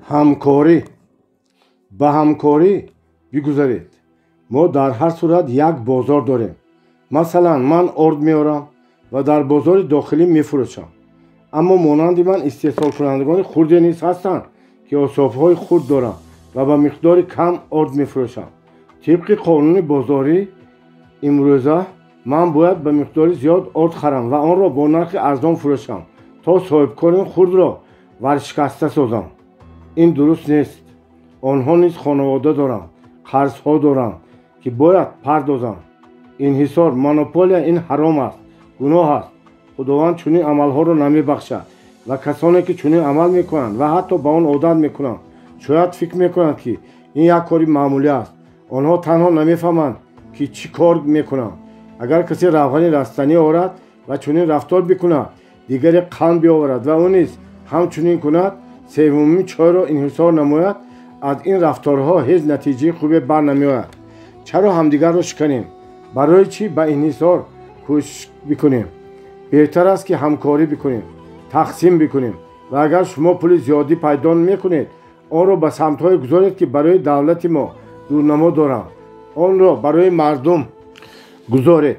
همکاری به همکاری بگذارید. ما در هر صورت یک بازار داریم. مثلا من ارد میارم و در بازار داخلی میفروشم. اما مانند من استحصال کنندگان خرد نیز هستند که اصافهای خرد دارم و با مقدار کم ارد میفروشم. طبق قانون بازاری امروزه من باید به مقدار زیاد ارد خرم و آن را با نرخ ارزان فروشم تا صاحبکاران خرد را ورشکسته سازم. این درست نیست. آنها نیز خانواده دارند، قرضها دارند که باید پردازم. انحصار، مونوپولیا این حرام است، گناه است. خداوند چنین عملها را نمیبخشد و کسانی که چنین عمل میکنند و حتی به آن عادت میکنند شاید فکر میکنند که این یک کاری معمولی است. آنها تنها نمیفهمند که چی کار میکنند. اگر کسی روغن رستنی آورد و چنین رفتار بکند، دیگری قند بیاورد و اون نیز همچنین کند، سومی چای را انحصار نماید، از این رفتارها هیچ نتیجه خوبی بر نمیآید. چرا همدیگر را شکنیم؟ برای چی به انحصار کوشش بکنیم؟ بهتر است که همکاری بکنیم، تقسیم بکنیم و اگر شما پول زیادی پیدا میکنید، آن را به سمت‌های گذارید که برای دولت ما دورنما دارند. آن را برای مردم گذارید.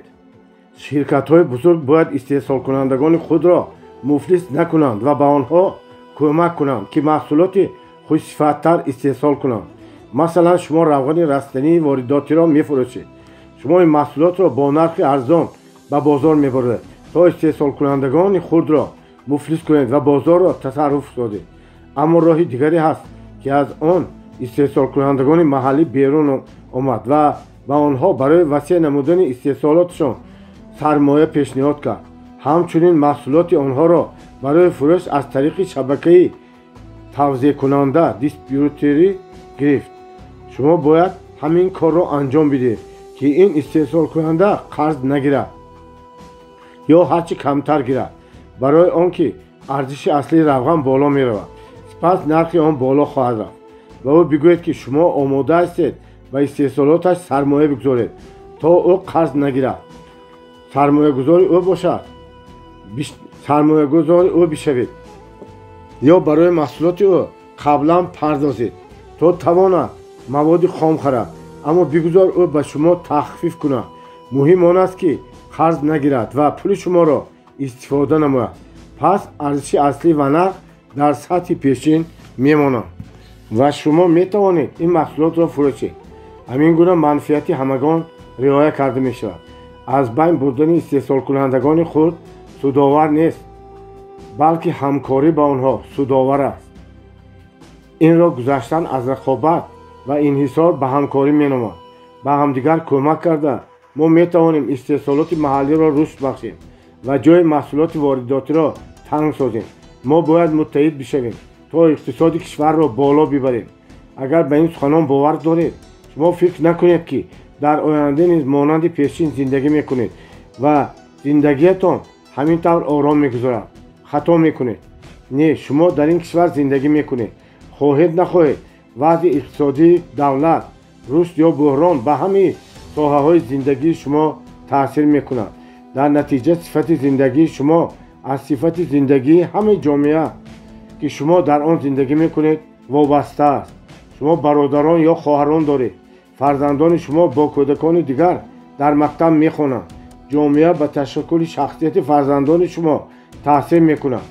شرکت‌های بزرگ باید استحصال کنندگان خود را مفلس نکنند و به آنها کمک کنند که محصولات خوش‌صفت‌تر استحصال کنند. مثلا شما روغن رستنی وارداتی را میفروشید. شما این محصولات را با نرخ ارزان به بازار میبرید تا استحصال کنندگان خود را مفلس کنید و بازار را تصرف دادید. اما راه دیگری هست که از آن استحصال کنندگان محلی بیرون آمد و به آنها برای وسیع نمودن استحصالاتشان سرمایه پیشنهاد کرد. همچنین محصولات آنها را برای فروش از طریق شبکه توزیع کننده دیستریبیوتوری گرفت. شما باید همین کار را انجام بدهید که این استحصال کننده قرض نگیرد یا هرچی کمتر گیرد، برای آنکه ارزش اصلی روغن بالا می رود. سپس نرخ آن بالا خواهد رفت و او بگوید که شما آماده هستید و استحصالاتش سرمایه بگذارید تا او قرض نگیرد. سرمایه گذاری او باشد، سرمایه گذاری او بشوید یا برای محصولات او قبلا پردازید تا تواند مواد خام خرد، اما بگذار او به شما تخفیف کند. مهم آن است که قرض نگیرد و پول شما را استفاده نماید. پس ارزش اصلی و نرخ در سطح پیشین میماند و شما میتوانید این محصولات را فروشید. همین گونه منفعت همگان رعایت کرده می شود. از بین بردن استحصال کنندگان خود سودآور نیست، بلکه همکاری با آنها سودآور است. این را گذشتن از رقابت و انحصار به همکاری مینامد. به همدیگر کمک کرده ما میتوانیم استحصالات محلی را رشد بخشیم و جای محصولات وارداتی را تنگ سازیم. ما باید متحد بشویم تا اقتصاد کشور را بالا ببریم. اگر به این سخنان باور دارید، شما فکر نکنید که در آینده نیز مانند پیشین زندگی میکنید و زندگیتان همین طور آرام میگذرد. خطا میکنید. نه، شما در این کشور زندگی میکنید. خواهید نخواهید وضع اقتصادی دولت، رشد یا بحران به همه ساحه های زندگی شما تاثیر میکند. در نتیجه صفت زندگی شما از صفت زندگی همه جامعه که شما در آن زندگی میکنید وابسته است. شما برادران یا خواهران دارید. فرزندان شما با کودکان دیگر در مکتب میخوانند. جامعه به تشکل شخصیت فرزندان شما تاثیر میکند.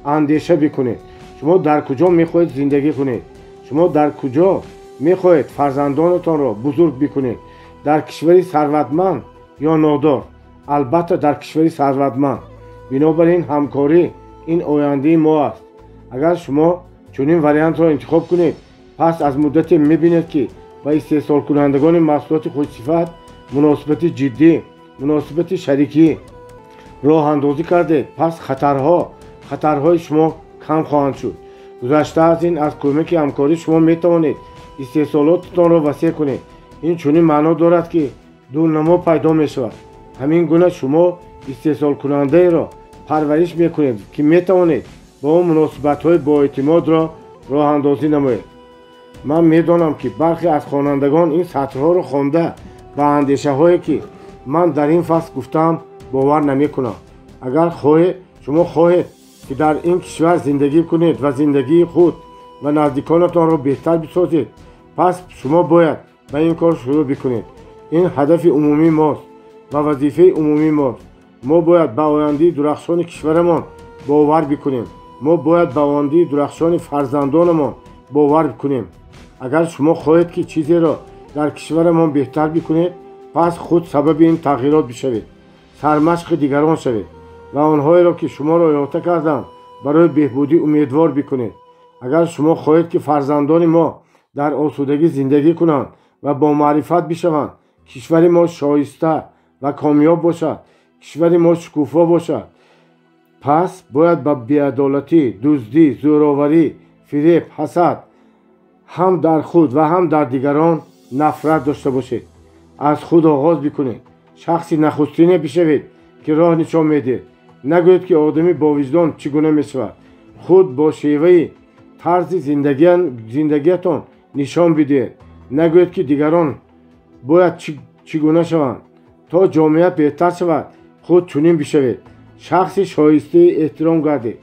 اندیشه بکنید. شما در کجا میخواهید زندگی کنید؟ شما در کجا میخواهید فرزندانتان را بزرگ بکنید؟ در کشوری ثروتمند یا نادار؟ البته در کشوری ثروتمند. بنابراین همکاری این آینده ما است. اگر شما چنین وریانت را انتخاب کنید، پس از مدت میبینید که با استحصال کنندگان محصولات خوشصفت مناسبت جدی، مناسبت شریکی راه اندازی کرده. پس خطرهای شما کم خواهند شد. گذشته از این، از کمک همکاری شما میتوانید استحصالاتتان را وسیع کنید. این چنین معنا دارد که دورنما پیدا می شود. همین گونه شما استحصال کننده را پرورش میکنید که میتوانید با اون مناسبت های با اعتماد را راه اندازی نمایید. من میدانم که برخی از خوانندگان این سطرها را خوانده و اندیشه هایی که من در این فصل گفتم باور نمی کنم. اگر شما خواهید که در این کشور زندگی کنید و زندگی خود و نزدیکانتان را بهتر بسازید. پس شما باید به این کار شروع بکنید. این هدف عمومی ماست و وظیفه عمومی ماست. ما باید به آینده درخشان کشورمان باور بکنیم. ما باید به آینده درخشان فرزندانمان باور بکنیم. اگر شما خواهید که چیزی را در کشورمان بهتر بکنید، پس خود سبب این تغییرات بشوید. سرمشق دیگران شوید و آنهایی را که شما را احاطه کردند برای بهبودی امیدوار بکنید. اگر شما خواهید که فرزندان ما در آسودگی زندگی کنند و با معرفت بشوند، کشور ما شایسته و کامیاب باشد، کشور ما شکوفا باشد، پس باید با بی‌عدالتی، دزدی، زورآوری، فریب، حسد هم در خود و هم در دیگران نفرت داشته باشید. از خود آغاز بکنید. شخصی نخستینه بشوید که راه نشان میده. نگویید که آدمی با وجدان چگونه میشود. خود با شیوه طرز زندگیتان نشان بدهید. نگویید که دیگران باید چگونه شوند. تا جامعه بهتر شود خود چنین بشوید. شخصی شایسته احترام گردید.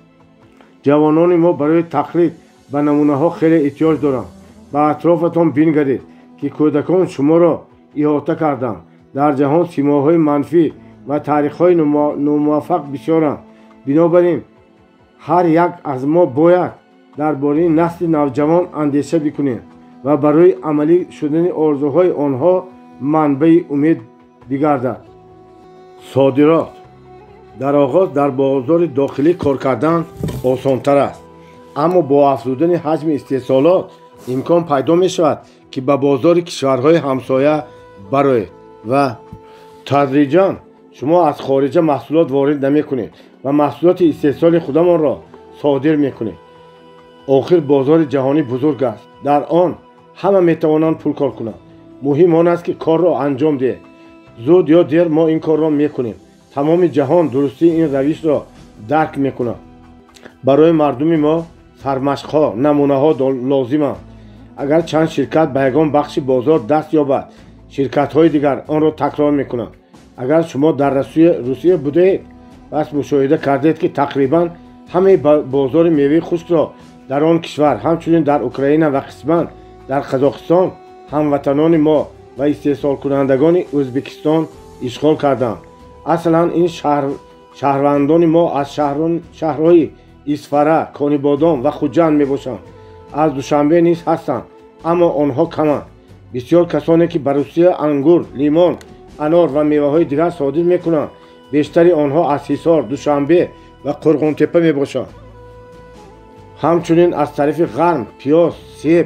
جوانان ما برای تقلید به نمونه ها خیلی احتیاج دارند. به اطرافتان بنگرید که کودکان شما را احاطه کردند. در جهان سیماهای منفی و تاریخ‌های ناموفق بسیارند. بنابراین هر یک از ما باید درباره نسل نوجوان اندیشه بکنیم و برای عملی شدن آرزوهای آنها منبع امید بگردد. صادرات در آغاز در بازار داخلی کار کردن آسان‌تر است، اما با افزودن حجم استحصالات امکان پیدا می شود که به بازار کشورهای همسایه برآیید و تدریجاً شما از خارج محصولات وارد نمی کنید و محصولات استحصال خودمان را صادر می کنید. آخر بازار جهانی بزرگ است. در آن همه می توانند پول کار کنند. مهم آن است که کار را انجام دهید. زود یا دیر ما این کار را می کنیم. تمام جهان درستی این روش را درک می کند. برای مردم ما سرمشق‌ها، نمونه‌ها لازم است. اگر چند شرکت به یگان بخش بازار دست یابد، شرکت‌های دیگر آن را تکرار می‌کنند. اگر شما در روسیه بودید، پس مشاهده کردید که تقریباً همه بازار میوه خشک را در آن کشور، همچنین در اوکراین و قسماً در قزاقستان هموطنان ما و استحصال کنندگان ازبکستان اشغال کردند. اصلاً این شهروندان ما از شهرهای اسفره، کانیبادام و خوجند میباشند. از دوشنبه نیز هستند، اما آنها کمند. بسیار کسانی که به روسیه انگور، لیمون، انار و میوه‌های دیگر صادر میکنند، بیشتری آنها از حصار، دوشنبه و قرغن‌تپه میباشند. همچنین از طریق قرم، پیاز، سیب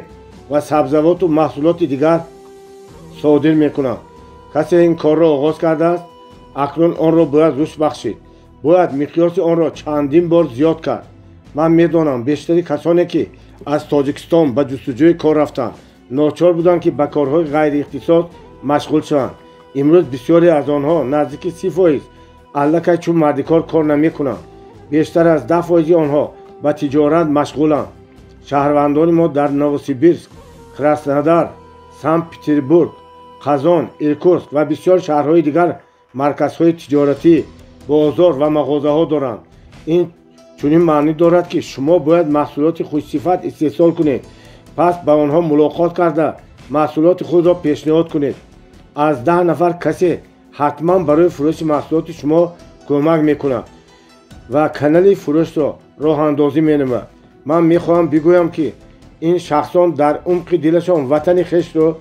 و سبزیجات و محصولات دیگر صادر میکنند. کسی این کار را آغاز کرده است، اکنون آن را باید رشد بخشید. باید مقیاس آن را چندین بار زیاد کرد. من میدانم بیشتری کسانی که از تاجیکستان به جستجوی کار رفتند ناچار بودند که به کارهای غیر اقتصاد مشغول شوند. امروز بسیاری از آنها نزدیک 30% الکی چون مردکار کار نمی‌کنند. بیشتر از 10% آنها به تجارت مشغولند. شهروندان ما در نووسیبیرسک، کراسنودار، سنت پترزبورگ، قزان، ایرکوتسک و بسیار شهرهای دیگر مرکزهای تجارتی، بازار و مغازه‌ها دارند. این چنین معنی دارد که شما باید محصولات خوش‌صفت استحصال کنید. پس با آنها ملاقات کرده محصولات خود را پیشنهاد کنید. از 10 نفر کسی حتما برای فروش محصولات شما کمک میکند و کانال فروش را راه اندازی مینماید. من میخواهم بگویم که این شخصان در عمق دلشان وطن خویش را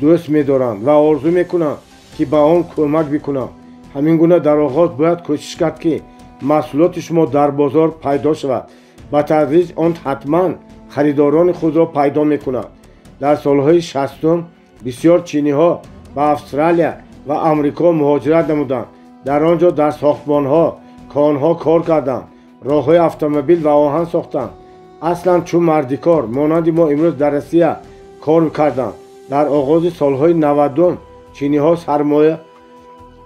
دوست می‌دارند و آرزو میکنند که به آن کمک بکنند. همین گونه در آغاز باید کوشش کرد که محصولات شما در بازار پیدا شود. با تدریج آن حتما خریداران خود را پیدا میکند. در سالهای 60 بسیار چینی ها به استرالیا و امریکا مهاجرت نمودند. در آنجا در ساختمان ها، کانها کار کردند، راه های اتومبیل و آهن ساختند. اصلا چون مردکار مانند ما امروز در روسیه کار کردند. در آغاز سالهای 90 چینی ها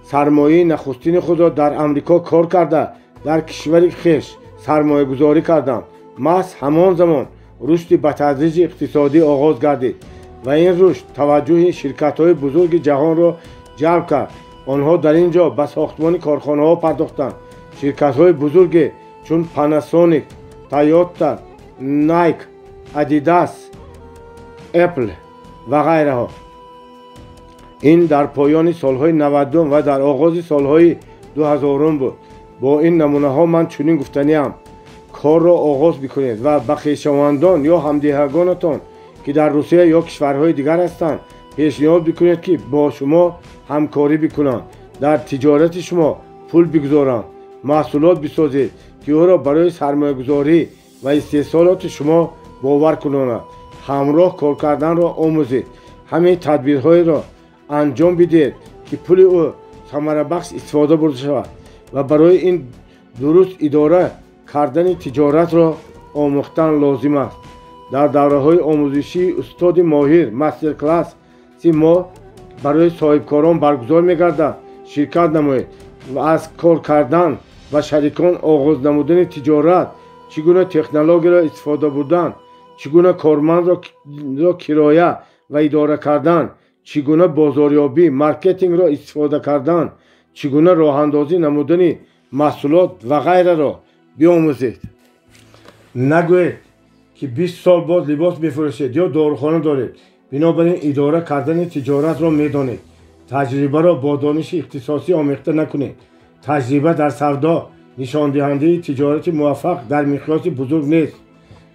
سرمایه نخستین خود را در امریکا کار کرده در کشور خویش سرمایه گذاری کردند. محض همان زمان رشد به تدریج اقتصادی آغاز گردید و این رشد توجه شرکت های بزرگ جهان را جلب کرد. آنها در اینجا به ساختمان کارخانه ها پرداختند. شرکت های بزرگ چون پاناسونیک، تویوتا، نایک، ادیداس، اپل و غیره ها. این در پایان سالهای 90 و در آغاز سالهای 2000 بود. با این نمونه ها من چنین گفتنیم کار را آغاز بکنید و به خویشاوندان یا همدیگرانتان که در روسیه یا کشورهای دیگر هستند پیشنهاد بکنید که با شما همکاری بکنند، در تجارت شما پول بگذارند، محصولات بسازید که او را برای سرمایه گذاری و استحصالات شما باور کنند. همراه کار کردن را آموزید. همین تدبیرهای را انجام بدید که پول او ثمره بخش استفاده برده شود و برای این درست اداره کردن تجارت را آموختن لازم است. در دوره‌های آموزشی استاد ماهر مستر کلاس ما برای صاحبکاران برگزار می‌گردد. شرکت نمایید و از کار کردن و شریکان آغاز نمودن تجارت، چگونه تکنولوژی را استفاده بردن، چگونه کارمند را کرایه و اداره کردن، چگونه بازاریابی مارکتینگ را استفاده کردن، چگونه راه اندازی نمودن محصولات و غیره را بیاموزید. نگویید که 20 سال بعد لباس میفروشید یا داروخانه دارید، بنابراین اداره کردن تجارت را میدانید. تجربه را با دانش اختصاصی آمیخته نکنید. تجربه در سودا نشان دهنده تجارت موفق در مقیاس بزرگ نیست.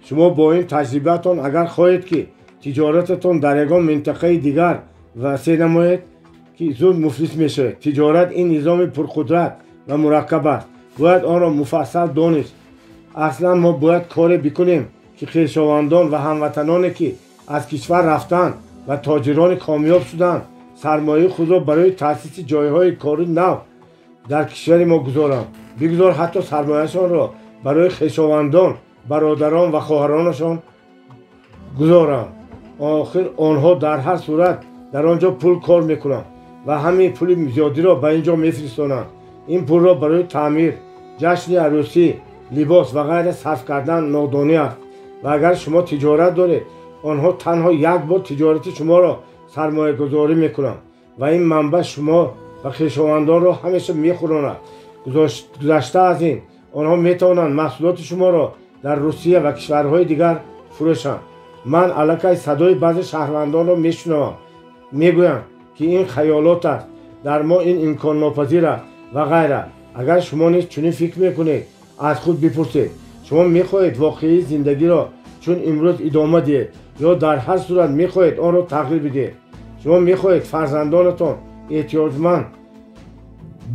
شما با این تجربهتان اگر خواهید که تجارتتان در یگان منطقه دیگر وسیع نماید که زود مفلس میشه. تجارت این نظام پرقدرت و مرکب است. باید آن را مفصل دانست. اصلا ما باید کاری بکنیم که خویشاوندان و هموطنانی که از کشور رفتن و تاجران کامیاب شدن سرمایه خود را برای تأسیس جایهای کاری نو در کشور ما بگذار حتی سرمایهشان را برای خویشاوندان، برادران و خواهرانشان گذارند. آخر آنها در هر صورت در آنجا پول کار میکنند و همین پول زیادی را به اینجا میفرستانند. این پول را برای تعمیر، جشن عروسی، لباس و غیره صرف کردن نادانی است. و اگر شما تجارت دارید آنها تنها یک بار تجارت شما را سرمایه گذاری میکنند و این منبع شما و خویشاوندان را همیشه میخوراند. گذشته از این آنها میتوانند محصولات شما را در روسیه و کشورهای دیگر فروشند. من الکی صدای بعضی شهروندان را میشنوم میگویند که این خیالات است، در ما این امکان ناپذیر است و غیره. اگر شما نیز چنین فکر میکنید از خود بپرسید شما میخواهید واقعی زندگی را چون امروز ادامه دهید یا در هر صورت میخواهید آن را تغییر بدهید؟ شما میخواهید فرزندانتان احتیاجمند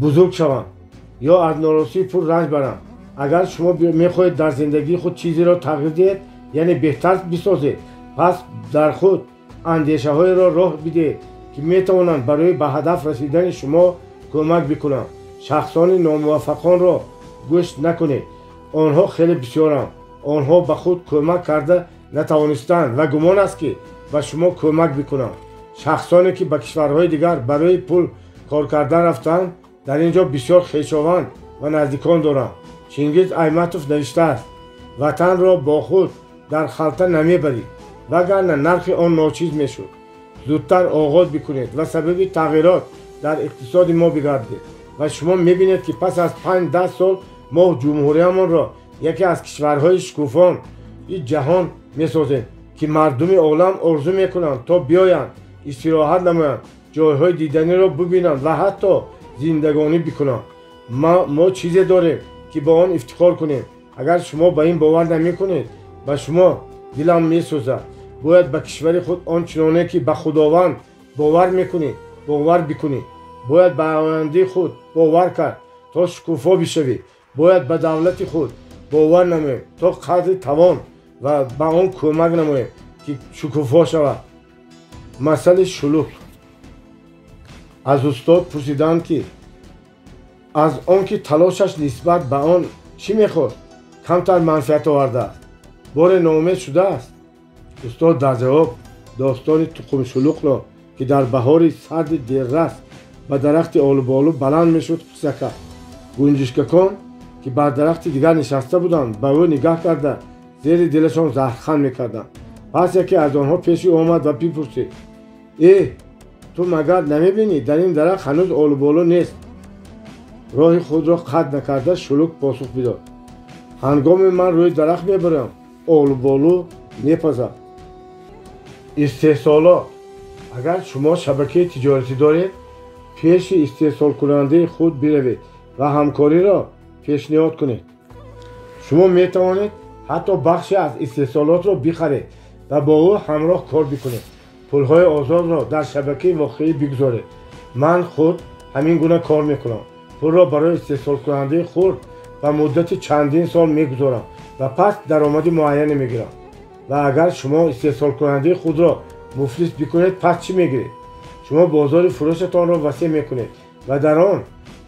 بزرگ شوند یا از ناراضی پول رنج برند؟ اگر شما میخواهید در زندگی خود چیزی را تغییر دهید یعنی بهتر بسازید، پس در خود اندیشه های را راه بدهید که میتوانند برای به هدف رسیدن شما کمک بکنند. شخصان ناموفقان را گوش نکنید. آنها خیلی بسیارند. آنها به خود کمک کرده نتوانستند و گمان است که به شما کمک بکنند. شخصانی که به کشورهای دیگر برای پول کار کردن رفتند در اینجا بسیار خویشاوند و نزدیکان دارند. چینگیز ایمتوف نوشته است وطن را با خود در خلطه نمیبرید وگرنه نرخ آن ناچیز میشد. زودتر آغاز بکنید و سبب تغییرات در اقتصاد ما بگردید و شما میبینید که پس از 5-10 سال ما جمهوریمان را یکی از کشورهای شکوفان این جهان میسازیم که مردم عالم آرزو میکنند تا بیایند استراحت نمایند، جایهای دیدنی را ببینند و حتی زندگانی بکنند. ما چیزی داریم که با آن افتخار کنیم. اگر شما به این باور نمیکنید به شما دلم میسوزد. باید به کشور خود آنچنانی که به خداوند باور میکنید باور بکنید. باید به آینده خود باور کرد تا شکوفا بشوید. باید به دولت خود باور نمایید تا قدر توان و به آن کمک نمایید که شکوفا شود. مسئله شلوغ. از استاد پرسیدند که از آن که تلاشش نسبت به آن چی میخواد کمتر منفعت آورده است، بار ناامید شده است. استاد در جواب داستان تخم شلوغ را که در بهار سرد دیررس به درخت آلوبالو بلند میشد قصه کرد. گنجشککان که بر درخت دیگر نشسته بودند به او نگاه کرده زیر دلشان زهرخند میکردند. پس یکی از آنها پیش او آمد و بپرسید تو مگر نمیبینی در این درخت هنوز آلوبالو نیست؟ راه خود را قطع نکرده شلوغ پاسخ بداد هنگام من روی درخت میبرم آلوبالو میپذد. استحصالات: اگر شما شبکه تجارتی دارید، پیش استحصال کننده خود بروید و همکاری را پیشنهاد کنید. شما میتوانید حتی بخشی از استحصالات را بخرید و با او همراه کار بکنید. پولهای آزاد را در شبکه واقعی بگذارید. من خود همین گونه کار میکنم. پول را برای استحصال کننده خود و مدت چندین سال میگذارم و پس درآمد معینی میگیرم. و اگر شما استحصال کننده خود را مفلس بکنید، پس چی میگیرید؟ شما بازار فروشتان را وسیع میکنید و در آن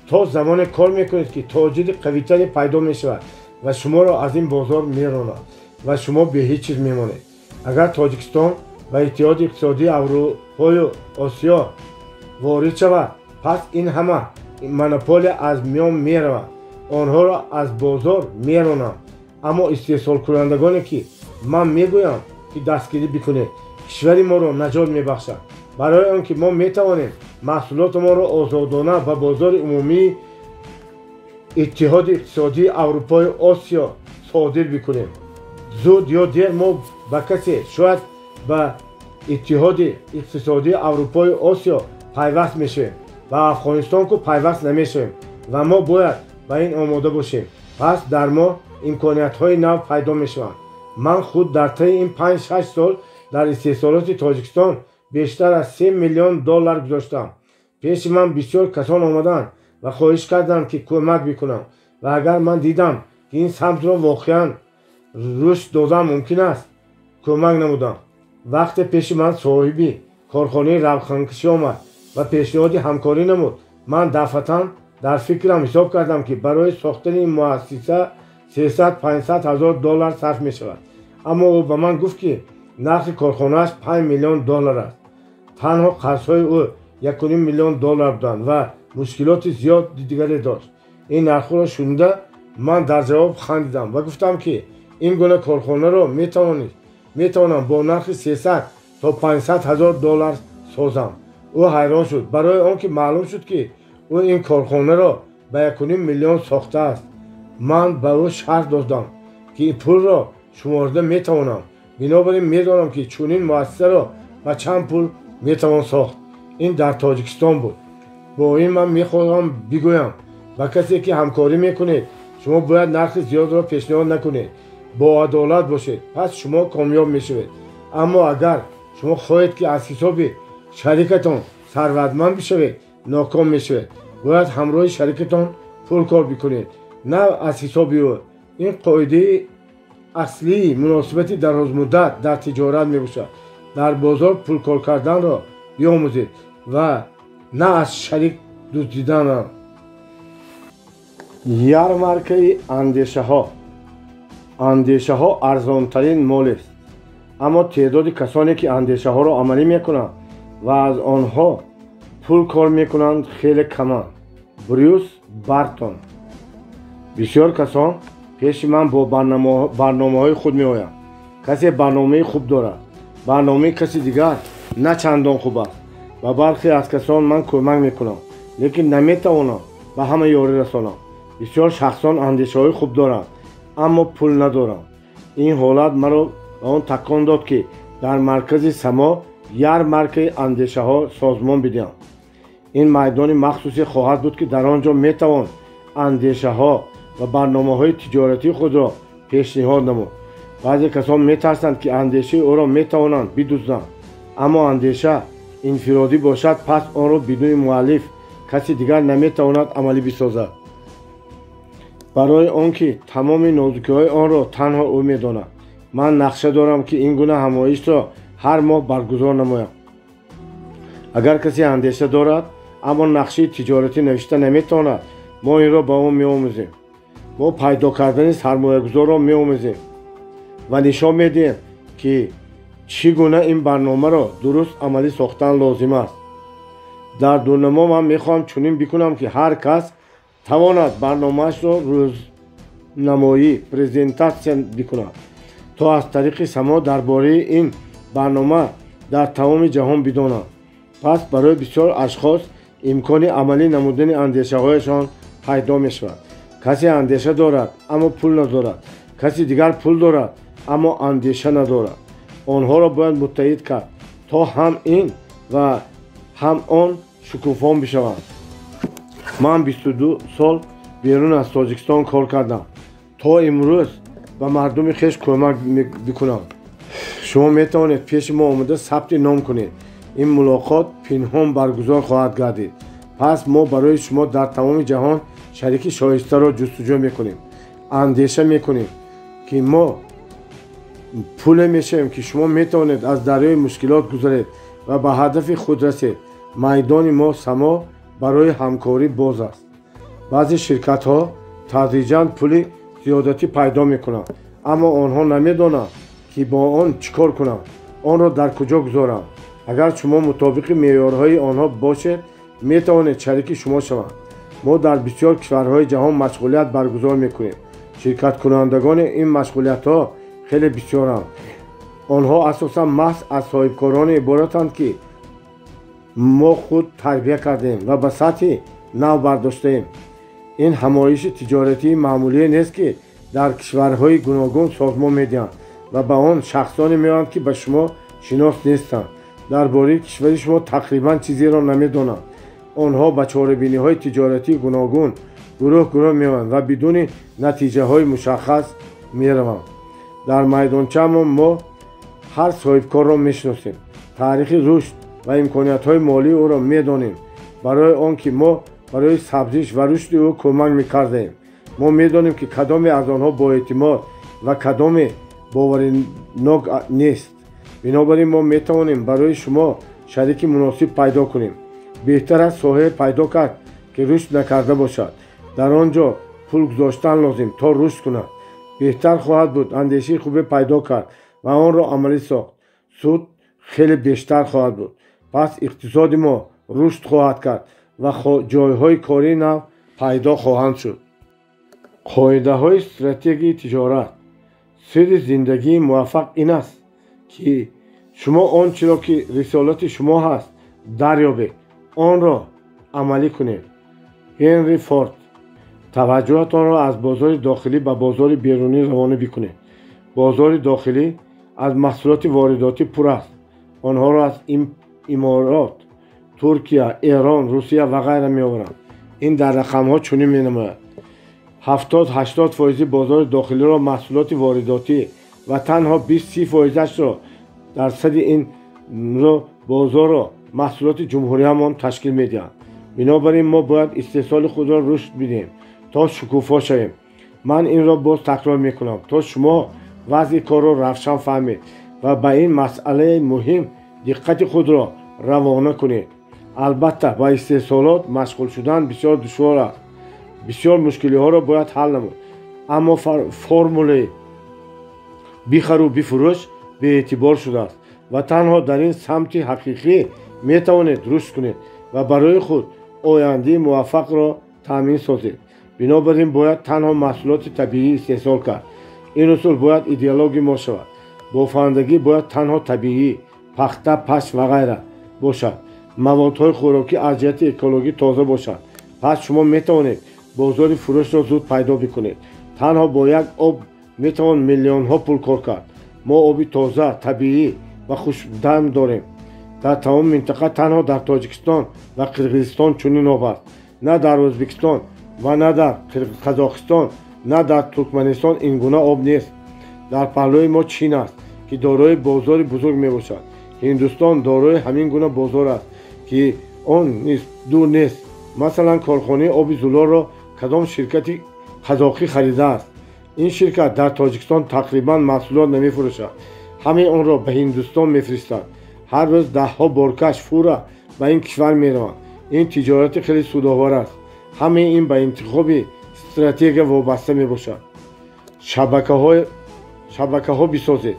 تا زمان کار میکنید که تاجر قوی‌تری پیدا میشود و شما را از این بازار میراند و شما به هیچ چیز میمانید. اگر تاجیکستان و اتحاد اقتصادی اروپای و آسیا وارد شود، پس این همه مونوپول از میان میرود، آنها را از بازار میرانند. اما استحصال کنندگانی که من میگویم که دستگیری بکنید، کشور ما را نجات میبخشد. برای آنکه ما میتوانیم محصولات ما را آزادانه و بازار عمومی اتحاد اقتصادی اروپای آسیا صادر بکنیم. زود یا دیر ما به کسی، شاید به اتحاد اقتصادی اروپای آسیا پیوست میشیم و افغانستان که پیوست نمیشیم و ما باید به این آماده باشیم. پس در ما امکانیت های نو پیدا میشوند. من خود در طی این 5-6 سال در استحصالات تاجیکستان بیشتر از 3 میلیون دلار گذاشتم. پیش من بسیار کسان آمدند و خواهش کردند که کمک بکنم و اگر من دیدم که این سمت را واقعا رشد دادن ممکن است، کمک نمودم. وقت پیش من صاحبی کارخانه روغنکشی آمد و پیشنهاد همکاری نمود. من دفعتاً در فکرم حساب کردم که برای ساختن این مؤسسه 300-500 هزار دلار صرف می شود. اما او به من گفت که نرخ کارخانه‌اش 5 میلیون دلار است. تنها خرج‌های او 1.5 میلیون دلار بودند و مشکلات زیاد دیگری داشت. این نرخ را شنیده من در جواب خندیدم و گفتم که این گونه کارخانه را میتوانم با نرخ 300 تا 500 هزار دلار سازم. او حیران شد، برای آنکه معلوم شد که او این کارخانه را به 1.5 میلیون ساخته است. من به او شرط دادم که این پول را شمارده میتوانم، بنابراین میدانم که چنین مؤسسه را به چند پول میتوان ساخت. این در تاجیکستان بود. با این من میخواهم بگویم با کسی که همکاری میکنید، شما باید نرخ زیاد را پیشنهاد نکنید، با عدالت باشید، پس شما کامیاب میشوید. اما اگر شما خواهید که از حساب شریکتان ثروتمند بشوید، ناکام میشوید. باید همراه شریکتان پول کار بکنید، نه از حساب او. این قاعده اصلی مناسبتی دراز مدت در تجارت میباشد. در بازار پول کار کردن را بیاموزید و نه از شریک دزدیدن را. یارمارکه اندیشه ها ارزان ترین مال است، اما تعداد کسانی که اندیشه ها را عملی میکنند و از آنها پول کار میکنند خیلی کمند. بروس بارتون. بسیار کسان پیش من با برنامه های خود می آیند. کسی برنامه خوب دارد، برنامه کسی دیگر نه چندان خوب است و برخی از کسان من کمک میکنم لیکن نمیتوانم به همه یاری رسانم. بسیار شخصان اندیشه های خوب دارند اما پول ندارند. این حالت مرا به آن تکان داد که در مرکز سما یارمارکه اندیشه ها سازمان بدهم. این میدان مخصوصی خواهد بود که در آنجا میتوان اندیشه ها و برنامه های تجارتی خود را پیشنهاد نمود. بعضی کسان میترسند که اندیشه او را میتوانند بدزدند، اما اندیشه انفرادی باشد، پس آن را بدون مؤلف کسی دیگر نمیتواند عملی بسازد. برای آنکه تمام نازکی های آن را تنها او میداند، من نقشه دارم که این گونه همایش را هر ماه برگزار نمایم. اگر کسی اندیشه دارد اما نقشه تجارتی نوشته نمیتواند، ما این را با او میآموزیم. ما پیدا کردن سرمایه گذار را میآموزیم و نشان میدیم که چگونه این برنامه را درست عملی ساختن لازم است. در دورنما من میخواهم چنین بکنم که هر کس تواند برنامه‌اش را روزنمایی پرزنتاسیون بکند تا از طریق سما درباره این برنامه در تمام جهان بدانند. پس برای بسیار اشخاص امکان عملی نمودن اندیشه هایشان پیدا می شود. کسی اندیشه دارد اما پول ندارد، کسی دیگر پول دارد اما اندیشه ندارد. آنها را باید متحد کرد تا هم این و هم آن شکوفان بشوند. من 22 سال بیرون از تاجیکستان کار کردم تا امروز به مردم خویش کمک بکنم. شما میتوانید پیش ما آمده ثبت نام کنید. این ملاقات پنهان برگزار خواهد گردید. پس ما برای شما در تمام جهان شریک شایسته را جستجو میکنیم. اندیشه میکنیم که ما پول میشیم که شما میتوانید از دریای مشکلات گذرید و به هدف خود رسید. میدان ما سما برای همکاری باز است. بعضی شرکت ها تدریجاً پول زیادتی پیدا میکنند، اما آنها نمیدانند که با آن چیکار کنند، آن را در کجا گذارند. اگر شما مطابق معیارهای آنها باشید میتوانید شریک شما شوند. ما در بسیار کشورهای جهان مشغولیت برگزار میکنیم. شرکت کنندگان این مشغولیت ها خیلی بسیارند. آنها اساساً محض از صاحبکاران عبارتند که ما خود تربیت کردیم و به سطح نو برداشتیم. این همایش تجارتی معمولی نیست که در کشورهای گوناگون سازمان میدهند و به آن شخصانی میآیند که به شما شناس نیستند. درباره کشور شما تقریبا چیزی را نمیدانند. آنها به چاره‌بینی های تجارتی گوناگون گروه میآیند و بدون نتیجه های مشخص میروند. در میدانچه ما هر صاحبکار را میشناسیم. تاریخ رشد و امکانیت های مالی او را میدانیم. برای آنکه ما برای سبزش و رشد او کمک میکردیم. ما میدانیم که کدام از آنها با اعتماد و کدام باورناک نیست. بنابراین ما میتوانیم برای شما شریک مناسب پیدا کنیم. بهتر است ساحه پیدا کرد که رشد نکرده باشد. در آنجا پول گذاشتن لازم تا رشد کند. بهتر خواهد بود اندیشه خوبی پیدا کرد و آن را عملی ساخت. سود خیلی بیشتر خواهد بود. پس اقتصاد ما رشد خواهد کرد و جایهای کاری نو پیدا خواهند شد. قاعده های استراتژی تجارت. سر زندگی موفق این است که شما آنچه را که رسالت شما هست دریابید، آن را عملی کنید. هنری فورد. توجهتان را از بازار داخلی به بازار بیرونی روانه بکنید. بازار داخلی از محصولات وارداتی پر است. آنها را از امارات، ترکیه، ایران، روسیه و غیره می آورند. این در رقم ها چنین می نماید. 70-80% بازار داخلی را محصولات وارداتی و تنها 20-30% را درصد این بازار را محصولات جمهوریه‌مان تشکیل می دهند. بنابراین ما باید استحصال خود را رشد بدهیم تا شکوفا شویم. من این را باز تکرار می کنم تا شما وضع کار را روشن فهمید و به این مسئله مهم دقت خود را روانه کنید. البته با استحصالات مشغول شدن بسیار دشوار است. بسیار مشکلی ها را باید حل نمود. اما فرمول بخر و بفروش به اعتبار شده است و تنها در این سمت حقیقی می توانید رشد کنید و برای خود آینده موفق را تامین سازید. بنابراین باید تنها محصولات طبیعی استحصال کرد. این اصول باید ایدئولوژی ما شود. بافندگی باید تنها طبیعی، پخته، پشت و غیره باشد. موادهای خوراکی از جهت اکولوژی تازه باشد. پس شما می توانید بازار فروش را زود پیدا بکنید. تنها با یک آب می توان میلیون ها پول کار کرد. ما آب تازه، طبیعی و خوش‌طعم داریم. در تمام منطقه تنها در تاجیکستان و قرقیزستان چنین آب است. نه در ازبکستان و نه در قزاقستان نه در ترکمنستان این گونه آب نیست. در پهلوی ما چین است که دارای بازار بزرگ می باشد. هندوستان دارای همین گونه بازار است که آن نیست دور نیست. مثلا کارخانه آب زلال را کدام شرکتی قزاقی خریده است. این شرکت در تاجیکستان تقریبا محصولات نمی فروشد. همه آن را به هندوستان می فرستند. هر روز ده ها بارکش فورا به این کشور می روند. این تجارت خیلی سودآور است. همه این به انتخاب استراتژی وابسته می باشد. شبکه ها بسازید.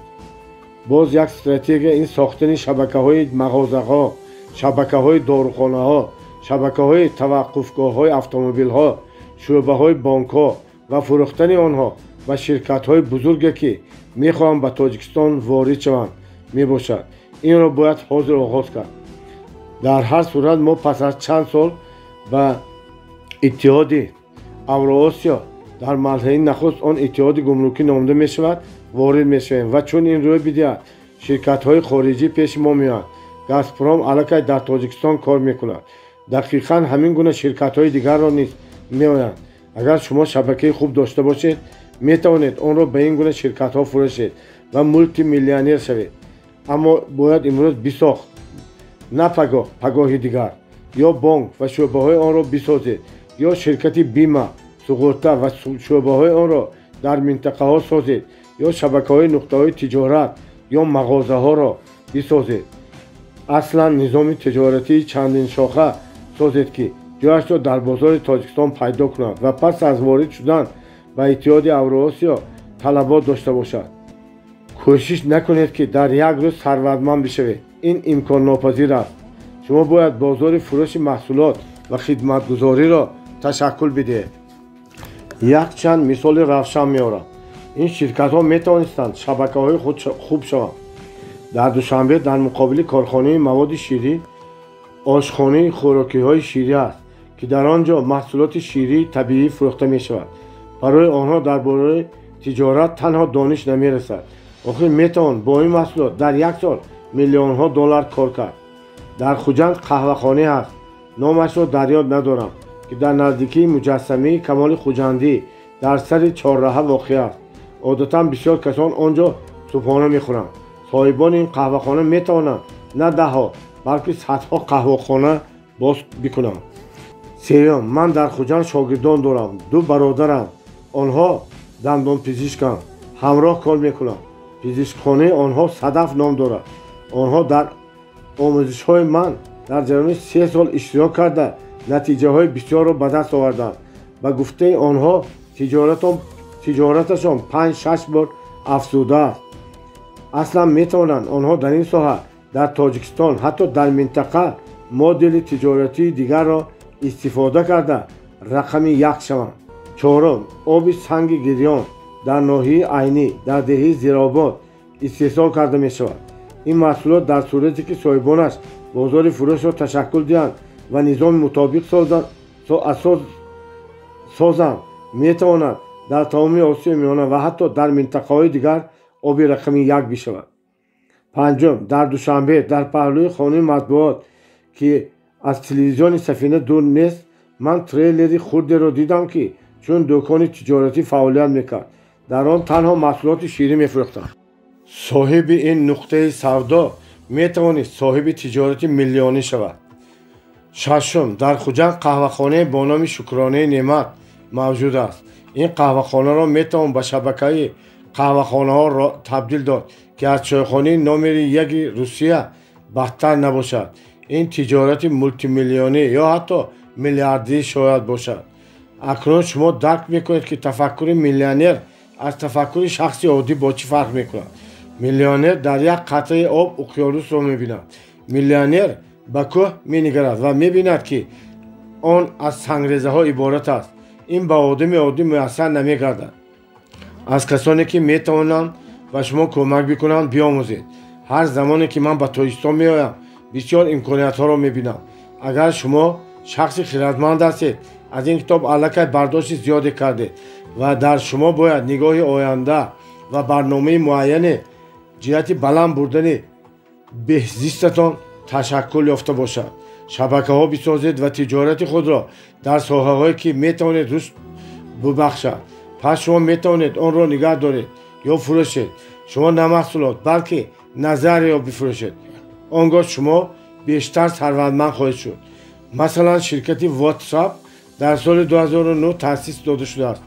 باز یک استراتژی این ساختن شبکه های مغازه ها، شبکه های داروخانه ها، شبکه های توقفگاه های اتومبیل ها، شعبه های بانک ها و فروختن آنها و شرکت های بزرگی که می خواهند به تاجیکستان وارد شوند می باشد. این را باید حاضر آغاز کرد. در هر صورت ما پس از چند سال به اتحاد اوراسیا در مرحله نخست آن اتحاد گمرکی نامیده می شود وارد میشویم و چون این روی بدهد شرکت‌های خارجی پیش ما میاد. گازپروم علاقه در تاجیکستان کار میکند. دقیقاً همین گونه شرکت‌های دیگر را نیز میآیند. اگر شما شبکه خوب داشته باشید میتوانید آن را به این گونه شرکت‌ها فروشید و مولتی میلیونر شوید. اما باید امروز بساخت، نه پگاه دیگر، یا بانک و شعبه های آن را بسازید یا شرکت بیمه سقوطه و شعبه های آن را در منطقه ها سازید یا شبکه های نقطه های تجارت یا مغازه ها را بسازید. اصلا نظام تجارتی چندین شاخه سازید که جایش را در بازار تاجیکستان پیدا کند و پس از وارد شدن به اتحاد اوراسیا طلبات داشته باشد. کوشش نکنید که در یک روز ثروتمند بشوید. این امکان ناپذیر است. شما باید بازار فروش محصولات و خدمتگزاری را تشکل بدهید. یک چند مثال روشن میارم. این شرکت ها می توانستند شبکه های خود خوب شوند. در دوشنبه در مقابل کارخانه مواد شیری آشخانه خوراکی های شیری است که در آنجا محصولات شیری طبیعی فروخته می شود. برای آنها درباره تجارت تنها دانش نمی رسد. آخر می توان با این محصولات در یک سال میلیون ها دلار کار کرد. در خوجند قهوه خانه است. نامش را در یاد ندارم که در نزدیکی مجسمه کمال خوجندی در سر چهارراه واقع است. عادتا بسیار کسان آنجا صبحانه می خورند. صاحبان این قهوه خانه می توانند نه ده ها بلکه صدها قهوه خانه باز بکنند. سیام، من در خوجند شاگردان دارم. دو برادرم. آنها دندان پزشکند. همراه کار میکنند. پزشکخانه آنها صدف نام دارد. آنها در آموزش های من در جریان 3 سال اشتراک کرده نتیجه های بسیار را به دست آوردند. به گفته آنها تجارتشان 5-6 بار افزوده است. اصلا میتوانند آنها در این ساحه در تاجیکستان حتی در منطقه مدل تجارتی دیگر را استفاده کرده رقم 1 شوند. چهارم، آب سنگ گریان در ناحیه عینی در دهه زیرآباد استحصال کرده می شود. این محصولات در صورتی که صاحبانش بازار فروش را تشکل دهند و نظام مطابق سازند می تواند در تمام آسیا میانه و حتی در منطقه های دیگر آب رقم 1 بشود. پنجم، در دوشنبه در پهلوی خانه مطبوعات که از تلویزیون سفینه دور نیست من تریلری خرد را دیدم که چون دکان تجارتی فعالیت میکرد. در آن تنها محصولات شیری میفروختند. صاحب این نقطه سودا میتوانست صاحب تجارتی میلیونی شود. ششم، در خوجند قهوه‌خانه با نام شکرانه نعمت موجود است. این قهوه‌خانه را میتوان به شبکه قهوه‌خانه ها را تبدیل داد که از چایخانه نمره 1 روسیه بهتر نباشد. این تجارت مولتی میلیونی یا حتی میلیاردی شاید باشد. اکنون شما درک میکنید که تفکر میلیونر از تفکر شخصی عادی با چی فرق میکند. میلیونر در یک قطره آب اقیانوس را میبیند. میلیونر به کوه مینگرد و میبیند که آن از سنگریزه ها عبارت است. این به آدم عادی میسر نمیگردد. از کسانی که میتوانند و شما کمک بکنند بیاموزید. هر زمانی که من به تاجیکستان میآیم بسیار امکانیت ها را میبینم. اگر شما شخص خردمند هستید از این کتاب علاقه برداشت زیادی کردید و در شما باید نگاه آینده و برنامه معین جهت بلند بردن بهزیستتان تشکل یافته باشد. شبکه ها بسازید و تجارت خود را در ساحه هایی که میتوانید رشد ببخشد. پس شما میتوانید آن را نگه دارید یا فروشید. شما نه محصولات بلکه نظر یا بفروشید. آنگاه شما بیشتر ثروتمند خواهید شد. مثلا شرکت واتساپ در سال 2009 تأسیس داده شده است.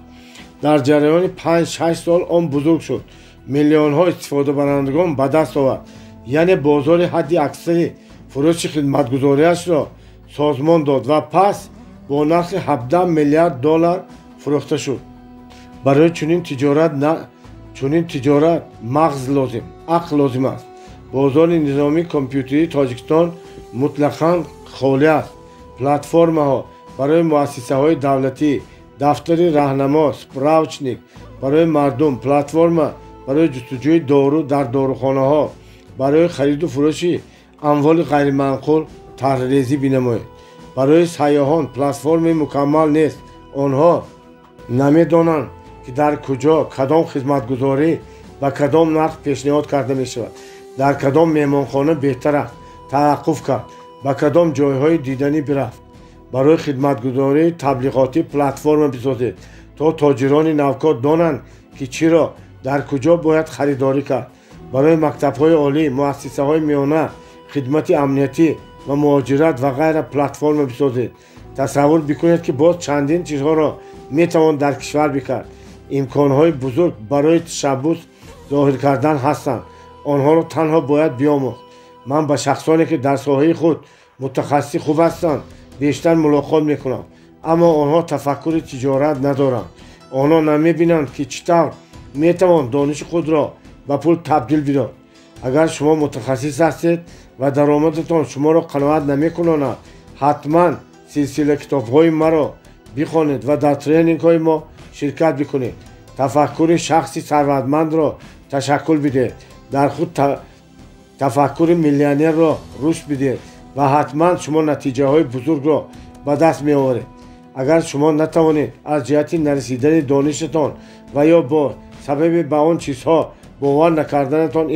در جریان 5-6 سال آن بزرگ شد. میلیون ها استفاده برندگان به دست آورد. یعنی بازار حد اکثر فروش خدمتگزاریش را سازمان داد و پس با نرخ 17 میلیارد دلار فروخته شد. برای چنین تجارت مغز لازم، عقل لازم است. بازار نظامی کامپیوتری تاجیکستان مطلقاً خالی است. پلتفرم ها برای مؤسسه های دولتی، دفتر راهنما، سپراوچنیک برای مردم، پلتفرم برای جستجوی دارو در داروخانه ها، برای خرید و فروش اموال غیر منقول طرحریزی بنمایید. برای سیاحان پلتفرم مکمل نیست. آنها نمیدانند که در کجا کدام خدمتگزاری ба кадом нарх пешниҳод карда мешавад, дар кадом меҳмонхона беҳтар аст таваққуф кард, ба кадом ҷойҳои диданӣ бирафт. барои хидматгузории таблиғотӣ платформа бисозед, то тоҷирони навкор донанд ки чиро дар куҷо бояд харидорӣ кард. барои мактабҳои олӣ, муассисаҳои миёна, хидмати амниятӣ ва муҳоҷират ва ғайра платформа бисозед. тасаввур бикунед ки боз чандин чизҳоро метавон дар кишвар бикард. имконҳои бузург барои ташаббус зоҳир кардан ҳастанд. онҳоро танҳо бояд биомӯхт. ман ба шахсоне ки дар соҳаи худ мутахассиси хуб ҳастанд бештар мулоқот мекунам, аммо онҳо тафаккури тиҷорат надоранд. онҳо намебинанд ки чӣ тавр метавон дониши худро ба пул табдил бидод. агар шумо мутахассис ҳастед ва даромадатон шуморо қаноат намекунонад, ҳатман силсила китобҳои маро бихонед ва дар тренингҳои мо ширкат бикунед. тафаккури шахси сарватмандро ташаккул бидед, дар худ тафаккури миллионерро рушд бидед ва ҳатман шумо натиҷаҳои бузургро ба даст меоваред. агар шумо натавонед аз ҷиҳати нарасидани донишатон ва ё бо сабаби ба он чизҳо бовар накарданатон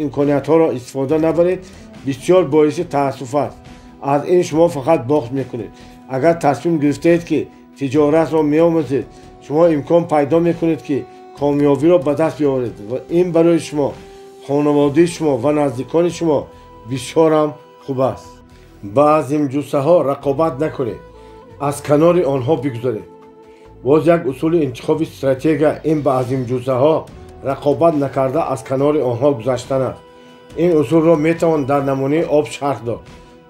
имкониятҳоро истифода набаред, бисёр боиси таассуф аст. аз ин шумо фақат бохт мекунед. агар тасмим гирифтаед ки тиҷоратро меомӯзед, шумо имкон пайдо мекунед ки комёбиро ба даст биёред ва ин барои шумо, хонаводаи шумо ва наздикони шумо бисёрам хуб аст. ба азимҷуссаҳо рақобат накунед, аз канори онҳо бигузаред. боз як усули интихоби стратегия ин ба азимҷуссаҳо рақобат накарда аз канори онҳо гузаштан аст. ин усулро метавон дар намунаи об шарҳ дод.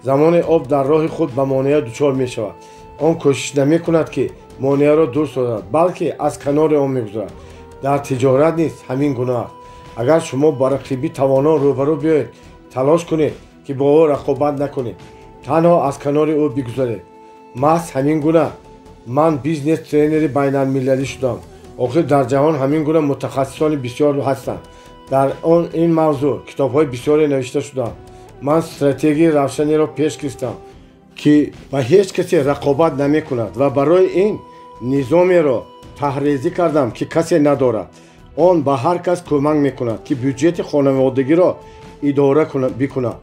замоне об дар роҳи худ ба монеа дучор мешавад, он кӯшиш намекунад ки монеаро дур созад, балки аз канори он мегузарад. дар тиҷорат низ ҳамин гуна аст. агар шумо ба рақиби тавонон рӯбарӯ биёед, талош кунед ки бо ӯ рақобат накунед, танҳо аз канори ӯ бигузаред. маҳз ҳамин гуна ман бизнес тренери байналмилалӣ шудам. охир дар ҷаҳон ҳамин гуна мутахассисони бисёр ҳастанд. дар ин мавзӯъ китобҳои бисёре навишта шуданд. ман стратегияи равшанеро пеш гирифтам ки ба ҳеҷ касе рақобат намекунад ва барои ин низомеро таҳризӣ кардам ки касе надорад. он ба ҳар кас кӯмак мекунад ки бюҷети хонаводагиро идора бикунад.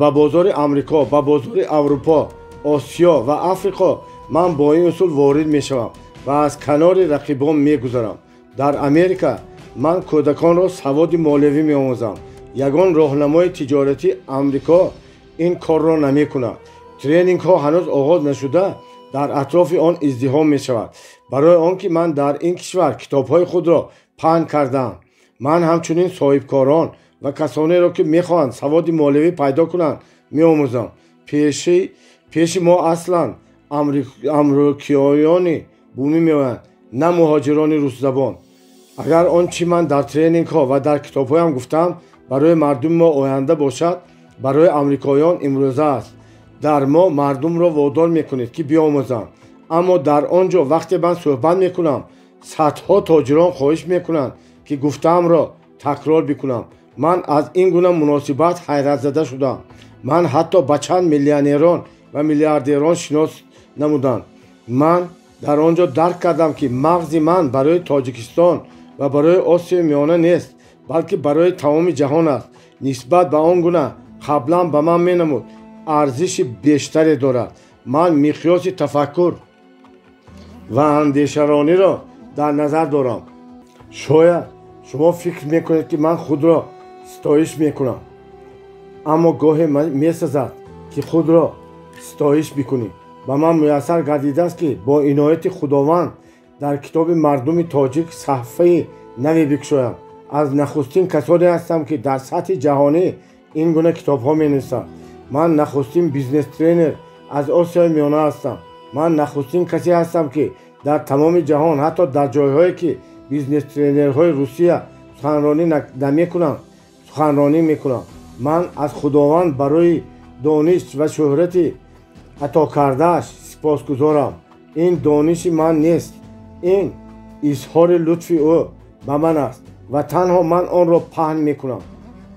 ба бозори амрико, ба бозори аврупо, осиё ва африқо ман бо ин усул ворид мешавам ва аз канори рақибон мегузарам. дар америка ман кӯдаконро саводи молиявӣ меомӯзам. ягон роҳнамои тиҷорати амрико ин корро намекунад. тренингҳо ҳанӯз оғоз нашуда дар атрофи он издиҳом мешавад. барои он ки ман дар ин кишвар китобҳои худро паҳн кардам, ман ҳамчунин соҳибкорон ва касонеро ки мехоҳанд саводи молиявӣ пайдо кунанд меомӯзам. пеши мо аслан амрикоёни бумӣ меоянд, на муҳоҷирони рӯсзабон. агар он чи ман дар тренингҳо ва дар китобҳоям гуфтам барои мардуми мо оянда бошад, барои амрикоён имрӯза аст. дар мо мардумро водор мекунед ки биомӯзанд, аммо дар он ҷо вақте ман суҳбат мекунам, садҳо тоҷирон хоҳиш мекунанд ки гуфтаамро такрор бикунам. ман аз ин гуна муносибат ҳайратзада шудам. ман ҳатто ба чанд миллионерон ва миллиардерон шинос намуданд. ман дар он ҷо дарк кардам ки мағзи ман барои Тоҷикистон ва барои Осиёи Миёна нест, балки барои тамоми ҷаҳон аст. нисбат ба он гуна қаблан ба ман менамуд арзиши бештаре дорад. ман миқёси тафаккур ва андешарониро дар назар дорам. шояд шумо фикр мекунед ки ман худро ситоиш мекунам, аммо гоҳе месазад ки худро ситоиш бикунӣ. ба ман муяссар гардидааст ки бо инояти худованд дар китоби мардуми тоҷик саҳифаи наве бикушоям. аз нахустин касоне ҳастам ки дар сатҳи ҷаҳонӣ ин гуна китобҳо менависанд. ман нахустин бизнес тренер аз Осиёи Миёна ҳастам. ман нахустин касе ҳастам ки дар тамоми ҷаҳон, ҳатто дар ҷойҳое ки бизнес тренерҳои Русия суханронӣ намекунанд, суханронӣ мекунам. ман аз худованд барои дониш ва шӯҳрати атокардааш сипосгузорам. ин дониши ман нест, ин изҳори лутфи ӯ ба ман аст ва танҳо ман онро паҳн мекунам.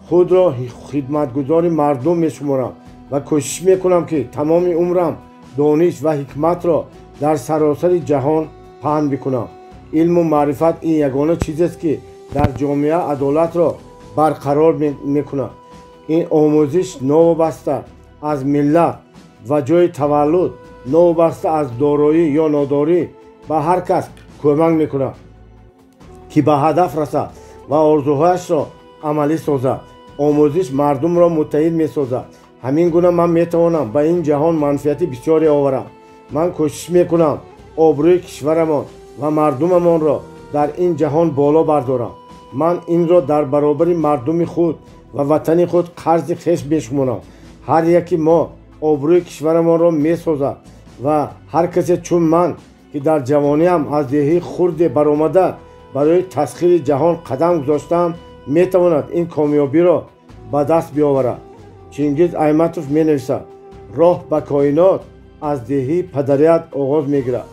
худро хидматгузори мардум мешуморам ва кӯшиш мекунам ки тамоми умрам дониш ва ҳикматро дар саросари ҷаҳон паҳн бикунам. илму маърифат ин ягона чизест ки در جامعه عدالت را برقرار میکند. این آموزش نوابسته از ملت و جای تولد، نوابسته از دارایی یا ناداری به هر کس کمک میکند که به هدف رسد و آرزوهایش را عملی سازد. آموزش مردم را متحد میسازد. همین گونه من میتوانم به این جهان منفعت بسیاری آورم. من کوشش میکنم آبروی کشورمان و مردممان را در این جهان بالا بردارم. من این را در برابر مردم خود و وطن خود قرض خویش بشمارم. هر یکی ما آبروی کشورمان را میسازد و هر کسی چون من که در جوانیم از دهی خرد برآمده برای تسخیر جهان قدم گذاشتم میتواند این کامیابی را به دست بیاورد. چینگیز ایمتوف می نویسد راه به کائنات از دهی پدریت آغاز میگیرد.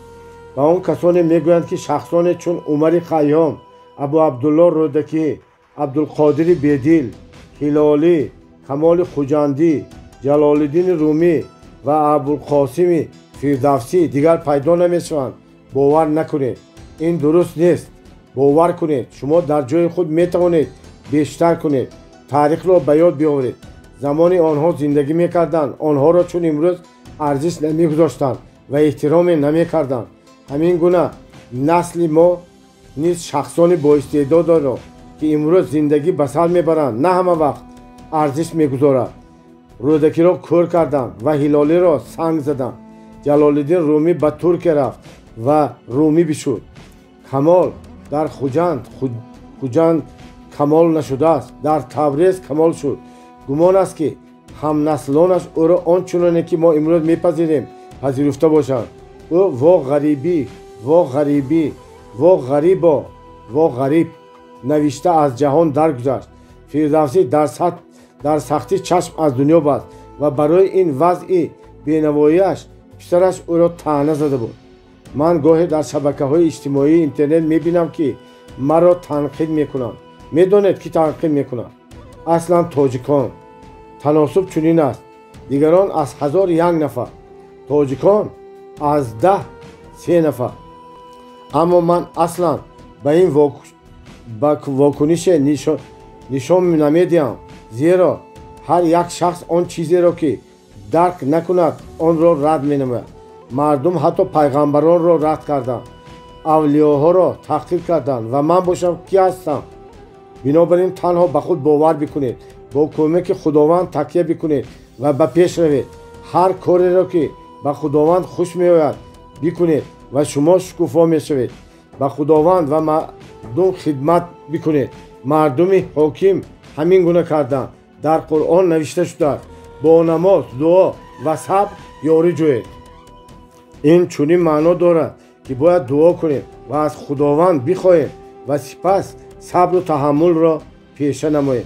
و آن کسانی میگویند که شخصانی چون عمر خیام، ابو عبدالله رودکی، عبدالقادر بیدیل، هلالی، کمال خوجندی، جلال الدین رومی و ابوالقاسم فردوسی دیگر پیدا نمیشوند. باور نکنید، این درست نیست. باور کنید شما در جای خود میتوانید بیشتر کنید. تاریخ را به یاد بیاورید. زمانی آنها زندگی میکردند، آنها را چون امروز ارزش نمیگذاشتند و احترام نمیکردند. همین گونه نسل ما نیز شخصان با استعداد را که امروز زندگی به سر میبرند نه همه وقت ارزش میگذارد. رودکی را کور کردند و هلالی را سنگ زدند. جلال الدین رومی به ترک رفت و رومی بشد. کمال در خوجند کمال نشده است، در تبریز کمال شد. گمان است که هم نسلانش او را آنچنانی که ما امروز میپذیریم پذیرفته باشند. او وا غریبی، وا غریبی، وا غریبا، وا غریب نوشته از جهان درگذشت. فردوسی در سختی چشم از دنیا بست و برای این وضع بینواییش پسرش او را طعنه زده بود. من گاهی در شبکه‌های اجتماعی اینترنت میبینم که مرا تنقید میکنند. میدانید که تنقید میکنند؟ اصلا تاجیکان. تناسب چنین است. دیگران از 1001 نفر، تاجیکان از 3 نفر. اما من اصلا به این واکنش نشان نمیدیم، زیرا هر یک شخص آن چیزی را که درک نکند آن را رد مینماید. مردم حتی پیغمبران را رد کردند، اولیاها را تحقیر کردند و من باشم کی هستم؟ بنابراین تنها به خود باور بکنید، با کمک خداوند تکیه بکنید و به پیش روید. هر کاری را که به خداوند خوش می آید بکنید و شما شکوفا می شوید. به خداوند و مردم خدمت بکنید. مردم حاکم همین گونه کردند. در قرآن نوشته شده با نماز، دعا و صبر یاری جویید. این چنین معنا دارد که باید دعا کنیم و از خداوند بخواهیم و سپس صبر و تحمل را پیشه نماییم.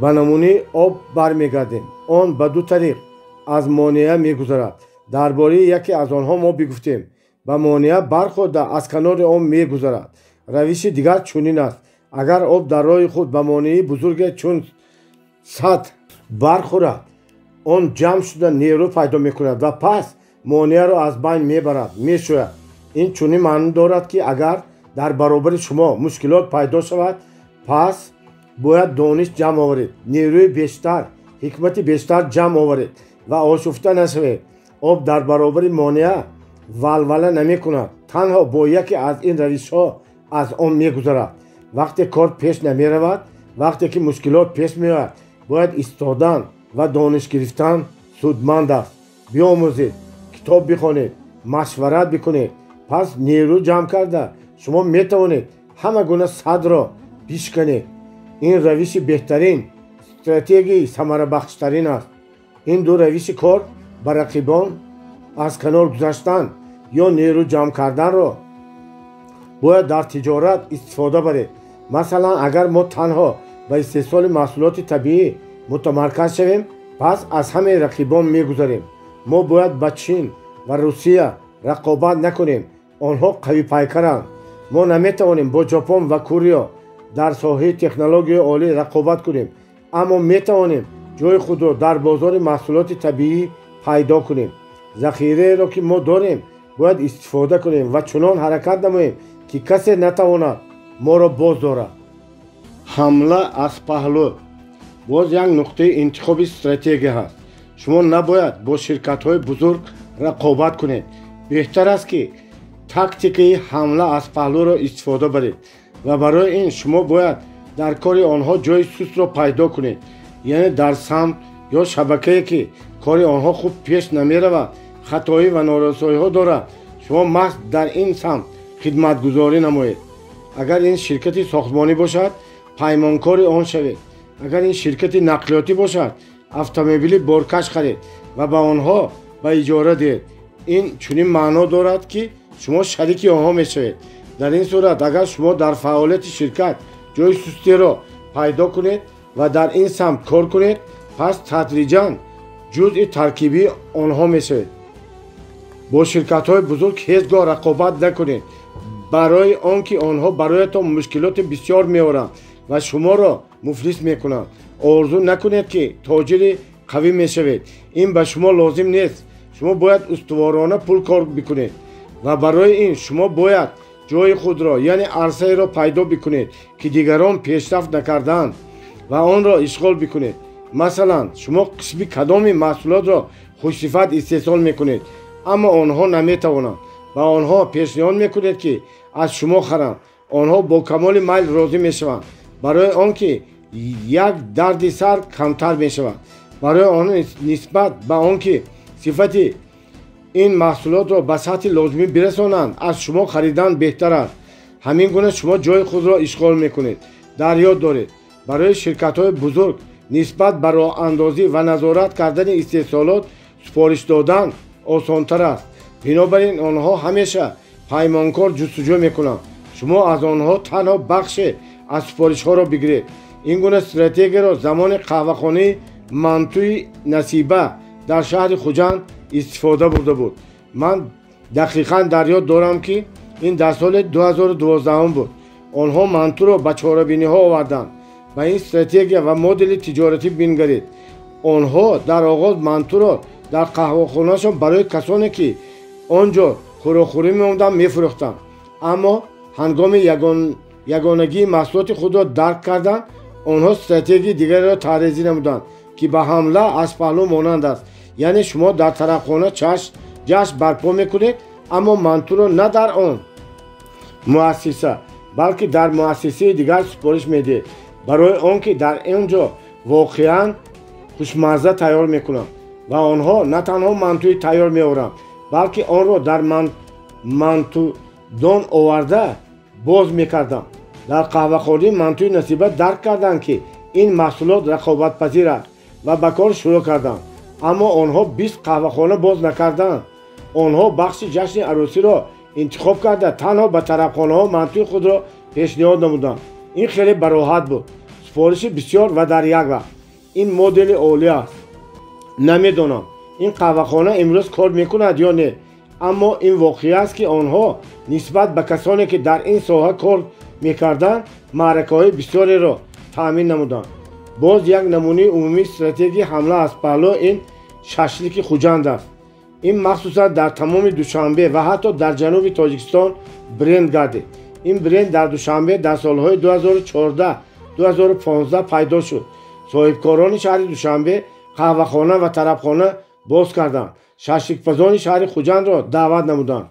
به نمونه آب برمیگردیم. آن به 2 طریق از مانعه میگذرد. درباره یکی از آنها ما بگفتیم. به مانعه برخورده از کنار آن میگذرد. روش دیگر چنین است. اگر آب در راه خود به مانعه بزرگ چون سد برخورد، آن جمع شده نیرو پیدا میکند و پس مانعه را از بین میبرد، میشوید. این چنین معنی دارد که اگر در برابر شما مشکلات پیدا شود، پس باید دانش جمع آورید، نیروی بیشتر، حکمت بیشتر جمع آورید و آشفته نشوید. آب در برابر مانعه ولوله نمی کند، تنها با یکی از این روش ها از آن می گذرد. وقتی کار پیش نمی رود، وقتی که مشکلات پیش می آید، باید ایستادن و دانش گرفتن سودمند است. بیاموزید، کتاب بخوانید، مشورت بکنید. پس نیرو جمع کرده شما می توانید همه گونه صد را پیش کنید. این روش بهترین استراتژی ثمره بخشترین است. این دو روش کار بر رقیبان از کنار گذاشتن یا نیرو جمع کردن را باید در تجارت استفاده برید. مثلا اگر ما تنها به استحصال محصولات طبیعی متمرکز شویم، پس از همه رقیبان میگذاریم. ما باید با چین و روسیه رقابت نکنیم، آنها قوی پیکرند. ما نمیتوانیم با ژاپن و کره در ساحه تکنولوژی عالی رقابت کنیم، اما میتوانیم جای خود را در بازار محصولات طبیعی پیدا کنیم. ذخیره را که ما داریم باید استفاده کنیم و چنان حرکت نماییم که کسی نتواند мо ро боз дорад. ҳамла аз паҳлӯ боз як нуқтаи интихоби стратегия ҳаст. шумо набояд бо ширкатҳои бузург рақобат кунед. беҳтар аст ки тактикаи ҳамла аз паҳлӯро истифода баред ва барои ин шумо бояд дар кори онҳо ҷои сустро пайдо кунед, яъне дар самт ё шабакае ки кори онҳо хуб пеш намеравад, хатоӣ ва норасоиҳо дорад, шумо маҳз дар ин самт хидматгузорӣ намоед. агар ин ширкати сохтмонӣ бошад, паймонкори он шавед. агар ин ширкати нақлиётӣ бошад, автомобили боркаш харед ва ба онҳо ба иҷора диҳед. ин чунин маъно дорад ки шумо шарики онҳо мешавед. дар ин сурат агар шумо дар фаъолияти ширкат ҷои сустиро пайдо кунед ва дар ин самт кор кунед, пас тадриҷан ҷузъи таркибии онҳо мешавед. бо ширкатҳои бузург ҳеҷ гоҳ рақобат накунед, барои он ки онҳо бароятон мушкилоти бисёр меоранд ва шуморо муфлис мекунанд. орзу накунед ки тоҷири қавӣ мешавед. ин ба шумо лозим нест. шумо бояд устуворона пул кор бикунед ва барои ин шумо бояд ҷои худро, яъне арсаеро пайдо бикунед ки дигарон пешрафт накардаанд ва онро ишғол бикунед. масалан, шумо қисми кадоми маҳсулотро хушсифат истеҳсол мекунед, аммо онҳо наметавонанд. ба онҳо пешниҳод мекунед ки аз шумо харанд. онҳо бо камоли майл розӣ мешаванд, барои он ки як дарди сар камтар мешавад. барои он нисбат ба он ки сифати ин маҳсулотро ба сатҳи лозимӣ бирасонанд, аз шумо харидан беҳтар аст. ҳамин гуна шумо ҷои худро ишғол мекунед. дар ёд доред, барои ширкатҳои бузург нисбат ба роҳандозӣ ва назорат кардани истеҳсолот супориш додан осонтар аст. бинобар ин онҳо ҳамеша паймонкор ҷустуҷӯ мекунанд. шумо аз онҳо танҳо бахше аз супоришҳоро бигиред. ин гуна стратегияро замони қаҳвахонаи мантуи насиба дар шаҳри хуҷанд истифода бурда буд. ман дақиқан дар ёд дорам ки ин дар соли 2012 буд. онҳо мантуро ба чорабиниҳо оварданд. ба ин стратегия ва модели тиҷоратӣ бингаред. онҳо дар оғоз мантуро дар қаҳвахонашон барои касоне ки он ҷо хӯрохӯрӣ мемонданд мефурӯхтанд. аммо ҳангоми ягонагии маҳсулоти худро дарк карданд, онҳо стратегияи дигареро таъризӣ намуданд ки ба ҳамла аз паҳлӯ монанд аст. яъне шумо дар тарабхона ҷашн барпо мекунед, аммо мантуро на дар он муассиса, балки дар муассисаи дигар супориш медиҳед, барои он ки дар он ҷо воқеан хушмазза тайёр мекунанд ва онҳо на танҳо мантуи тайёр меоранд, балки онро дар мантудон оварда боз мекарданд. дар қаҳвахонаи мантуи насиба дарк карданд ки ин маҳсулот рақобатпазир аст ва ба кор шурӯъ карданд. аммо онҳо 20 қаҳвахона боз накарданд. онҳо бахши ҷашни арӯсиро интихоб карда танҳо ба тарабхонаҳо мантуи худро пешниҳод намуданд. ин хеле бароҳат буд. супориши бисёр ва дар як вақт. ин модели олӣ аст. намедонам ин қаҳвахона имрӯз кор мекунад ё не, аммо ин воқеъ аст ки онҳо нисбат ба касоне ки дар ин соҳа кор мекарданд, маъракаҳои бисёреро таъмин намуданд. боз як намунаи умумии стратегияи ҳамла аз паҳлӯ ин шашлики хуҷанд аст. ин махсусан дар тамоми душанбе ва ҳатто дар ҷануби тоҷикистон бренд гардид. ин бренд дар душанбе дар солҳои 2014-2015 пайдо шуд. соҳибкорони шаҳри душанбе қаҳвахона ва тарабхона боз карданд. шашликпазони шаҳри хуҷандро даъват намуданд.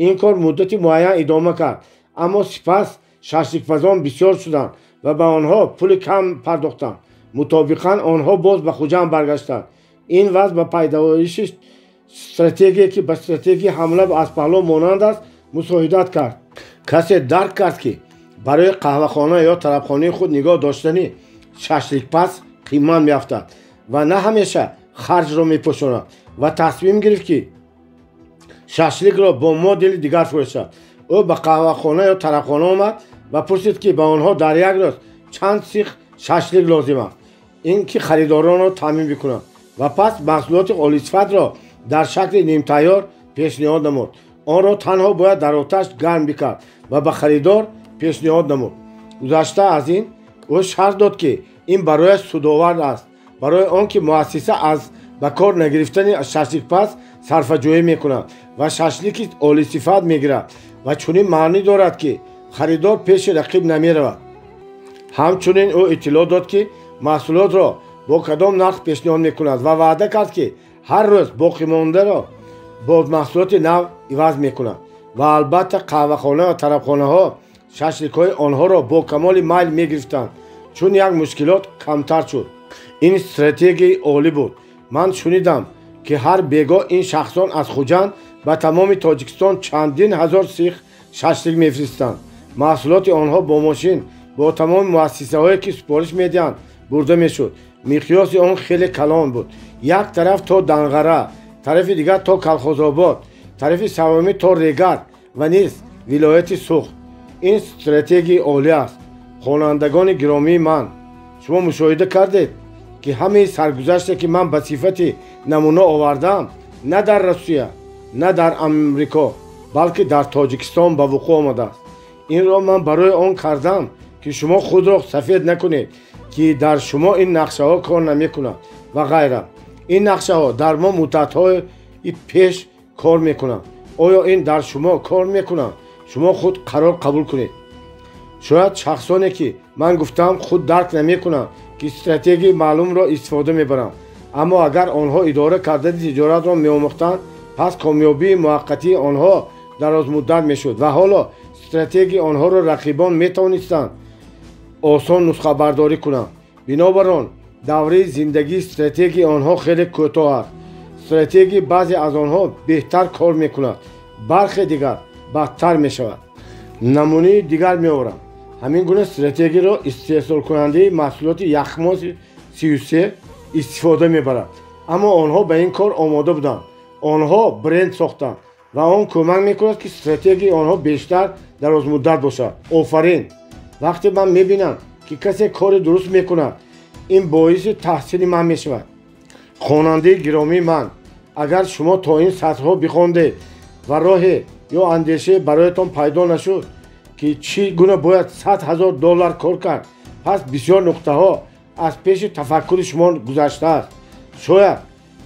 ин кор муддати муайян идома кард, аммо сипас шашликпазон бисёр шуданд ва ба онҳо пули кам пардохтанд. мутобиқан онҳо боз ба хуҷанд баргаштанд. ин вазъ ба пайдоиши стратегие ки ба стратегияи ҳамла аз паҳлӯ монанд аст мусоидат кард. касе дарк кард ки барои қаҳвахона ё тарабхонаи худ нигоҳ доштани шашликпаз қимат меафтад ва на ҳамеша харҷро мепӯшонад ва тасмим гирифт ки шашликро бо модели дигар фурӯшад. ӯ ба қаҳвахона ё тарабхона омад ва пурсид ки ба онҳо дар як рӯз чанд сих шашлик лозим аст, ин ки харидоронро таъмин бикунанд, ва пас маҳсулоти олисифатро дар шакли нимтайёр пешниҳод намуд. онро танҳо бояд дар оташ гарм бикард ва ба харидор пешниҳод намуд. гузашта аз ин ӯ шарҳ дод ки ин барояш судовар аст, барои он ки муассиса аз ба кор нагирифтани шашликпаз сарфаҷӯӣ мекунад ва шашлики олисифат мегирад ва чунин маънӣ дорад ки خریدار پیش رقیب نمی رود. همچنین او اطلاع داد که محصولات را با کدام نرخ پیشنهاد میکند و وعده کرد که هر روز باقی مانده را با محصولات نو عوض میکند و البته قهوه‌خانه و طربخانه ها ششلیک های آنها را با کمال میل میگرفتند چون یک مشکلات کمتر شد. این استراتژی عالی بود. من شنیدم که هر بیگاه این شخصان از خوجند به تمام تاجیکستان چندین هزار سیخ ششلیک میفرستند. محصولات آنها با ماشین با تمام مؤسسه هایی که سفارش میدهند برده میشد. مقیاس آن خیلی کلان بود. یک طرف تا دنغره، طرف دیگر تا کلخوزآباد، طرف سومی تا ریگر و نیز ولایت سوخت. این استراتژی عالی است. خوانندگان گرامی من، شما مشاهده کردید که همه سرگذشته که من به صفت نمونه آوردم نه در روسیه نه در امریکا بلکه در تاجیکستان به وقوع آمده است. این را من برای آن کردم که شما خود را سفید نکنید که در شما این نقشه ها کار نمی کند و غیره. این نقشه ها در ما مدت های پیش کار می کنند. آیا این در شما کار می کند؟ شما خود قرار قبول کنید. شاید شخصانی که من گفتم خود درک نمی کنند که استراتژی معلوم را استفاده می برند، اما اگر آنها اداره کردن تجارت را می آموختند پس کامیابی موقتی آنها دراز مدت می شد و حالا استراتژی آنها را رقیبان می توانستند آسان نسخه برداری کنند. بنابراین دوره زندگی استراتژی آنها خیلی کوتاه است. استراتژی بعضی از آنها بهتر کار می کند، برخی دیگر بدتر می شود. نمونه دیگر می آورم. همین گونه استراتژی را استحصال کننده محصولات یخماز 33 استفاده می برد، اما آنها به این کار آماده بودند. آنها برند ساختند و آن کمک می کند که استراتژی آنها بیشتر دراز مدت باشد. آفرین. وقتی من می بینم که کسی کار درست می کند این باعث تحسین من می شود. خواننده گرامی من، اگر شما تا این سطح ها بخوانده و راه یا اندیشه برایتان پیدا نشد که چی گونه باید $100,000 کار کرد، پس بسیار نقطه ها از پیش تفکر شما گذشته است. شاید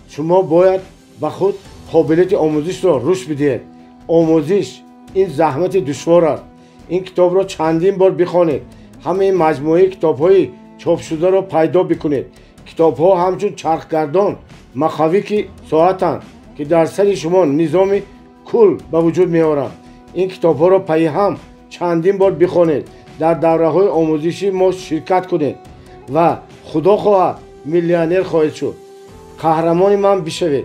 شما باید به خود قابلیت آموزش را رشد بدهید. آموزش این زحمت دشوار است. این کتاب را چندین بار بخوانید. همه مجموعه کتاب های چاپ شده را پیدا بکنید. کتاب ها همچون چرخگردان مخاویک ساعتند که در سر شما نظام کل به وجود می آورند. این کتاب ها را پی هم چندین بار بخوانید. در دوره های آموزشی ما شرکت کنید و خدا خواهد میلیونر خواهید شد. قهرمان من بشوید.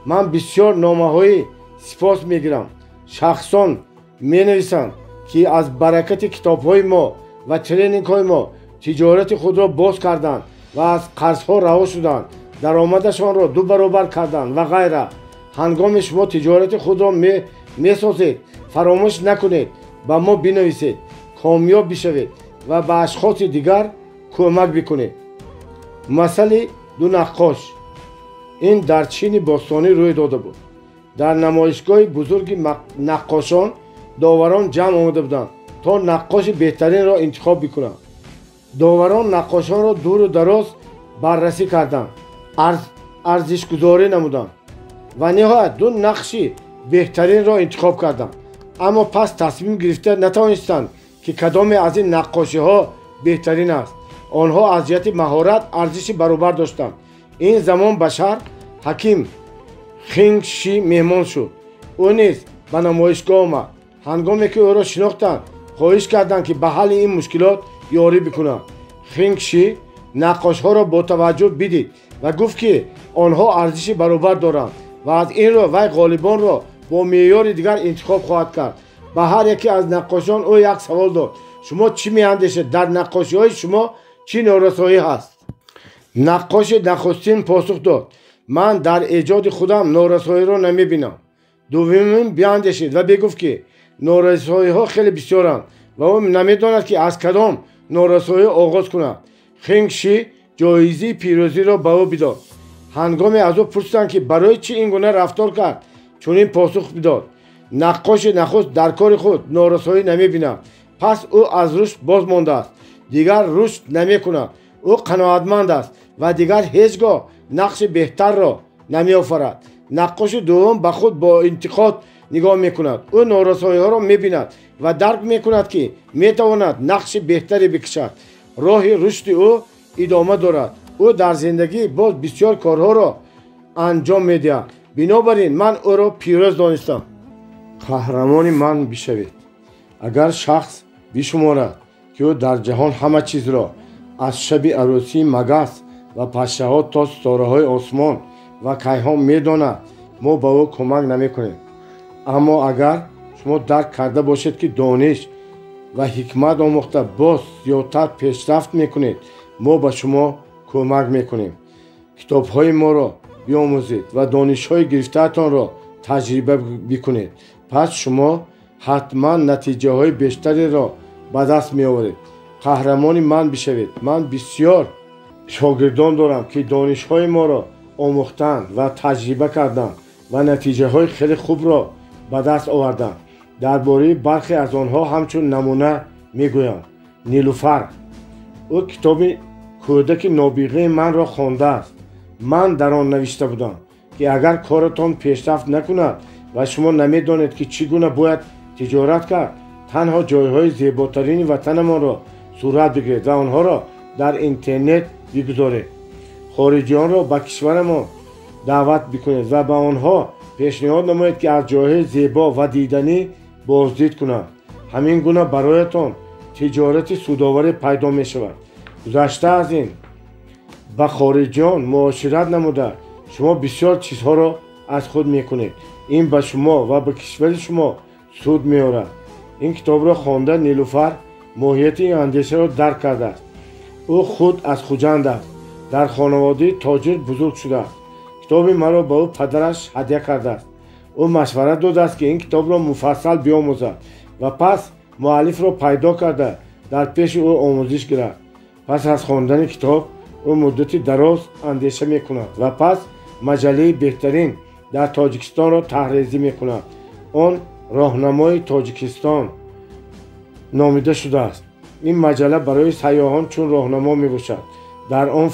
من بسیار نامه های سپاس می گیرم. شخصان می نویسند که از برکت کتاب های ما و ترینینگ های ما تجارت خود را باز کردند و از قرض ها رها شدند، درآمدشان را 2 برابر کردند و غیره. هنگام شما تجارت خود را می سازید فراموش نکنید به ما بنویسید، کامیاب بشوید و به اشخاص دیگر کمک بکنید. مثل 2 نقاش. این در چین باستانی روی داده بود. در نمایشگاه بزرگ نقاشان داوران جمع آمده بودند تا نقاش بهترین را انتخاب بکنند. داوران نقاشان را دور و دراز بررسی کردند، ارزشگذاری نمودند و نهایت 2 نقش بهترین را انتخاب کردند. اما پس تصمیم گرفته نتوانستند که کدام از این نقاشی ها بهترین است. آنها از جهت مهارت ارزش برابر داشتند. این زمان بشر حکیم خینگ شی مهمان شد. او نیز به نمایشگاه آمد. هنگامی که او را شناختند خواهش کردند که به حل این مشکلات یاری بکنند. خینگ شی نقاش ها را با توجه بدید و گفت که آنها ارزش برابر دارند و از این را وی غالبان را با معیار دیگر انتخاب خواهد کرد. به هر یکی از نقاشان او یک سوال داد: شما چی می‌اندیشید؟ در نقاشی های شما چی نارسایی هست؟ نقاش نخستین پاسخ داد: من در ایجاد خودم نارسایی را نمی‌بینم. دومین بیاندیشید و بگفت که نارسایی ها خیلی بسیارند و او نمی‌داند که از کدام نارسایی آغاز کند. خینگ شی جایزه پیروزی را به او بداد. هنگامی از او پرسیدند که برای چی این گونه رفتار کرد، چون این پاسخ بداد: نقاش نخست در کار خود نارسایی نمی‌بیند، پس او از رشد باز مانده است، دیگر رشد نمی‌کند. او قناعتمند است و دیگر هیچگاه نقش بهتر را نمی‌آفرد. نقاش دوم به خود با انتقاد نگاه میکند. او نارسایی ها را میبیند و درک میکند که میتواند نقش بهتری بکشد. راه رشد او ادامه دارد. او در زندگی باز بسیار کارها را انجام میدهد. بنابراین من او را پیروز دانستم. قهرمان من بشوید. اگر شخص بشمارد که او در جهان همه چیز را از شب عروسی مگس و پشه ها تا ستاره های آسمان و کیهان میداند، ما به او کمک نمیکنیم. اما اگر شما درک کرده باشید که دانش و حکمت آموخته باز زیادتر پیشرفت میکنید، ما به شما کمک میکنیم. کتاب های ما را بیاموزید و دانش های گرفته‌تان را تجربه بکنید. پس شما حتما نتیجه های بیشتری را به دست می آورید. قهرمان من بشوید. من بسیار شاگردان دارم که دانش های ما را آموختند و تجربه کردند و نتیجه های خیلی خوب را به دست آوردند. درباره برخی از آنها همچون نمونه میگویم. نیلوفر، او کتاب کودک نابغه من را خوانده است. من در آن نوشته بودم که اگر کارتان پیشرفت نکند و شما نمیدانید که چگونه باید تجارت کرد، تنها جایهای زیباترین وطنمان را صورت بگیرید و آنها را در اینترنت بگذارید. خارجیان را به کشورمان دعوت بکنید و به آنها پیشنهاد نمایید که از جایهای زیبا و دیدنی بازدید کنند. همین گونه برایتان تجارت سودآور پیدا می شود. گذشته از این با خارجیان معاشرت نموده شما بسیار چیزها را از خود میکنید. این به شما و به کشور شما سود میارد. این کتاب را خوانده نیلوفر ماهیت این اندیشه را درک کرده است. او خود از خوجند است. در خانواده تاجر بزرگ شده است. کتاب مرا به او پدرش هدیه کرده است. او مشورت داده است که این کتاب را مفصل بیاموزد و پس مؤلف را پیدا کرده در پیش او آموزش گیرد. پس از خواندن کتاب او مدتی دراز اندیشه می کند و پس مجله بهترین در تاجیکستان را طرحریزی می کند. آن راهنمای تاجیکستان نامیده شده است. این مجله برای سیاحان چون راهنما می باشد. در آن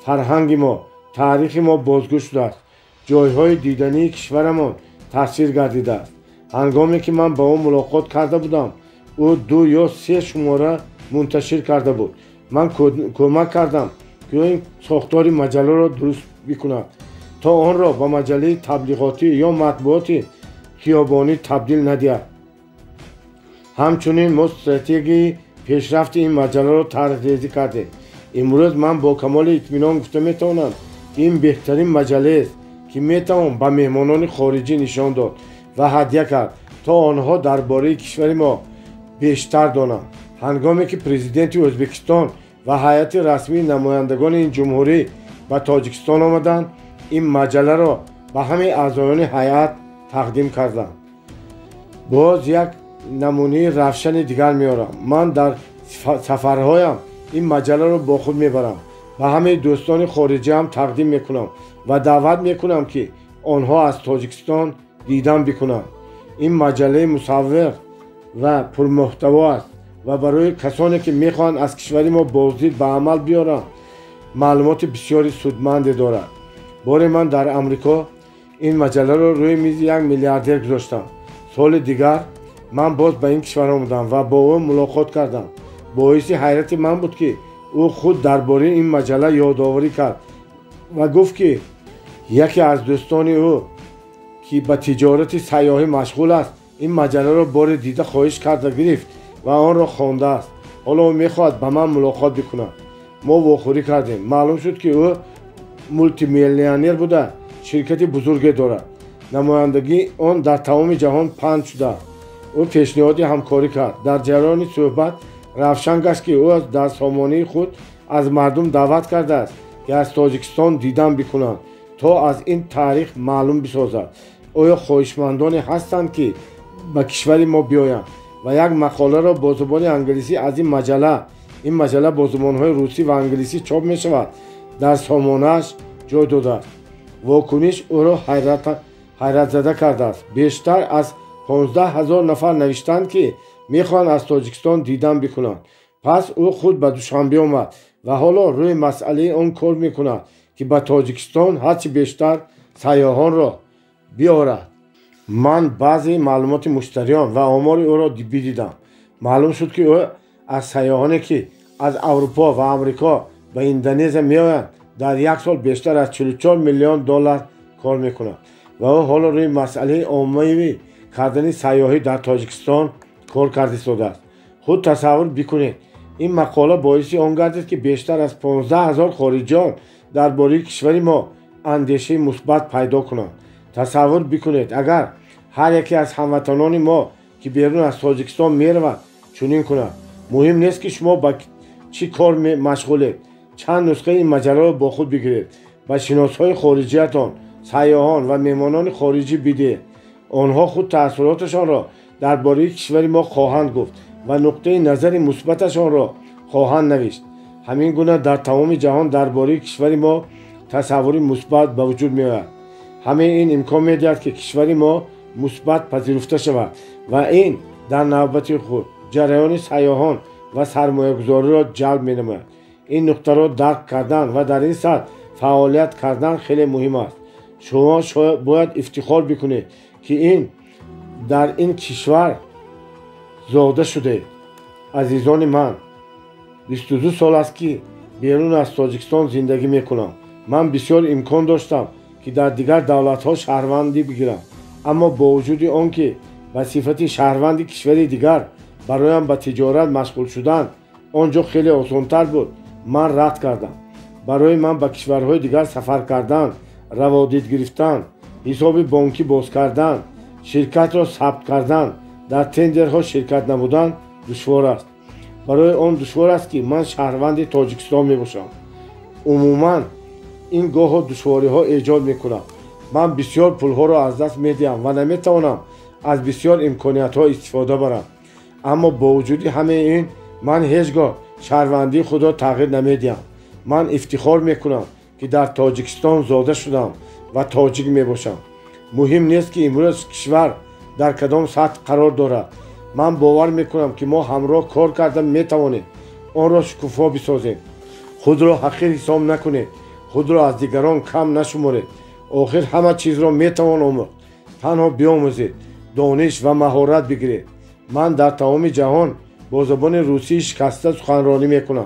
فرهنگ ما، تاریخ ما بازگو شده است. جایهای دیدنی کشورمان تصویر گردیده است. هنگامی که من با او ملاقات کرده بودم، او 2 یا 3 شماره منتشر کرده بود. من کمک کردم که این ساختار مجله را درست بکند تا آن را با مجله تبلیغاتی یا مطبوعاتی خیابانی تبدیل ندهد. همچنین ما استراتژی پیشرفت این مجله را طرحریزی کردیم. امروز من با کمال اطمینان گفته میتوانم که این بهترین مجله است که میتوان به مهمانان خارجی نشان داد و هدیه کرد تا آنها درباره کشور ما بیشتر دانند. هنگامی که پرزیدنت ازبکستان و هیئت رسمی نمایندگان این جمهوری به تاجیکستان آمدند، این مجله را به همه اعضایان هیئت تقدیم کردند. باز یک نمونه روشن دیگر میارم. من در سفرهایم این مجله را با خود میبرم. به همه دوستان خارجی هم تقدیم میکنم و دعوت میکنم که آنها از تاجیکستان دیدن بکنند. این مجله مصور و پرمحتوا است و برای کسانی که میخوان از کشور ما بازدید به عمل بیارند معلومات بسیاری سودمند دارد. بار من در امریکا این مجله را روی میز یک میلیاردر گذاشتم. سال دیگر من باز به این کشور آمدم و با او ملاقات کردم. باعث حیرت من بود که او خود درباره این مجله یادآوری کرد و گفت که یکی از دوستان او که به تجارت سیاحی مشغول است این مجله را بار دیده خواهش کرده گرفت و آن را خوانده است. حالا او میخواهد با من ملاقات بکند. ما واخوری کردیم. معلوم شد که او مولتی میلیونر بوده، شرکت بزرگی دارد. نمایندگی آن در تمام جهان پخش شده. او پیشنهاد همکاری کرد. در جریان صحبت روشن گشت که او در سامانه خود از مردم دعوت کرده است که از تاجیکستان دیدن بکنند تا از این تاریخ معلوم بسازد آیا خواهشمندانی هستند که به کشور ما بیایند و یک مقاله را با زبان انگلیسی از این مجله با زبانهای روسی و انگلیسی چاپ می شود در سامانه‌اش جای داده است. واکنش او را حیرت زده کرده است. بیشتر از 15,000 نفر نوشتند که میخوان از تاجیکستان دیدن بکنند. پس او خود به دوشنبه آمد و حالا روی مسئله آن کار میکند که به تاجیکستان هرچی بیشتر سیاحان را بیارد. من بعضی معلومات مشتریان و آمار او را دیدم. معلوم شد که او از سیاحانی که از اروپا و آمریکا به اندونزیا میآیند در یک سال بیشتر از 44 میلیون دلار کار میکنند و او حالا روی مسئله عمومی کردن سیاحی در تاجیکستان کار کرده شده است. خود تصور بکنید این مقاله باعث آن گردید که بیشتر از 15,000 خارجیان درباره کشور ما اندیشه مثبت پیدا کنند. تصور بکنید اگر هر یکی از هموطنان ما که بیرون از تاجیکستان میروند چنین کنند. مهم نیست که شما با چی کار مشغولید، چند نسخه این مجله را با خود بگیرید، به شناسهای خارجیتان، سیاحان و مهمانان خارجی بدهید. آنها خود تأثیراتشان را درباره کشور ما خواهند گفت و نقطه نظر مثبتشان را خواهند نوشت. همین گونه در تمام جهان درباره کشور ما تصوری مثبت به وجود میآید. همه این امکان میدهد که کشور ما مثبت پذیرفته شود و این در نوبت خود جریان سیاحان و سرمایه‌گذاری را جلب می‌نماید. این نقطه را درک کردن و در این سطح فعالیت کردن خیلی مهم است. شما باید افتخار بکنید که این در این کشور زاده شده. عزیزان من 22 سال است که بیرون از تاجیکستان زندگی میکنم. من بسیار امکان داشتم که در دیگر دولت‌ها شهروندی بگیرم، اما با وجود آنکه به صفت شهروند کشور دیگر برایم به تجارت مشغول شدن آنجا خیلی آسان‌تر بود، من رد کردم. برای من به کشورهای دیگر سفر کردن، روادید گرفتن، حساب بانکی باز کردن، شرکت را ثبت کردن، در تندرها شرکت نمودن دشوار است. برای آن دشوار است که من شهروند تاجیکستان می باشم. عموما این گاه دشواری ها ایجاد می کنم. من بسیار پول ها را از دست می دهم و نمی توانم از بسیار امکانیت ها استفاده برم. اما با وجود همه این من هیچگاه شهروندی خود را تغییر نمی دهم. من افتخار می کنم که در تاجیکستان زاده شدم و تاجیک می باشم. مهم نیست که امروز کشور در کدام سطح قرار دارد. من باور میکنم که ما همراه کار کردن میتوانیم آن را شکوفا بسازیم. خود را حقیر حساب نکنید، خود را از دیگران کم نشمارید. آخر همه چیز را میتوان آموخت. تنها بیاموزید، دانش و مهارت بگیرید. من در تمام جهان با زبان روسی شکسته سخنرانی میکنم.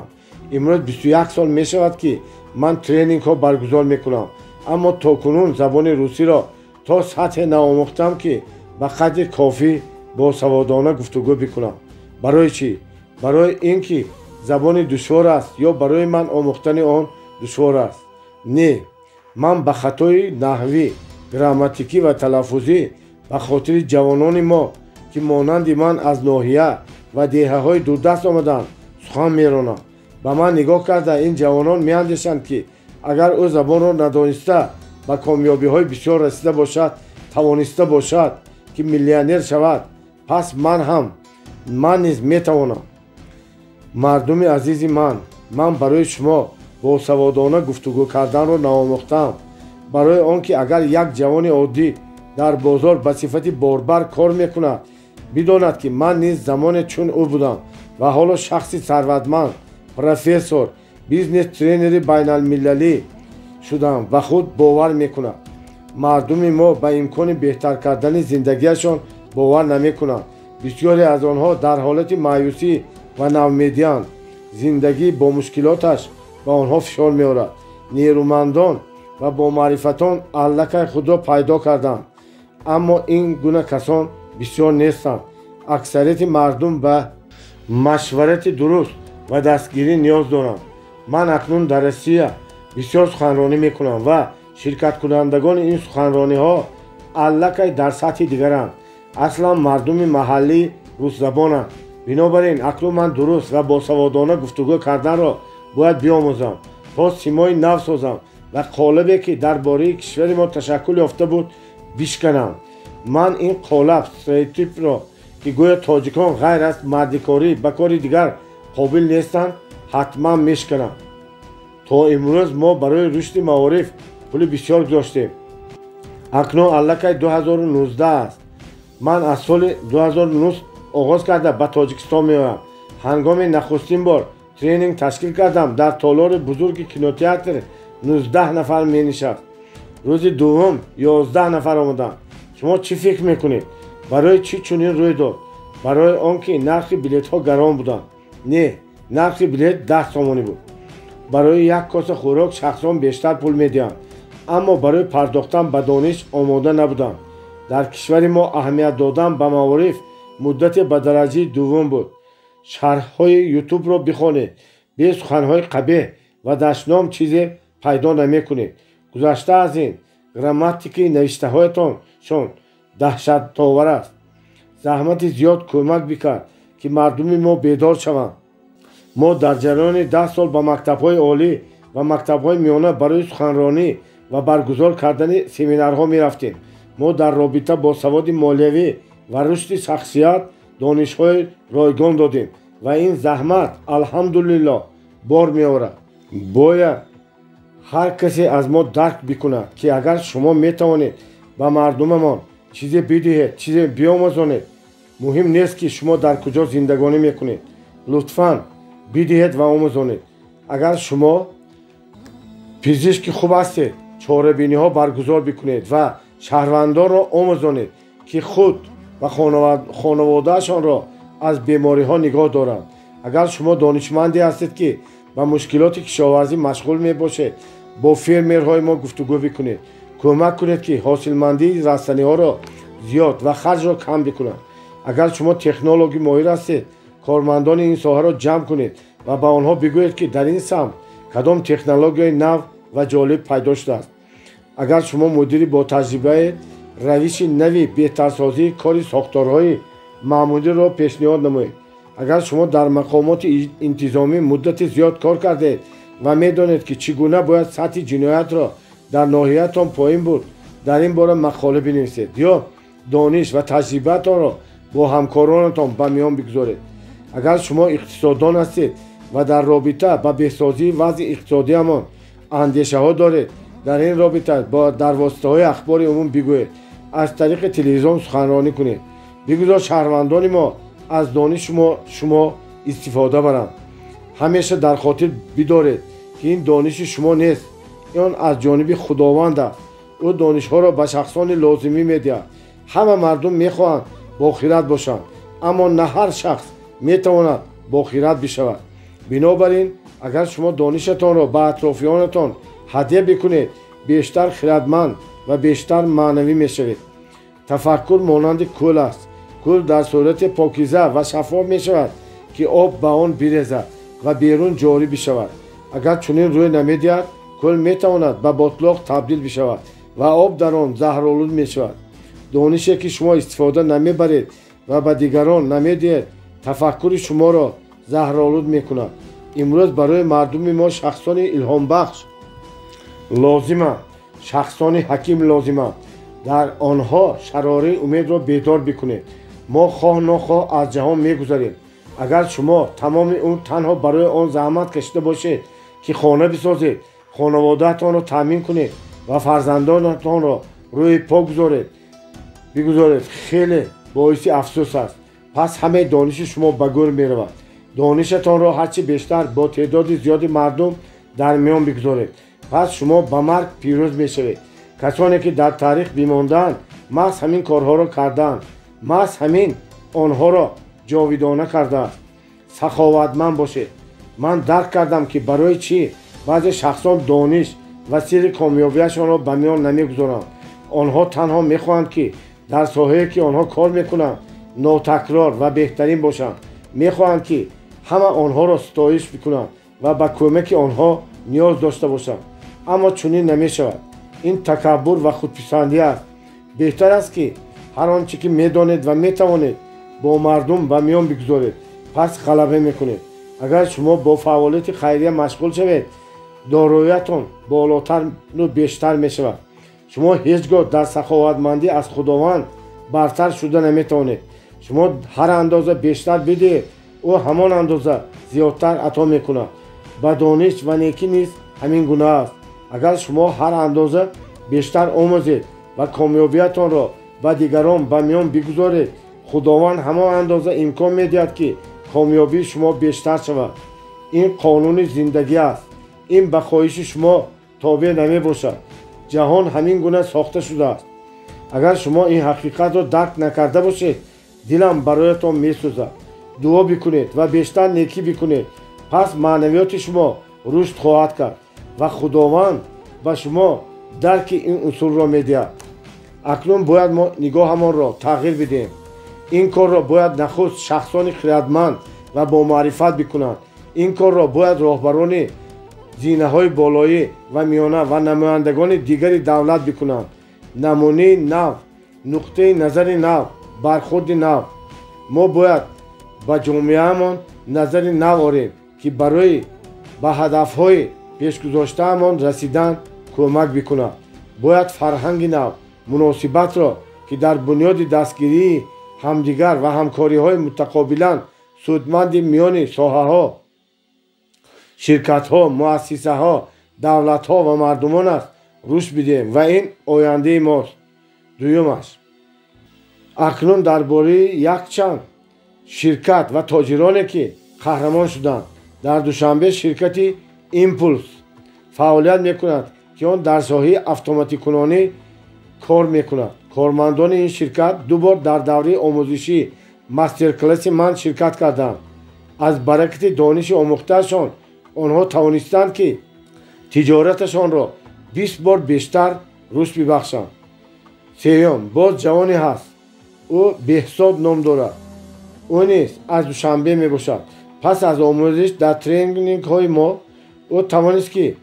امروز 21 سال میشود که من ترینینگ ها برگزار میکنم، اما تاکنون زبان روسی را تا سطح ناآموختم که به قدر کافی با سوادانه گفتگو بکنم. برای چی؟ برای اینکه زبان دشوار است یا برای من آموختن آن دشوار است؟ نه، من به خطای نحوی، گراماتیکی و تلفظی به خاطر جوانان ما که مانند من از ناحیه و دهه‌های دوردست آمدند سخن میرانم. به من نگاه کرده این جوانان میاندیشند که اگر او زبان را ندانسته به کامیابی‌های بسیار رسیده باشد، توانسته باشد که میلیونر شود، پس من نیز میتوانم. مردم عزیز من برای شما با سوادانه گفتگو کردن را ناآموختم. برای آنکه اگر یک جوان عادی در بازار به صفت باربر کار میکند بداند که من نیز زمان چون او بودم و حالا شخصی ثروتمند، پروفسور، بیزنس ترینر بین المللی شدم و خود باور میکند. مردم ما به امکان بهتر کردن زندگیشان باور نمیکنند. بسیاری از آنها در حالت مایوسی و ناامیدی‌اند. زندگی با مشکلاتش به آنها فشار می‌آورد. نیرومندان و با معرفتان علکه خود را پیدا کردند، اما این گونه کسان بسیار نیستند. اکثریت مردم به مشورت درست و دستگیری نیاز دارند. من اکنون در روسیه بسیار سخنرانی میکنم و شرکت کنندگان این سخنرانی ها علکه در سطح دیگرند. اصلا مردم محلی روس زبانند. بنابراین اکنون من درست و با سوادانه گفتگو کردن را باید بیاموزم تا سیمای نو سازم و قالبی که درباره کشور ما تشکل یافته بود بشکنم. من این قالب استریوتیپ را که گویا تاجیکان غیر از مردکاری به کار دیگر قابل نیستند حتما میشکنم. تا امروز ما برای رشد معارف پول بسیار گذاشتیم. اکنون علکه 2019 است. من از سال 2009 آغاز کرده به تاجیکستان میآیم. هنگام نخستین بار ترینینگ تشکیل کردم. در تالار بزرگ کینوتئاتر 19 نفر می نشست. روز دوم 11 نفر آمدند. شما چی فکر میکنید؟ برای چی چنین روی داد؟ برای آنکه نرخ بلیط ها گران بودند؟ نه، نرخ بلیط 10 تومانی بود. برای یک کاسه خوراک شخصان بیشتر پول میدهند، اما برای پرداختن به دانش آماده نبودند. در کشور ما اهمیت دادن به معارف مدت به درجه دوم بود. شرح‌های یوتیوب را بخوانید، به سخن‌های قبیح و دشنام چیزی پیدا نمی‌کنید. گذشته از این، گراماتیک نوشته‌هایتان شون دهشت‌آور است. زحمت زیاد کمک بکرد که مردم ما بیدار شوند. ما در جریان 10 سال به مکتب‌های عالی و مکتب‌های میانه برای سخنرانی و برگزار کردن سمینارها می‌رفتیم. ما در رابطه با سواد مالیوی و رشد شخصیت دانش‌های رایگان دادیم و این زحمت الحمدلله بار می‌آورد. باید هر کسی از ما درک بکند که اگر شما می‌توانید به مردممان چیزی بدهید، چیزی بیاموزانید، مهم نیست که شما در کجا زندگانی می‌کنید. لطفاً بدهید و آموزانید. اگر شما پزشک خوب هستید، چاره‌بینی‌ها برگزار بکنید و شهروندان را آموزانید که خود و خانواده‌شان را از بیماری‌ها نگاه دارند. اگر شما دانشمندی هستید که با مشکلات کشاورزی مشغول میباشید، با فرمرهای ما گفتگو بکنید. کمک کنید که حاصلمندی رستنی‌ها را زیاد و خرج را کم بکنند. اگر شما تکنولوژی ماهر هستید، کارمندان این ساحه را جمع کنید و به آنها بگویید که در این سمت کدام تکنولوژی نو و جالب پیدا شده است. اگر شما مدیری با تجربه، روش نوی بهترسازی کار ساختارهای معمولی را پیشنهاد نمایید. اگر شما در مقامات انتظامی مدت زیاد کار کرده و میدانید که چگونه باید سطح جنایت را در ناحیه‌تان پایین برد، در این باره مقاله بنویسید یا دانش و تجربه‌تان را با همکارانتان به میان بگذارید. اگر شما اقتصاددان هستید و در رابطه با بهسازی وضع اقتصادی همان اندیشه ها دارید، در این رابطه در واسطه های اخبار عموم بگویید. از طریق تلویزیون سخنرانی کنید. بگذار شهروندان ما از دانش شما استفاده برند. همیشه در خاطر بدارید که این دانش شما نیست، این از جانب خداوند است. او دانش ها را به شخصان لازمی میدهد. همه مردم میخواهند با خیرات باشند، اما نه هر شخص میتواند با خیرات بشود. بنابراین اگر شما دانشتان را به اطرافیانتان هدیه بکنید، بیشتر خیرتمند و بیشتر معنوی میشوید. تفکر مانند کل است. کل در صورت پاکیزه و شفاف می شود که آب به آن بریزد و بیرون جاری بشود. اگر چنین روی نمیدهد، کل می تواند به بطلاق تبدیل بشود و آب در آن زهرآلود می شود. دانشی که شما استفاده نمی برید و به دیگران نمی دهید، تفکر شما را زهرآلود می کند. امروز برای مردم ما شخصان الهام بخش لازم است، شخصان حکیم لازم است. در آنها شراره امید را بیدار بکنید. ما خواه نخواه از جهان میگذاریم. اگر شما تمام اون تنها برای آن زحمت کشیده باشید که خانه بسازید، خانواده‌تان را تامین کنید و فرزندانتان را روی پا بگذارید، خیلی باعث افسوس است. پس همه دانش شما به گور میرود. دانشتان را هرچی بیشتر با تعداد زیادی مردم در میان بگذارید، پس شما به مرگ پیروز میشوید. کسانی که در تاریخ بماندند محض همین کارها را کردند، محض همین آنها را جاودانه کرده. سخاوتمند باشید. من درک کردم که برای چی بعضی شخصان دانش و سر کامیابیشان را به میان نمیگذارند. آنها تنها میخواهند که در ساحه‌ای که آنها کار میکنند ناتکرار و بهترین باشند. میخواهند که همه آنها را ستایش بکنند و به کمک آنها نیاز داشته باشند، اما چنین نمیشود. این تکبر و خودپسندی است. بهتر است که هر آنچه که میدانید و میتوانید با مردم به میان بگذارید، پس غلبه میکنید. اگر شما با فعالیت خیریه مشغول شوید، داراییتان بالاتر و بیشتر میشود. شما هیچگاه در سخاوتمندی از خداوند برتر شده نمیتوانید. شما هر اندازه بیشتر بدهید، او همان اندازه زیادتر عطا میکند. با دانش و نیکی نیز همین گونه است. اگر شما هر اندازه بیشتر آموزید و کامیابیتان را به دیگران به میان بگذارید، خداوند همان اندازه امکان میدهد که کامیابی شما بیشتر شود. این قانون زندگی است. این به خواهش شما تابع نمی باشد. جهان همین گونه ساخته شده است. اگر شما این حقیقت رو درک نکرده باشید دلم برایتان میسوزد. دعا بکنید و بیشتر نیکی بکنید، پس معنویات شما رشد خواهد کرد و خداوند به شما درک این اصول را میدهد. اکنون باید ما نگاهمان را تغییر بدیم. این کار را باید نخست شخصان خردمند و با معرفت بکنند. این کار را باید راهبران زینه‌های بالایی و میانه و نمایندگان دیگری دولت بکنند. نمونه نو، نقطه نظر نو، برخورد نو. ما باید با جامعه‌مان نظر نو آوریم که برای به هدف‌های پیشگذاشته‌مان رسیدن کمک بکند. باید فرهنگ نو، مناسبت را که در بنیاد دستگیری همدیگر و همکاری‌های متقابلا سودمند میان ساحه‌ها، شرکت‌ها، مؤسسه‌ها، دولت‌ها و مردمان است رشد بدهیم و این آینده ماست. دومش، اکنون درباره یک چند شرکت و تاجرانی که قهرمان شدند. در دوشنبه شرکتی ایمپولس فعالیت میکند که آن در ساحه اتوماتیک کنانی کار میکند. کارمندان این شرکت دو بار در دوره آموزشی مستر کلاس من شرکت کردند. از برکت دانش آموختهشان آنها توانستند که تجارتشان را 20 بار بیشتر رشد ببخشند. سوم، باز جوانی هست. او بهزاد نام دارد. او نیز از دوشنبه می باشد. پس از آموزش در ترینینگ های ما او توانست که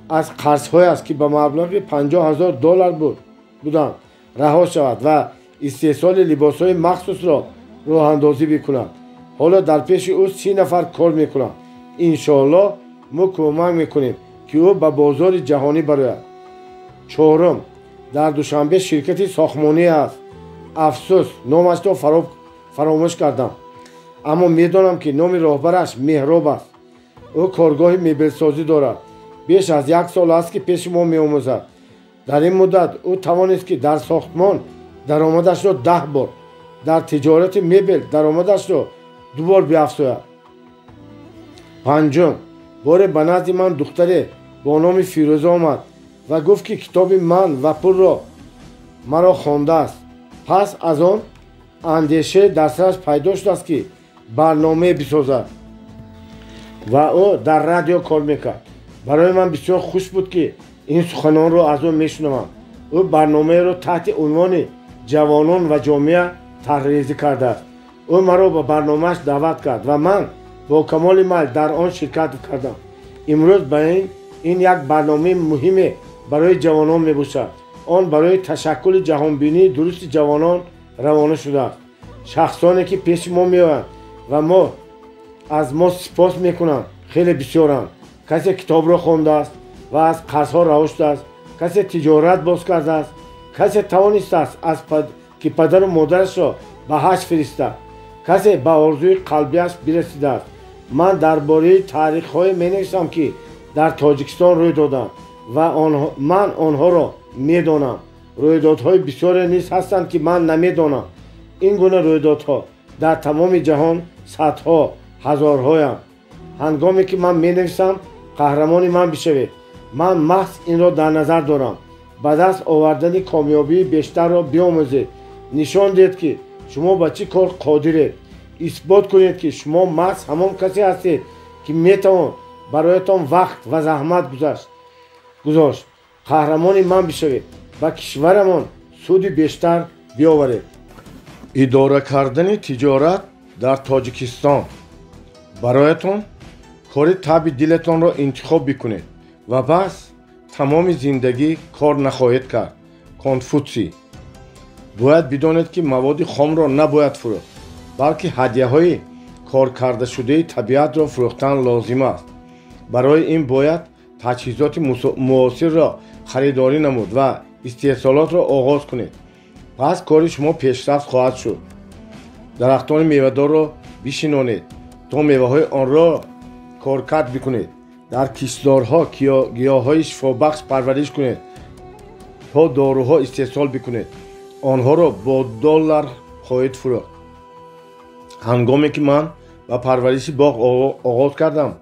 از قرض های است که به مبلغ $50,000 بودند رها شود و استحصال لباس های مخصوص را راه اندازی بکند. حالا در پیش او 30 نفر کار میکنند. انشاءالله ما کمک میکنیم که او به بازار جهانی برآید. چهارم، در دوشنبه شرکتی ساختمانی است. افسوس نامش را فراموش کردم، اما میدانم که نام راهبرش مهراب است. او کارگاه مبل سازی دارد. بیش از 1 سال است که پیش ما میآموزد. در این مدت او توانست که در ساختمان درآمدش را 10 بار، در تجارت مبل درآمدش را 2 بار بیافزاید. پنجم، بار به نزد من دختری با نام فیروزه آمد و گفت که کتاب من و پول را مرا خوانده است. پس از آن اندیشه در سرش پیدا شده است که برنامه بسازد و او در رادیو کار میکرد. برای من بسیار خوش بود که این سخنان را از او میشنوم. او برنامه را تحت عنوان جوانان و جامعه طرحریزی کرده است. او مرا به برنامهش دعوت کرد و من با کمال میل در آن شرکت کردم. امروز به این یک برنامه مهم برای جوانان میباشد. آن برای تشکل جهانبینی درست جوانان روانه شده است. شخصانی که پیش ما میآیند و ما از ما سپاس میکنند خیلی بسیارند. کسی کتاب را خوانده است و از قرضها رها شده است. کسی تجارت باز کرده است. کسی توانسته است که پدر و مادرش را به حج فرستد. کسی به آرزوی قلبیش برسیده است. من درباره تاریخ‌های می‌نویسم که در تاجیکستان روی دادند و من آنها را می‌دانم. رویدادهای بسیاری نیز هستند که من نمی‌دانم. این گونه رویدادها در تمام جهان صدها، هزارهایند. هنگامی که من می‌نویسم قهرمانی من بشوید. من محض این را در نظر دارم. به دست آوردن کامیابی بیشتر را بیاموزید. نشان دهید که شما به چه کار قادرید. اثبات کنید که شما محض همان کسی هستید که میتوان برایتان وقت و زحمت گذاشت. قهرمانی من بشوید. به کشورمان سود بیشتر بیاورید. اداره کردن تجارت در تاجیکستان. برایتان کار طبع دلتان را انتخاب بکنید و بس تمام زندگی کار نخواهید کرد. کنفوسی. باید بدانید که مواد خام را نباید فروخت، بلکه هدیه های کار کرده شده طبیعت را فروختن لازم است. برای این باید تجهیزات معاصر را خریداری نمود و استحصالات را آغاز کنید. پس کار شما پیشرفت خواهد شد. درختان میوه‌دار را بشینانید تا میوه های آن را کارکرد بکنید. در کشتزارها گیاهای شفابخش پرورش کنید تا داروها استحصال بکنید. آنها را با $1 خواهید فروخت. هنگامی که من با پرورش باغ آغاز کردم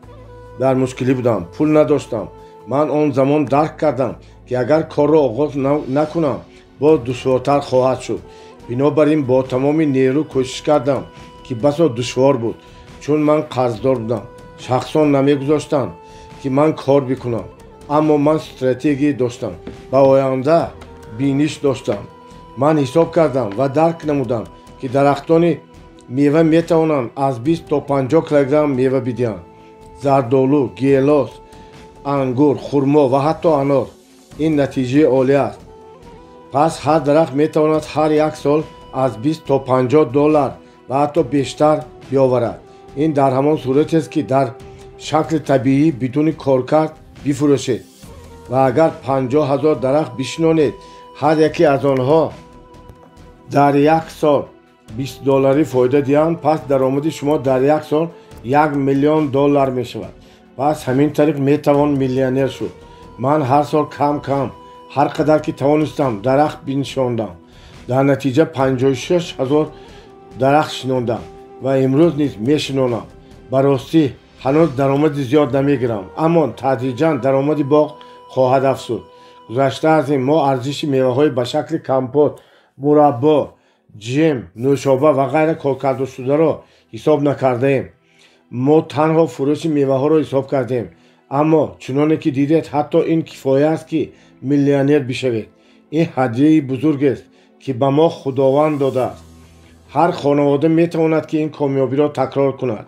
در مشکلی بودم، پول نداشتم. من آن زمان درک کردم که اگر کار را آغاز نکنم باز دشوارتر خواهد شد. بنابراین با تمام نیرو کوشش کردم که بسا دشوار بود، چون من قرضدار بودم. شخصان نمیگذاشتند که من کار بکنم، اما من استراتژی داشتم و آینده بینش داشتم. من حساب کردم و درک نمودم که درختان میوه میتوانند از 20 تا 50 کیلوگرم میوه بدهند. زردآلو، گیلاس، انگور، خرما و حتی انار. این نتیجه عالی است. پس هر درخت میتواند هر یک سال از 20 تا 50 دلار و حتی بیشتر بیاورد. این در همان صورت است که در شکل طبیعی بدون کارکرد بفروشید و اگر 50,000 درخت بشنانید، هر یکی از آنها در یک سال 20 دلاری فایده دهند، پس درآمد شما در یک سال 1 میلیون دلار می شود. پس همین طریق می توان میلیونر شد. من هر سال کم کم هر قدر که توانستم درخت بنشاندم. در نتیجه 56,000 درخت شناندم و امروز نیز می شنانم. براستی هنوز درآمد زیاد نمیگیرم، اما تدریجا درآمد باغ خواهد افزود. گذشته از این ما ارزش میوه های به شکل کمپوت، مربا، جم، نوشابه و غیر کارکرده شده را حساب نکرده ایم. ما تنها فروش میوه ها را حساب کردیم، اما چنانه که دیدید حتی این کفایه است که میلیونر بشوید. این هدیه بزرگ است که به ما خداوند داده است. هر خانواده میتواند که این کامیابی را تکرار کند.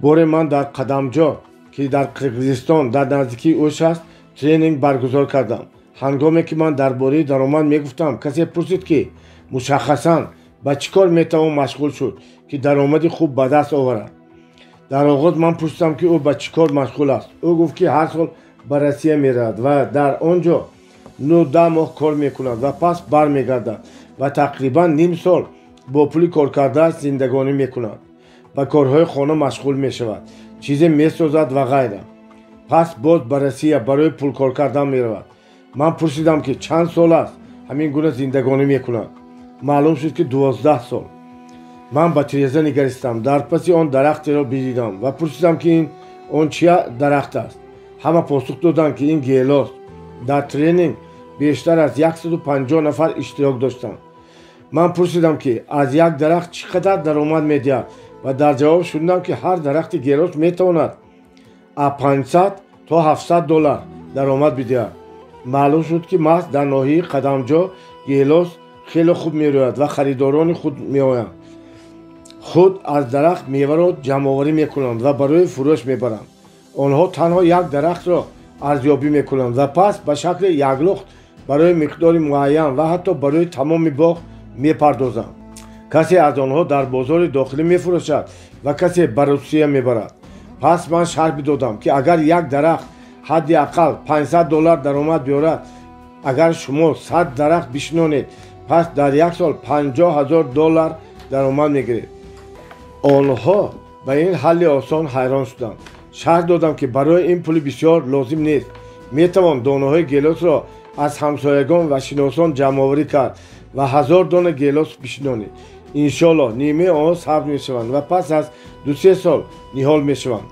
بار من در قدمجا که در قرقیزستان در نزدیکی اوش است ترینینگ برگزار کردم. هنگامی که من درباره درآمد میگفتم، کسی پرسید که مشخصاً به چیکار میتوان مشغول شد که درآمد خوب به دست آورد. در آغاز من پرسیدم که او به چیکار مشغول است. او گفت که هر سال به روسیه میرود و در آنجا 9 ماه کار میکند و پس برمیگردد و تقریبا نیم سال با پول کار کرده زندگانی میکند. به کارهای خانه مشغول میشود، چیزی میسازد و غیره. پس باز به روسیه برای پول کار کردن میرود. من پرسیدم که چند سال است همین گونه زندگانی میکند. معلوم شد که 12 سال. من به تیرزه نگریستم، در پس آن درختی را بدیدم و پرسیدم که این آن چه درخت است. همه پاسخ دادند که این گیلاس. در ترینینگ بیشتر از 150 نفر اشتراک داشتند. من پرسیدم که از یک درخت چقدر درآمد میدهد و در جواب شنیدم که هر درخت گیلاس میتواند از 500 تا 700 دلار درآمد بدهد. معلوم شد که محض در ناحیه قدمجا گیلاس خیلی خوب میروید و خریداران خود میآیند. خود از درخت میوه را جمع آوری میکنند و برای فروش میبرند. آنها تنها یک درخت را ارزیابی میکنند و پس به شکل یک لخت برای مقدار معین و حتی برای تمام باغ میپردازند. کسی از آنها در بازار داخلی میفروشد و کسی به روسیه میبرد. پس من شرح دادم که اگر یک درخت حداقل 500 دلار درآمد بیاورد، اگر شما 100 درخت بشنانید، پس در یک سال 50,000 دلار درآمد میگیرید. آنها به این حل آسان حیران شدند. شرح دادم که برای این پول بسیار لازم نیست. میتوان دانه های گیلاس را از همسایگان و شناسان جمع آوری کرد و 1000 دانه گیلاس بشنانید. انشالله نیمه آنها ثبت میشوند و پس از 2-3 سال نهال میشوند.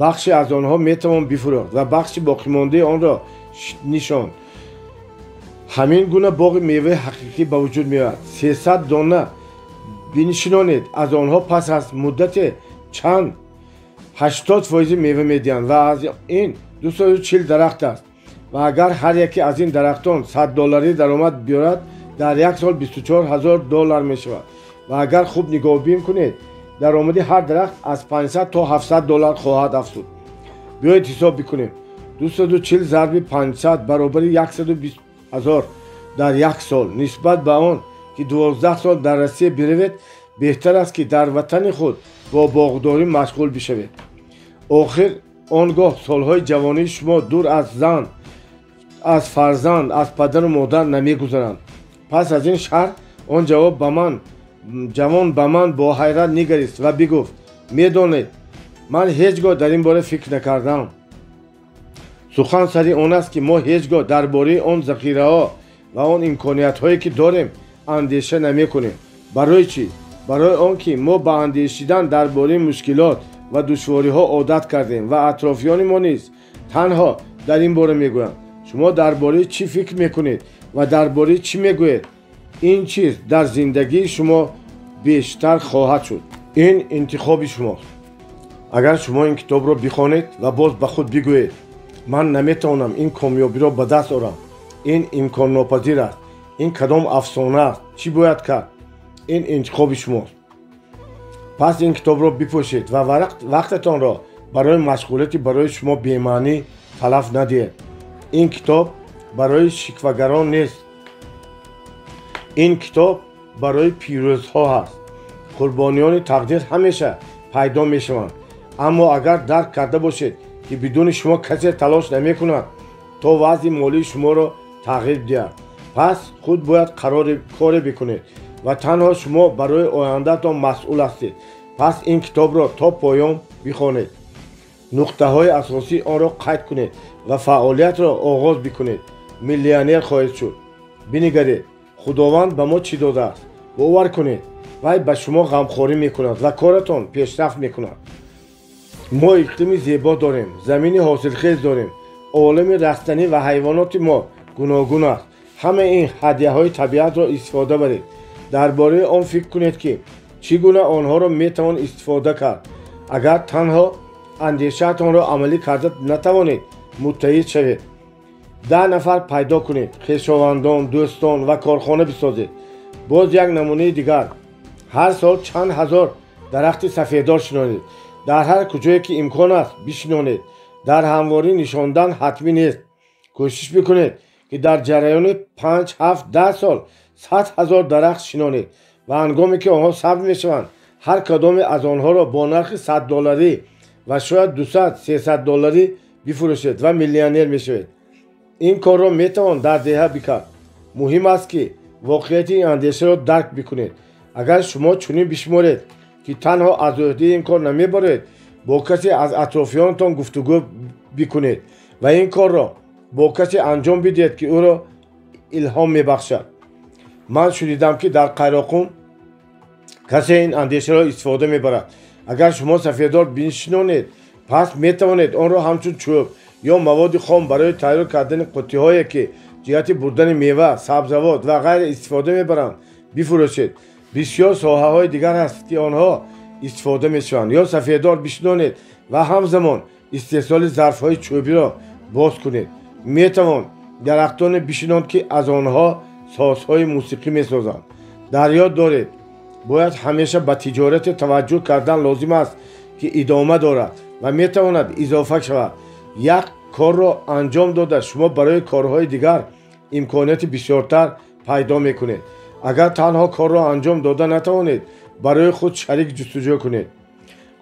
بخشی از آنها میتوان بفروخت و بخشی باقی مانده آن را نشاند. همین گونه باغ میوه حقیقی به وجود میآید. 300 دانه بنشینانید، از آنها پس از مدت چند 80% میوه میدهند و از این 240 درخت است و اگر هر یکی از این درختان 100 دلاری درآمد بیارد، در یک سال 24,000 دلار می شود و اگر خوب نگاه بین کنید، درآمد هر درخت از 500 تا 700 دلار خواهد افزود. بیایید حساب بکنیم. 240 ضرب 500 برابر 120,000 در یک سال. نسبت به آن که 12 سال در روسیه بروید، بهتر است که در وطن خود با باغداری مشغول بشوید. آخر آنگاه سالهای جوانی شما دور از زن، از فرزند، از پدر و مادر نمیگذرند. پس از این شرح آن جوان به من با حیرت نگریست و بگفت: میدانید من هیچگاه در این باره فکر نکردم. سخن سری آن است که ما هیچگاه درباره آن ذخیره ها و آن امکانیت هایی که داریم اندیشه نمی کنیم. برای چی؟ برای آنکه ما به اندیشیدن درباره مشکلات و دشواری ها عادت کردیم و اطرافیان ما نیز تنها در این باره میگویند شما درباره چی فکر میکنید و درباره چی میگویید این چیز در زندگی شما بیشتر خواهد شد. این انتخاب شماست. اگر شما این کتاب رو بخوانید و باز به خود بگویید من نمیتونم این کامیابی رو به دست آورم، این امکان ناپذیر است، این کدام افسانه است، چی باید کرد؟ این انتخاب شماست. پس این کتاب رو بپوشید و وقتتان را برای مشغولیتی برای شما بی‌معنی تلف ندهید. این کتاب برای شکوه‌گران نیست. این کتاب برای پیروزها هست. قربانیان تقدیر همیشه پیدا میشوند، اما اگر درک کرده باشید که بدون شما کسی تلاش نمیکند تا وضع مالی شما را تغییر دهد، پس خود باید کاری بکنید و تنها شما برای آیندهتان مسئول هستید. پس این کتاب را تا پایان بخوانید، نقطه های اساسی آن را قید کنید و فعالیت را آغاز بکنید. میلیونر خواهید شد. بنگرید خداوند به ما چی داده است. باور کنید وی به شما غمخواری میکند و کارتان پیشرفت میکند. ما اقلیم زیبا داریم، زمین حاصلخیز داریم، عالم رستنی و حیوانات ما گوناگون است. همه این هدیه های طبیعت را استفاده برید. درباره آن فکر کنید که چگونه آنها را میتوان استفاده کرد. اگر تنها اندیشه‌تان را عملی کرده نتوانید متحد شوید، 10 نفر پیدا کنید، خویشاوندان، دوستان و کارخانه بسازید. باز یک نمونه دیگر، هر سال چند هزار درخت سفیدار شنانید. در هر کجایی که امکان است بشنانید. در همواری نشاندن حتمی نیست. کوشش بکنید که در جریان 5 7 10 سال 100,000 درخت شنانید و هنگامی که آنها ثبت میشوند هر کدام از آنها را با نرخ $100 و شاید 200 300 دلاری بفروشید و میلیونر میشوید. این کار را میتوان در دهه بکرد. مهم است که واقعیت این اندیشه را درک بکنید. اگر شما چنین بشمارید که تنها از عهده این کار نمیبرید، با کسی از اطرافیانتان گفتگو بکنید و این کار را با کسی انجام بدهید که او را الهام میبخشد. من شنیدم که در قیراقون کسی این اندیشه را استفاده میبرد. اگر شما سفیدار بشنانید، پس میتوانید آن را همچون چوب یا مواد خام برای تیار کردن قوطی‌هایی که جهت بردن میوه، سبزیجات و غیر استفاده میبرند بفروشید. بسیار ساحه‌های دیگر هست که آنها استفاده میشوند. یا سفیدار بشنانید و همزمان استحصال ظرف‌های چوبی را باز کنید. میتوان درختان بشناند که از آنها سازهای موسیقی میسازند. در یاد دارید باید همیشه به تجارت توجه کردن لازم است که ادامه دارد و میتواند اضافه شود. یک کار را انجام داده شما برای کارهای دیگر امکانات بسیارتر پیدا میکنید. اگر تنها کار را انجام داده نتوانید، برای خود شریک جستجو کنید.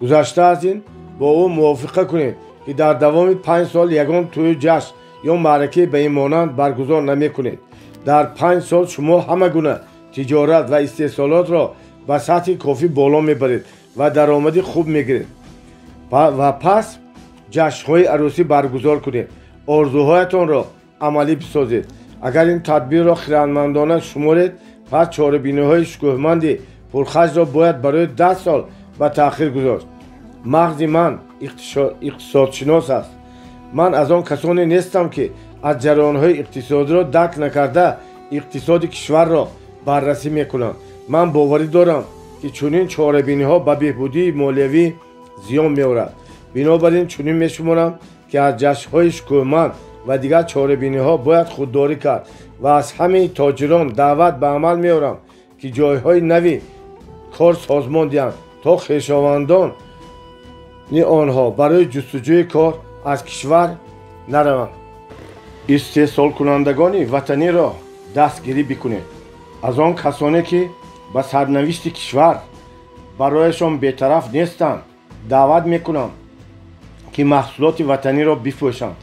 گذشته از این با او موافقه کنید که در دوام 5 سال یگان توی جشن یا معرکه به این مانند برگزار نمی کنید. در 5 سال شما همه گونه تجارت و استحصالات را به سطح کافی بالا میبرید و درآمد خوب میگیرید و پس جشن‌های عروسی برگزار کنید. آرزوهایتان را عملی بسازید. اگر این تدبیر را خردمندانه شمارید، پس چاره‌بینی‌های شکوهمند پرخرج را باید برای 10 سال به تأخیر گذاشت. مغز من اقتصادشناس است. من از آن کسانی نیستم که از جریان‌های اقتصادی را درک نکرده اقتصاد کشور را بررسی میکنند. من باوری دارم که چنین چاره‌بینی‌ها به بهبودی مالیوی زیان می‌آورد. بنابراین چنین می‌شمارم که از جشن‌های شکوهمند و دیگر چاره‌بینی‌ها باید خودداری کرد و از همه تاجران دعوت به عمل می‌آورم که جایهای نوی کار سازمان دهند تا خویشاوندان آنها برای جستجوی کار از کشور نروند. استحصال کنندگان وطنی را دستگیری بکنید. از آن کسانی که به سرنوشت کشور برایشان بی‌طرف نیستند دعوت میکنم که محصولات وطنی را بفروشند،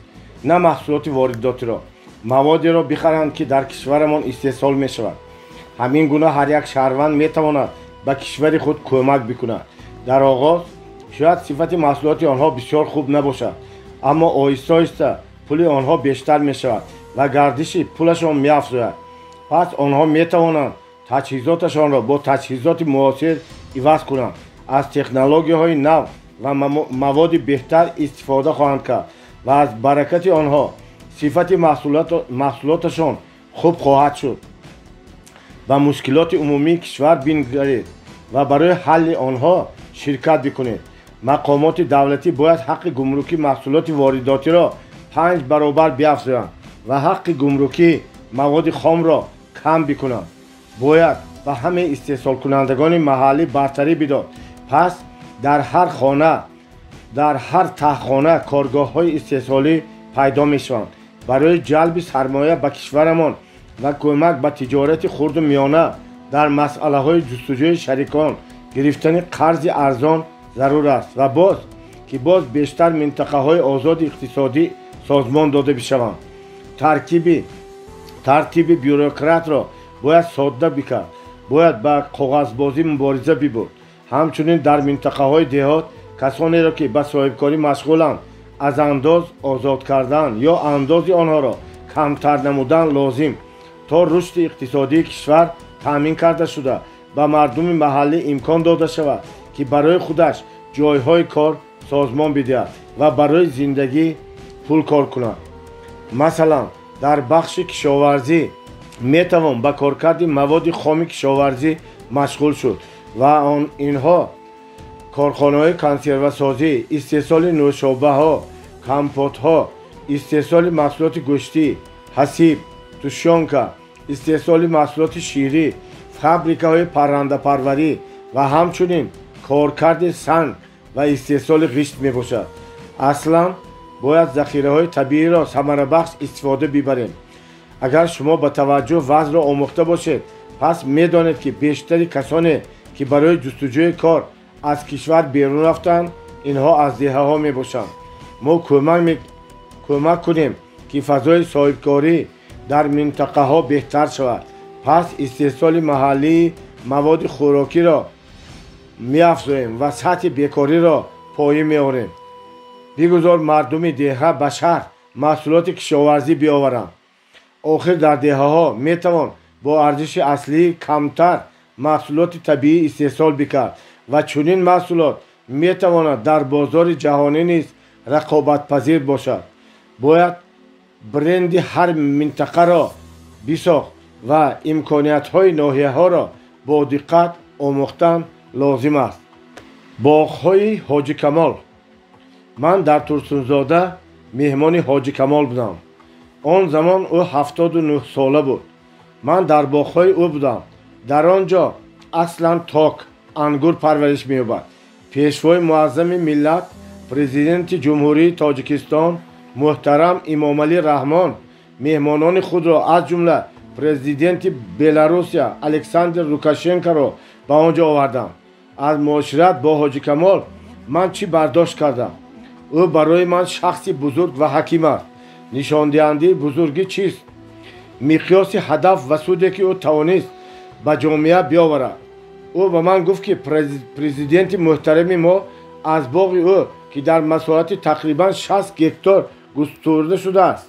نه محصولات وارداتی را. موادی را بخرند که در کشورمان استحصال می شود. همین گونه هر یک شهروند می تواند به کشور خود کمک بکند. در آغاز شاید صفت محصولات آنها بسیار خوب نباشد، اما آهسته آهسته پول آنها بیشتر می شود و گردش پولشان می افزاید. پس آنها می توانند تجهیزاتشان را با تجهیزات معاصر عوض کنند. از تکنولوژی های نو و مواد بهتر استفاده خواهند کرد و از برکت آنها صفت محصولاتشان خوب خواهد شد و مشکلات عمومی کشور بنگرید و برای حل آنها شرکت بکنید. مقامات دولتی باید حق گمرکی محصولات وارداتی را 5 برابر بیافزایند و حق گمرکی مواد خام را کم بکنند. باید به همه استحصال کنندگان محلی برتری بداد. پس در هر خانه، در هر تهخانه کارگاه های استحصالی پیدا می شوند. برای جلب سرمایه به کشورمان و کمک به تجارت خرد و میانه در مسئله های جستجوی شریکان گرفتن قرض ارزان ضرور است و باز بیشتر منطقه های آزاد اقتصادی سازمان داده بشوند. ترتیب بیوروکرات را باید ساده بکرد. باید با کاغذبازی مبارزه ببرد. همچنین در منطقه های دهات کسانی را که به صاحبکاری مشغولند از انداز آزاد کردن یا انداز آنها را کمتر نمودن لازم تا رشد اقتصادی کشور تامین کرده شده به مردم محلی امکان داده شود که برای خودش جایهای کار سازمان بدهد و برای زندگی پول کار کند. مثلا در بخش کشاورزی میتوان به کارکرد مواد خام کشاورزی مشغول شد و اینها کارخانه‌های کنسرو سازی، استحصال نوشابه ها، کمپوت ها، استحصال محصولات گوشتی، حسیب، توشیانکا، استحصال محصولات شیری، فابریکه های پرنده پروری و همچنین کارکرد سنگ و استحصال غشت می باشد. اصلا باید ذخیره های طبیعی را ثمره بخش استفاده ببریم. اگر شما با توجه وضع را آموخته باشید، پس می دانید که بیشتری کسانی که برای جستجوی کار از کشور بیرون رفتند اینها از دهه ها می باشند. ما کمک کنیم که فضای صاحبکاری در منطقه ها بهتر شود. پس استحصال محلی مواد خوراکی را می افزاییم و سطح بیکاری را پایین می آوریم. بگذار مردم دهه به شهر محصولات کشاورزی بیاورند. آخر در دهه ها می توان با ارزش اصلی کمتر محصولات طبیعی استحصال بکرد و چنین محصولات می تواند در بازار جهانی نیز رقابت پذیر باشد. باید برند هر منطقه را بساخت و امکانیت های ناحیه ها را با دقت آموختن لازم است. باغ های حاجی کمال. من در ترسونزاده مهمان حاجی کمال بودم. آن زمان او 79 ساله بود. من در باغ های او بودم. در آنجا اصلا تاک انگور پرورش می یابد. پیشوای معظم ملت پرزیدنت جمهوری تاجیکستان محترم امام علی رحمان مهمانان خود را از جمله پرزیدنت بلاروسیا الکساندر لوکاشنکو را به آنجا آوردم. از معاشرت با حاجی کمال من چی برداشت کردم؟ او برای من شخصی بزرگ و حکیم است. نشان دهنده بزرگی چیست؟ مقیاس هدف و سودی که او توانست به جامعه بیاورد. او به من گفت که پرزیدنت محترم ما از باغ او که در مساحت تقریبا 60 هکتار گسترده شده است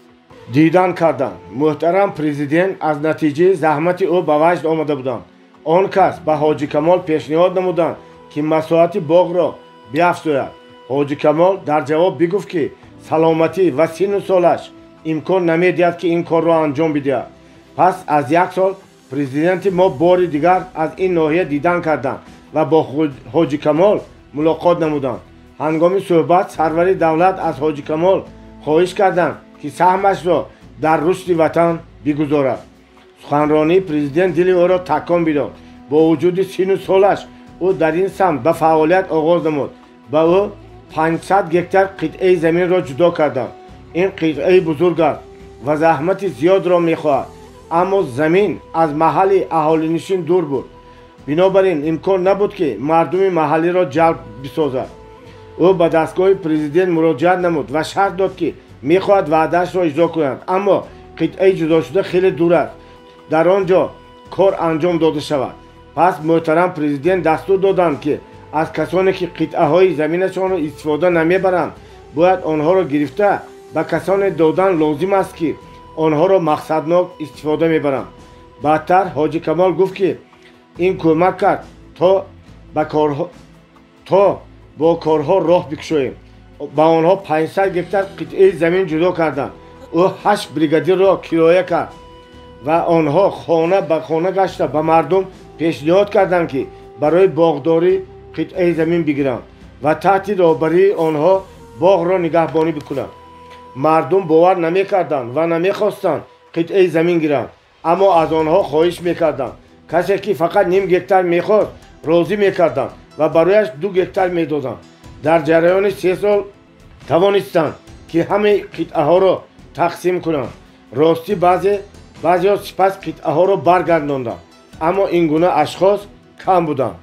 دیدن کردند. محترم پرزیدنت از نتیجه زحمت او به وجد آمده بودند. آن کس به حاجی کمال پیشنهاد نمودند که مساحت باغ را بیافزاید. حاجی کمال در جواب بگفت که سلامتی و سن و سالش امکان نمیدهد که این کار را انجام بدهد. پس از 1 سال پرزیدنت ما بار دیگر از این ناحیه دیدن کردند و با حاجی کمال ملاقات نمودند. هنگام صحبت سرور دولت از حاجی کمال خواهش کردند که سهمش را در رشد وطن بگذارد. سخنرانی پرزیدنت دل او را تکان بداد. با وجود سن و سالش او در این سمت به فعالیت آغاز نمود. با او 500 هکتار قطعه زمین را جدا کردند. این قطعه بزرگ است و زحمت زیاد را می‌خواهد، اما زمین از محل اهالی نشین دور بود. بنابراین امکان نبود که مردم محلی را جلب بسازد. او به دستگاه پرزیدنت مراجعه نمود و شرط داد که می‌خواهد وعده‌اش را اجرا کنند، اما قطعه جدا شده خیلی دور است، در آنجا کار انجام داده شود. پس محترم پرزیدنت دستور دادند که از کسانی که قطعه های زمینشان را استفاده نمیبرند باید آنها را گرفته به کسانی دادن لازم است که آنها را مقصدناک استفاده میبرند. بعدتر حاجی کمال گفت که این کمک کرد تا با کارها راه بکشاییم. با آنها 500 هکتار قطعه زمین جدا کردند. او 8 بریگادیر را کرایه کرد و آنها خانه به خانه گشته به مردم پیشنهاد کردند که برای باغداری قطعه زمین بگیرند و تحت رهبری آنها باغ را نگهبانی بکنند. مردم باور نمیکردند و نمیخواستند قطعه زمین گیرند، اما از آنها خواهش میکردند. کسی که فقط نیم گکتار میخواست راضی میکردند و برایش 2 گکتار میدادند. در جریان 3 سال توانستند که همه قطعه ها را تقسیم کنند. راستی بعضی ها سپس قطعه ها را برگرداندند، اما این گونه اشخاص کم بودند.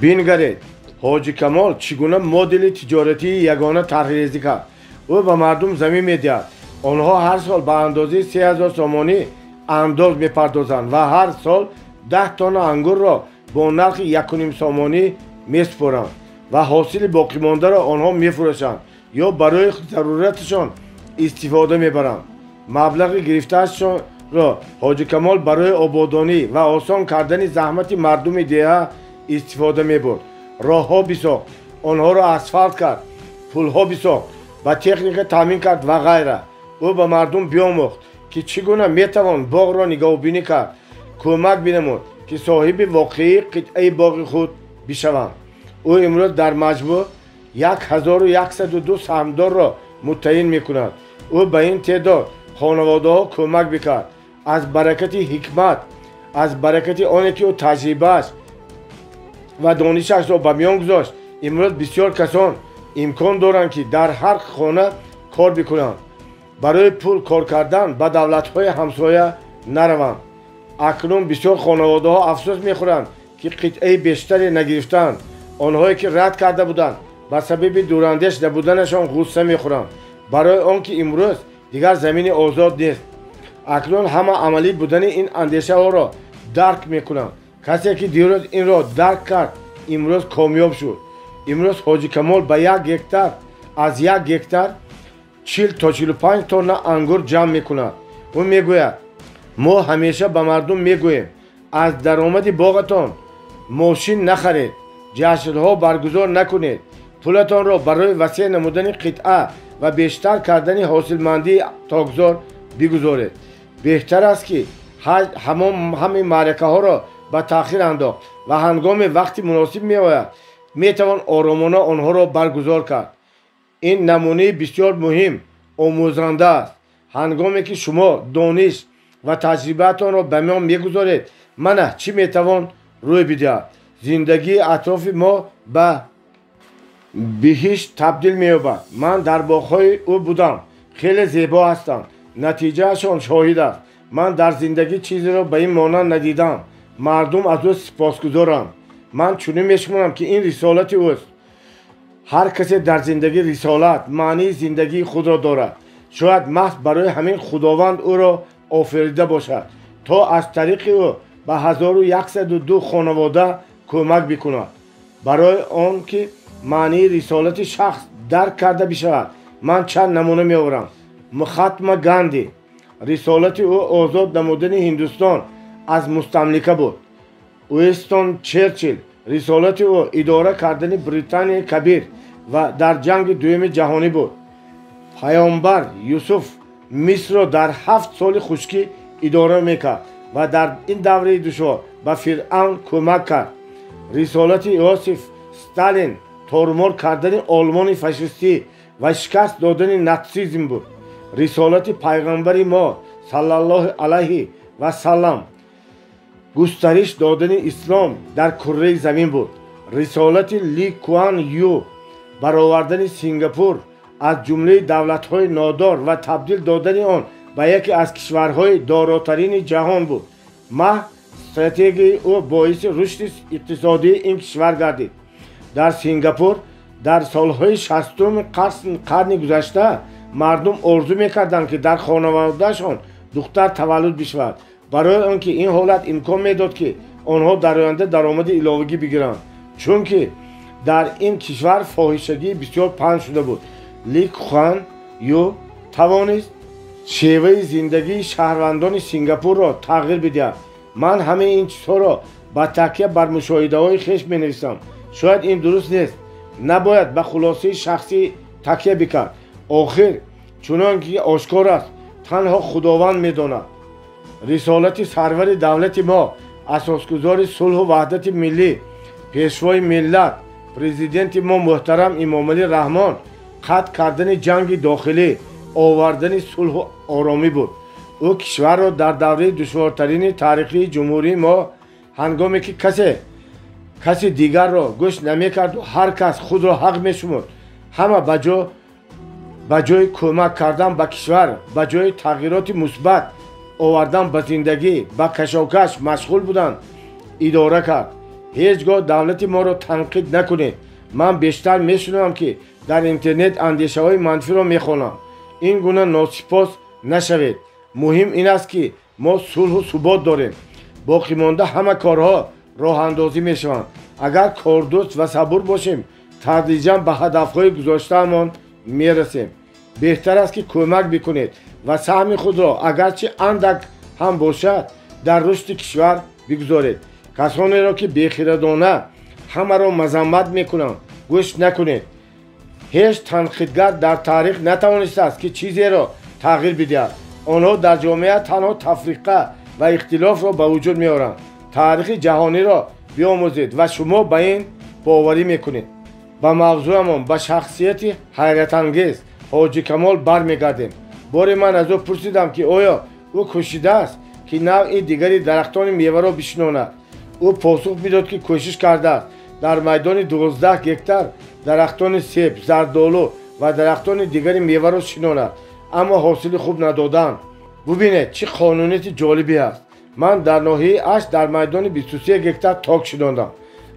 بینگرید حاجی کمال چگونه مدل تجارتی یگانه طرحریزی کرد. او به مردم زمین میدهد، آنها هر سال به اندازه 3000 سامانی انداز میپردازند و هر سال 10 تن انگور را با نرخ 1.5 سامانی میسپارند و حاصل باقی مانده را آنها میفروشند یا برای ضرورتشان استفاده میبرند. مبلغ گرفتهشان را حاجی کمال برای آبادانی و آسان کردن زحمت مردم دیه استفاده میبرد. راهها بساخت، آنها را اسفالت کرد، پلها بساخت و تکنیک تامین کرد و غیره. او به مردم بیاموخت که چگونه میتوان باغ را نگهبانی کرد، کمک بنمود که صاحب واقعی قطعه باغ خود بشوند. او امروز در مجموع 1102 سهمدار را متعیین میکند. او به این تعداد خانواده ها کمک بکرد. از برکت حکمت، از برکت آنی که او تجربهش و دانشش را به میان گذاشت، امروز بسیار کسان امکان دارند که در هر خانه کار بکنند. برای پول کار کردن به دولت‌های همسایه نروند. اکنون بسیار خانواده ها افسوس میخورند که قطعه بیشتری نگرفتند. آنهایی که رد کرده بودند به سبب دوراندیش نبودنشان غصه میخورند، برای آنکه امروز دیگر زمین آزاد نیست. اکنون همه عملی بودن این اندیشه ها را درک میکنند. کسی که دیروز این را درک کرد امروز کامیاب شد. امروز حاجی کمال به 1 گکتار از 1 گکتار 40 تا 45 تن انگور جمع میکند. او میگوید ما همیشه به مردم میگوییم از درآمد باغتان ماشین نخرید، جشن‌ها برگزار نکنید، پولتان را برای وسیع نمودن قطعه و بیشتر کردن حاصلمندی تاگذار بگذارید. بهتر است که همه معرکه ها را به تأخیر انداخت و هنگام وقتی مناسب می آید می توان آرامانه آنها را برگزار کرد. این نمونه بسیار مهم آموزنده است. هنگامی که شما دانش و تجربه‌تان را به ما میگذارید، من چی می توان روی بدهد؟ زندگی اطراف ما به بهشت تبدیل می یابد. من در باغ‌های او بودم، خیلی زیبا هستند، نتیجه شان شاهد است. من در زندگی چیزی را به این مانند ندیدم. مردم از او سپاسگزارند. من چنین میشمارم که این رسالت اوست. هر کسی در زندگی رسالت، معنی زندگی خود را دارد. شاید محض برای همین خداوند او را آفریده باشد تا از طریق او به 1102 خانواده کمک بکند. برای آن که معنی رسالت شخص درک کرده بشود، من چند نمونه می آورم. مهاتما گاندی، رسالت او آزاد نمودن هندوستان از مستملکه بود. وینستون چرچیل، رسالت او اداره کردن بریتانیای کبیر و در جنگ دوم جهانی بود. پیامبر یوسف مصر را در 7 سال خشکی اداره میکرد و در این دوره دشوار به فرعون کمک کرد. رسالت یوسف استالین تورمار کردن آلمان فاشیستی و شکست دادن ناتسیسم بود. رسالت پیغمبر ما صلی الله علیه و سلم گسترش دادن اسلام در کره زمین بود. رسالت لی کوان یو برآوردن سنگاپور از جمله دولت‌های نادار و تبدیل دادن آن به یکی از کشورهای داراترین جهان بود. استراتژی او باعث رشد اقتصادی این کشور گردید. در سنگاپور در سالهای 60 قرن گذشته مردم آرزو میکردند که در خانوادهشان دختر تولد بشود، برای آنکه این حالت امکان میداد که آنها در آینده درآمد الهی بگیرند، چون که در این کشور فاحشگی بسیار پهن شده بود. لی کوان یو توانست شیوه زندگی شهروندان سنگاپور را تغییر بدهد. من همه این چیزها را با تکیه بر مشاهده های خویش می نویسم. شاید این درست نیست، نباید به خلاصه شخصی تکیه بکرد. آخر چنانکه آشکار است تنها خداوند میداند. رسالت سرور دولت ما، اساسگزار صلح و وحدت ملی، پیشوای ملت، پرزیدنت ما محترم امامعلی رحمان قطع کردن جنگ داخلی، آوردن صلح و آرامی بود. او کشور را در دوره دشوارترین تاریخی جمهوری ما، هنگامی که کسی دیگر را گوش نمیکرد و هر کس خود را حق میشمرد، همه به جای کمک کردن به کشور، به جای تغییرات مثبت آوردن به زندگی، به کشاکش مشغول بودند، اداره کرد. هیچگاه دولت ما را تنقید نکنید. من بیشتر میشنوم که در اینترنت اندیشه های منفی را میخوانم. این گونه ناسپاس نشوید. مهم این است که ما صلح و ثبات داریم. باقی مانده همه کارها راه اندازی میشوند. اگر کاردوست و صبور باشیم، تدریجاً به هدفهای گذاشتهمان میرسیم. بهتر است که کمک بکنید و سهم خود را اگرچه اندک هم باشد در رشد کشور بگذارید. کسانی را که بیخردانه همه را مذمت میکنند گوش نکنید. هیچ تنقیدگر در تاریخ نتوانسته است که چیزی را تغییر بدهد. آنها در جامعه تنها تفریقه و اختلاف را به وجود میآورند. تاریخ جهانی را بیاموزید و شما به این باوری میکنید. به موضوعمان، به شخصیت حیرت انگیز حاجی کمال برمیگردیم. باری من از او پرسیدم که آیا او کوشیده است که نوع دیگری درختان میوه را بشناند. او پاسخ میداد که کوشش کرده است در میدان 12 هکتار درختان سیب، زردآلو و درختان دیگری میوه را شناند، اما حاصل خوب ندادند. ببینید چه قانونیت جالبی است. من در ناحیه اش در میدان 23 هکتار تاک شناندم،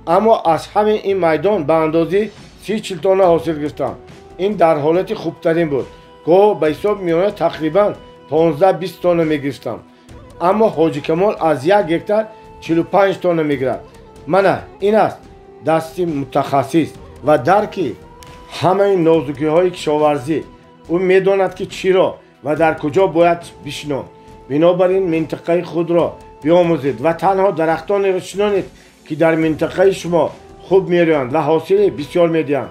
اما از همین این میدان به اندازه 30-40 تانه حاصل گرفتم. این در حالت خوبترین بود. گاه به حساب میانه تقریبا 15-20 تانه میگرفتم، اما حاجی کمال از 1 هکتار 45 تانه میگیرد. من این است دستی متخصص و درکی همه نازکی های کشاورزی. او میداند که چرا و در کجا باید بشناند. بنابراین منطقه خود را بیاموزید و تنها درختانی را شنانید که در منطقه شما خوب میروند و حاصل بسیار میدهند.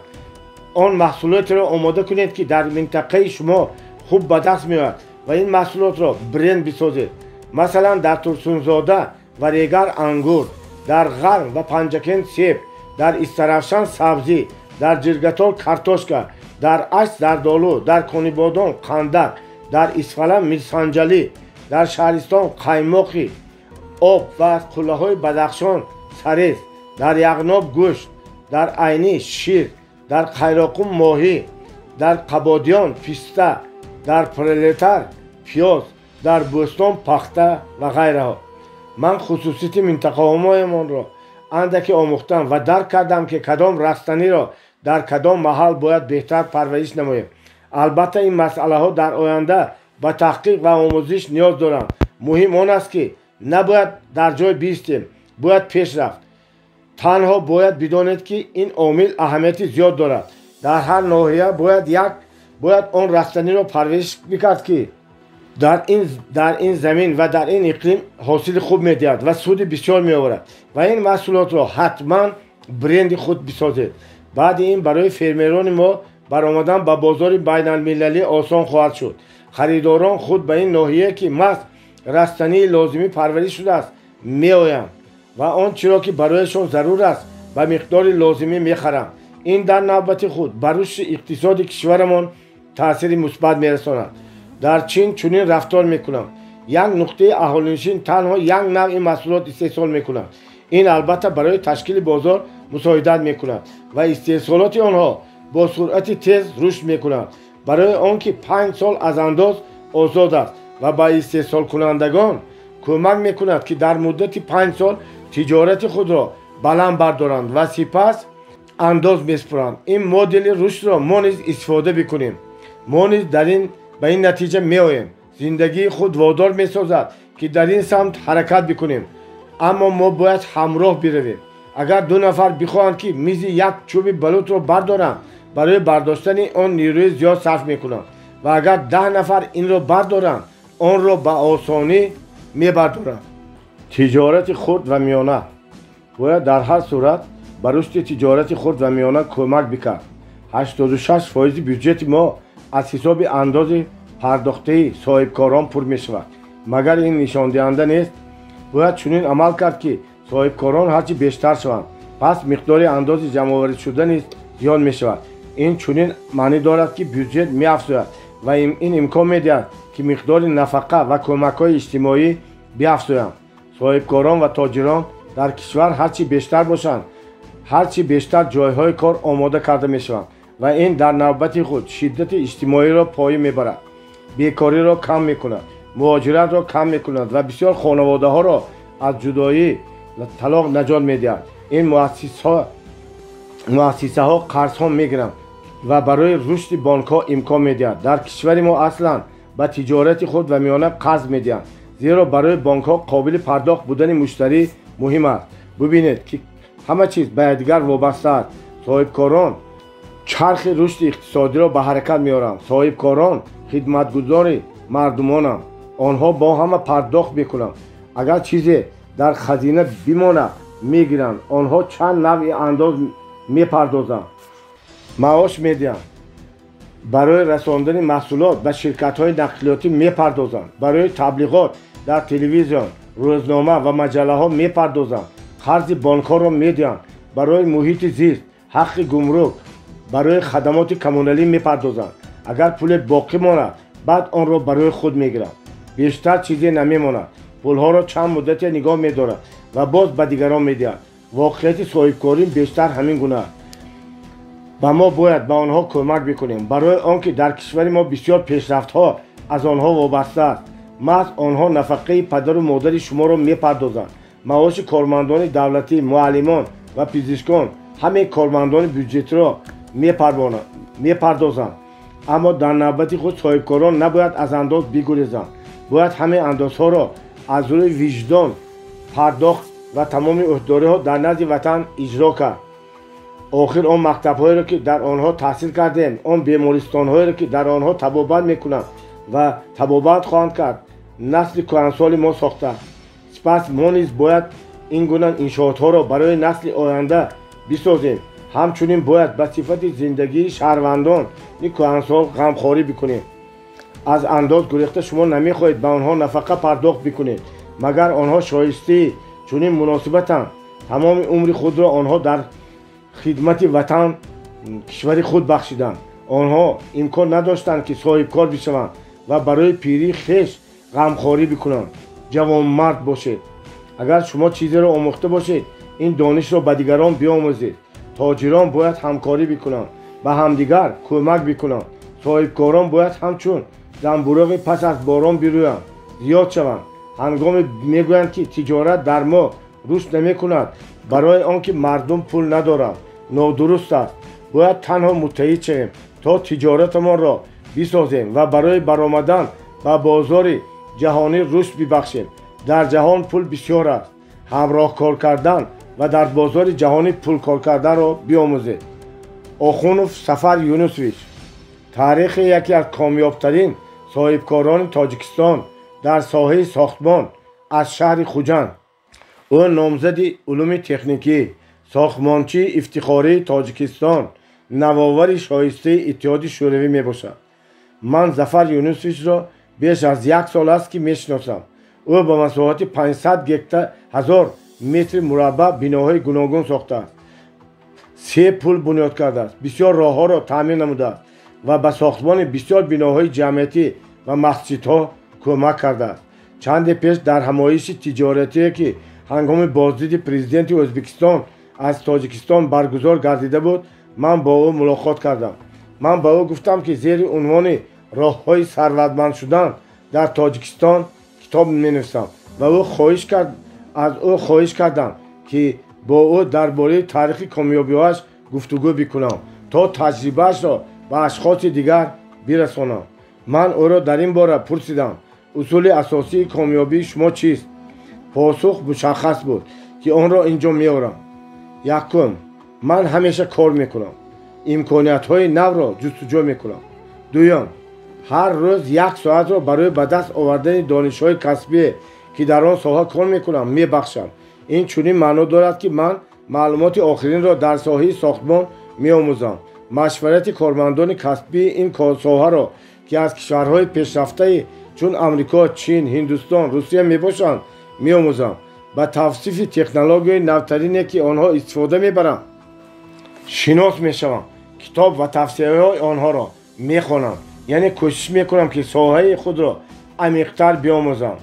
آن محصولات را آماده کنید که در منطقه شما خوب به دست میآید و این محصولات را برند بسازید. مثلا در ترسونزاده و ریگر انگور، در غرب و پنجکن سیب، در استرافشان سبزی، در جرگتال کارتوشکا، در اش زردآلو، در کنیبادان قندق، در اصفهان میرسنجالی، در شهرستان قایماقی، آب و قله های بدخشان سریز، در یغناب گوشت، در عینی شیر، در قیراقوم ماهی، در قبادیان پسته، در پرلتر پیاز، در بوستان پخته و غیره. من خصوصیت منطقه هایمان را اندکی آموختم و درک کردم که کدام رستنی را در کدام محل باید بهتر پرورش نماییم. البته این مسئله ها در آینده با تحقیق و آموزش نیاز دارند. مهم آن است که نباید در جای بیستیم، باید پیش رفت. تنها باید بدانید که این عامل اهمیت زیاد دارد. در هر ناحیه باید آن رستنی را پرورش بکرد که در این زمین و در این اقلیم حاصل خوب میدهد و سود بسیار میآورد و این محصولات را حتما برند خود بسازید. بعد این برای فرمیران ما برآمدن به بازار بین المللی آسان خواهد شد. خریداران خود به این ناحیه که مست رستنی لازمی پرورش شده است میآیند و آنچه را که برایشان ضرور است به مقدار لازمی میخرند. این در نوبت خود بر رشد اقتصاد کشورمان تاثیر مثبت میرساند. در چین چنین رفتار میکنند. یک نقطه اهالینشین تنها یک نوع محصولات استحصال میکنند. این البته برای تشکیل بازار مساعدت میکند و استحصالات آنها با سرعت تیز رشد میکنند، برای آنکه 5 سال از انداز آزاد است و به استحصال کنندگان کمک میکند که در مدت 5 سال تجارت خود را بلند بردارند و سپس انداز میسپرند. این مدل رشد را ما نیز استفاده بکنیم. ما نیز به این نتیجه میآییم. زندگی خود وادار میسازد که در این سمت حرکت بکنیم، اما ما باید همراه برویم. اگر 2 نفر بخواهند که میز یک چوب بلوط را بردارند، برای برداشتن آن نیروی زیاد صرف میکنند و اگر 10 نفر این را بردارند، آن را به آسانی میبردارند. تجارت خرد و میانه باید در هر صورت به رشد تجارت خرد و میانه کمک بکرد. 86% بودجه ما از حساب انداز پرداخته صاحبکاران پر می شود. مگر این نشان دهنده نیست؟ باید چنین عمل کرد که صاحبکاران هرچی بیشتر شوند، پس مقدار اندازه جمع‌آوری شده نیز زیاد می شود. این چنین معنی دارد که بودجه می افزاید و این امکان می دهد که مقدار نفقه و کمک‌های اجتماعی بیافزایند. صاحبکاران و تاجران در کشور هرچی بیشتر باشند، هرچی بیشتر جایهای کار آماده کرده می شوند و این در نوبت خود شدت اجتماعی را پایین می برد، بیکاری را کم می کند، مهاجرت را کم می کند و بسیار خانواده ها را از جدایی و طلاق نجات می دهد. این مؤسسه ها قرض ها می گیرند و برای رشد بانک ها امکان می دهد. در کشور ما اصلا به تجارت خود و میانه قرض می دهند، زیرا برای بانک ها قابل پرداخت بودن مشتری مهم است. ببینید که همه چیز به دیگر وابسته است. صاحبکاران چرخ رشد اقتصادی را به حرکت می‌آورند. صاحبکاران خدمتگزار مردمانند. آنها با همه پرداخت می‌کنند. اگر چیزی در خزینه بماند می‌گیرند. آنها چند نوع انداز می‌پردازند، معاش می‌دهند. برای رساندن محصولات به شرکت‌های نقلیاتی می‌پردازند. برای تبلیغات در تلویزیون، روزنامه و مجله‌ها می‌پردازند. قرض بانک‌ها را می‌دهند. برای محیط زیست، حق گمرک، برای خدمات کمونالی می‌پردازند. اگر پول باقی ماند بعد آن را برای خود می‌گیرند. بیشتر چیزی نمی‌ماند. پول‌ها را چند مدت نگاه می‌دارند و باز به دیگران می‌دهند. واقعیت صاحبکاری بیشتر همین گونه است و ما باید به آنها کمک بکنیم. برای آنکه در کشور ما بسیار پیشرفت‌ها از آنها وابسته است. محض آنها نفقه پدر و مادر شما را می‌پردازند. معاش کارمندان دولتی، معلمان و پزشکان، همه کارمندان بودجه را می‌پردازند. اما در نوبت خود صاحبکاران نباید از انداز بگریزند. باید همه اندازها را از روی وجدان پرداخت و تمام عهده‌داری‌ها در نزد وطن اجرا کرد. آخر آن مکتب‌هایی را که در آنها تحصیل کردیم، آن بیمارستان‌هایی را که در آنها طبابت می‌کنند و طبابت خواهند کرد، نسل کهنسال ما ساخته. سپس ما نیز باید این گونه انشاءات‌ها را برای نسل آینده بسازیم. همچنین باید به صفت زندگی شهروندان این کهنسال غمخواری بکنیم. از انداز گریخته شما نمی‌خواهید به آنها نفقه پرداخت بکنید، مگر آنها شایسته چنین مناسبتند. تمام عمر خود را آنها در خدمت وطن کشور خود بخشیدند. آنها امکان نداشتند که صاحبکار بشوند و برای پیری خویش غمخواری بکنند. جوانمرد باشید. اگر شما چیزی را آموخته باشید، این دانش را به دیگران بیاموزید. تاجران باید همکاری بکنند، به همدیگر کمک بکنند. صاحبکاران باید همچون زنبورق پس از باران برویند، زیاد شوند. هنگامی میگویند که تجارت در ما رشد نمی‌کند برای آنکه مردم پول ندارند، نادرست است. باید تنها متحد شویم تا تجارتمان را بسازیم و برای برآمدن به بازار جهانی رشد ببخشیم. در جهان پول بسیار است. همراه کار کردن و در بازار جهانی پول کار کردن را بیاموزید. آخونوف سفر یونوسویچ، تاریخ یکی از کامیابترین صاحبکاران تاجیکستان در ساحه ساختمان از شهر خوجند. او نامزد علوم تکنیکی، ساختمانچی افتخاری تاجیکستان، نوآور شایسته اتحاد شوروی می باشد. من ظفر یونوسویچ را بیش از 1 سال است که میشناسم. او به مساحت 500,000 متر مربع بناهای گوناگون ساخته است. 3 پل بنیاد کرده است. بسیار راهها را تعمیر نموده است و به ساختمان بسیار بناهای جمعیتی و مسجدها کمک کرده است. چند پیش در همایش تجارتی که هنگام بازدید پرزیدنت ازبکستان از تاجیکستان برگزار گردیده بود، من با او ملاقات کردم. من با او گفتم که زیر عنوان راه‌های ثروتمند شدن در تاجیکستان کتاب می‌نویسم و از او خواهش کردم که با او درباره تاریخ کامیابی‌هایش گفتگو بکنم تا تجربه‌اش را به اشخاص دیگر برسانم. من او را در این باره پرسیدم اصول اساسی کامیابی شما چیست؟ پاسخ مشخص بود که آن را اینجا می‌آورم. یکم، من همیشه کار میکنم. امکانیت‌های نو را جستجو میکنم. دوم، هر روز 1 ساعت را برای به دست آوردن دانش‌های کسبی که در آن ساحه کار میکنم میبخشم. این چنین معنا دارد که من معلومات آخرین را در ساحه ساختمان میآموزم. مشورت کارمندان کسبی این ساحه را که از کشورهای پیشرفته چون آمریکا، چین، هندوستان، روسیه میباشند میآموزم. با توصیف تکنولوژی نوترینی که آنها استفاده میبرند شناس میشوم. کتاب و تفسیرهای آنها را میخوانم. یعنی کوشش میکنم که ساحه خود را عمیق‌تر بیاموزم.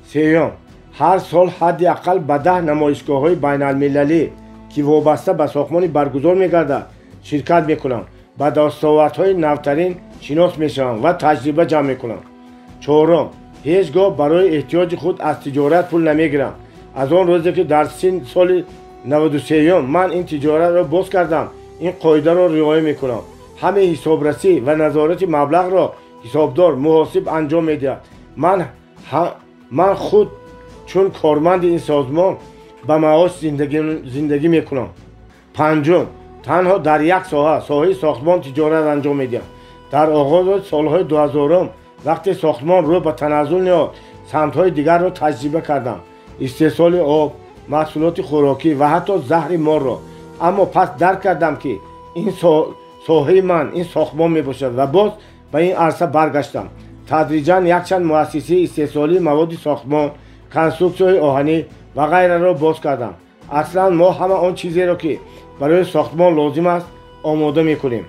سوم، هر سال حداقل به 10 نمایشگاه‌های بین‌المللی که وابسته به ساختمان برگزار می‌گردد شرکت میکنم. با دستاوردهای نوترین شناس میشوم و تجربه جمع میکنم. چهارم، هیچگاه برای احتیاج خود از تجارت پول نمیگیرم. از آن روزی که در سال 93 من این تجارت را باز کردم این قاعده را رعایت میکنم. همه حسابرسی و نظارت مبلغ را حسابدار محاسب انجام میدهد. من خود چون کارمند این سازمان به معاش زندگی میکنم. پنجم، تنها در یک ساحه ساختمان تجارت انجام میدهم. در آغاز سالهای 2000 وقتی ساختمان رو به تنزل نهاد سمت‌های دیگر را تجربه کردم. استحصال آب، محصولات خوراکی و حتی زهر مار را. اما پس درک کردم که این ساحه من این ساختمان میباشد و باز به این عرصه برگشتم. تدریجاً یک چند مؤسسه استحصالی مواد ساختمان، کنسترکسیون آهنی و غیره را باز کردم. اصلا ما همه آن چیزی را که برای ساختمان لازم است آماده میکنیم.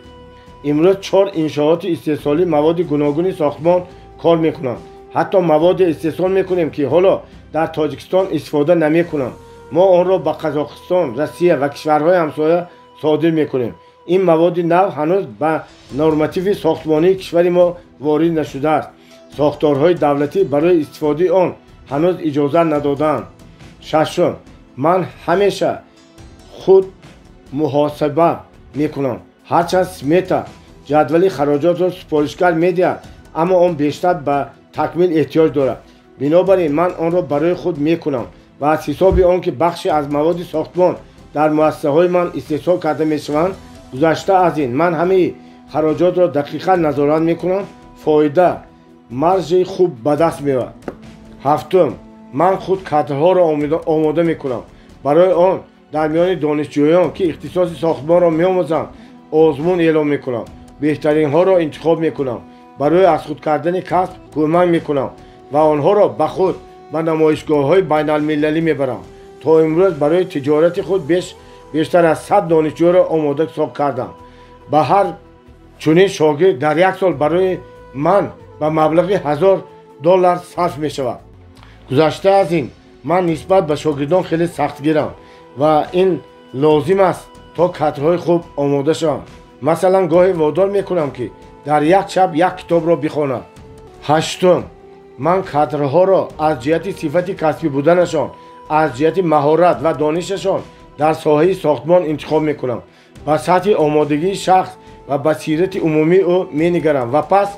امروز 4 انشاءات استحصالی مواد گوناگون ساختمان کار میکنند. حتی مواد استحصال میکنیم که حالا در تاجیکستان استفاده نمیکنند. ما آن را به قزاقستان، روسیه و کشورهای همسایه صادر میکنیم. این مواد نو هنوز به نرماتیو ساختمانی کشور ما وارد نشده است. ساختارهای دولتی برای استفاده آن هنوز اجازه ندادند. ششم، من همیشه خود محاسبه میکنم. هرچند سمتا جدول خراجات را سفارشگر میدهد اما آن بیشتر به تکمیل احتیاج دارد. بنابراین من آن را برای خود میکنم و از حساب آن که بخشی از مواد ساختمان در مؤسسه های من استحصال کرده میشوند گذشته از این من همه خراجات را دقیقا نظارت میکنم. فایده مرج خوب به دست میاد. هفتم، من خود کادرها را آماده میکنم. برای آن در میان دانشجویان که اختصاص ساختمان را میآموزند آزمون اعلام میکنم. بهترین ها را انتخاب میکنم. برای از خود کردن کسب کمک میکنم و آنها را به خود به نمایشگاه های بین المللی میبرم. تا امروز برای تجارت خود بیشتر از 100 دانشجو را آماده کردم. به هر چنین شاگرد در یک سال برای من به مبلغ $1000 صرف می شود. گذشته از این من نسبت به شاگردان خیلی سختگیرم و این لازم است تا کادرهای خوب آماده شوند. مثلا گاهی وادار میکنم که در یک شب یک کتاب را بخوانند. هشتم، من کادرها را از جهت صفت کسبی بودنشان، از جهت مهارت و دانششان در ساحه ساختمان انتخاب میکنم. با سطح آمادگی شخص و بصیرت عمومی او مینگرم و پس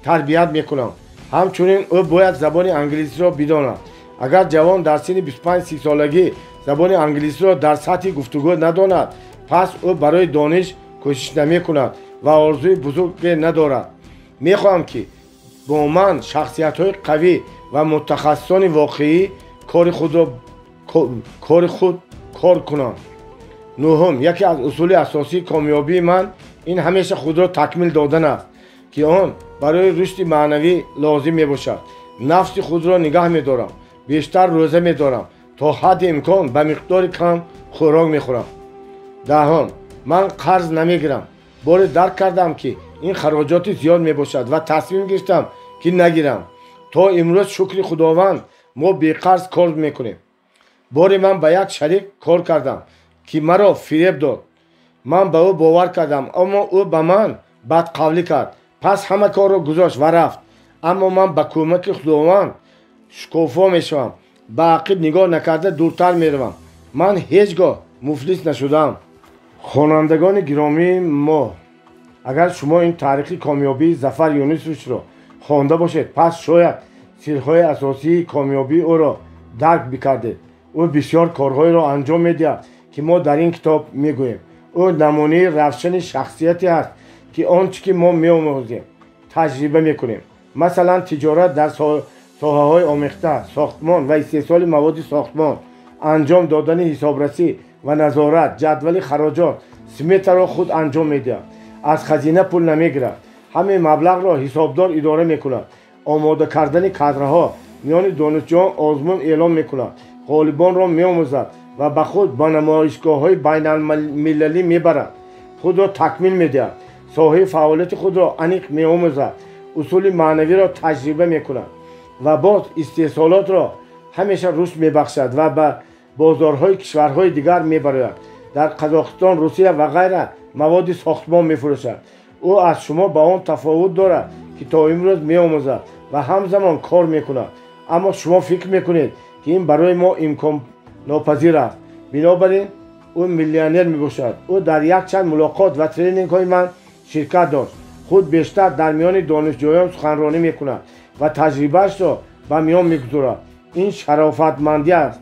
تربیت میکنم. همچنین او باید زبان انگلیسی را بداند. اگر جوان در سن 25-30 سالگی زبان انگلیسی را در سطح گفتگو نداند پس او برای دانش کوشش نمیکند و آرزوی بزرگ ندارد. میخواهم که با من شخصیت های قوی و متخصصان واقعی کار خود کار کنند. نهم، یکی از اصول اساسی کامیابی من این همیشه خود را تکمیل دادن است که آن برای رشد معنوی لازم می باشد. نفس خود را نگاه می دارم. بیشتر روزه می دارم. تا حد امکان به مقدار کم خوراک می خورم. دهم، من قرض نمی گیرم. بار درک کردم که این خراجات زیاد می باشد و تصمیم گرفتم که نگیرم. تا امروز شکر خداوند ما بی قرض کار می کنیم. باری من با یک شریک کار کردم که مرا فریب داد. من به او باور کردم اما او به من بدقولی کرد. پس همه کار را گذاشت و رفت. اما من با کمک خداوند شکوفا می شوم. به عقب نگاه نکرده دورتر می روم. من هیچگاه مفلس نشدم. خوانندگان گرامی ما، اگر شما این تاریخ کامیابی ظفر یونسوف را خوانده باشید پس شاید سرهای اساسی کامیابی او را درک بکردید. او بسیار کارهای را انجام میدهد که ما در این کتاب میگوییم. او نمونه روشن شخصیتی است که آنچه که ما میآموزیم تجربه میکنیم. مثلا تجارت در ساحه های آمیخته، ساختمان و استحصال مواد ساختمان، انجام دادن حسابرسی و نظارت، جدول خراجات، سمت را خود انجام میدهد. از خزینه پول نمیگیرد. همه مبلغ را حسابدار اداره میکند. آماده کردن کادرها میان دانشجویان آزمون اعلام میکند. غالبان را میآموزد و به خود به نمایشگاه‌های بین المللی میبرد. خود را تکمیل میدهد. ساحه فعالیت خود را عمیق میآموزد. اصول معنوی را تجربه میکند و باز استحصالات را همیشه رشد میبخشد و به بازارهای کشورهای دیگر میبرد. در قزاقستان، روسیه و غیره مواد ساختمان میفروشد. او از شما با آن تفاوت دارد که تا امروز میآموزد و همزمان کار میکند. اما شما فکر میکنید که این برای ما امکان ناپذیر است. بنابراین او میلیونر میباشد. او در یک چند ملاقات و ترینینگ های من شرکت داشت. خود بیشتر در میان دانشجویان سخنرانی میکند و تجربهش را به میان میگذارد. این شرافتمندی است.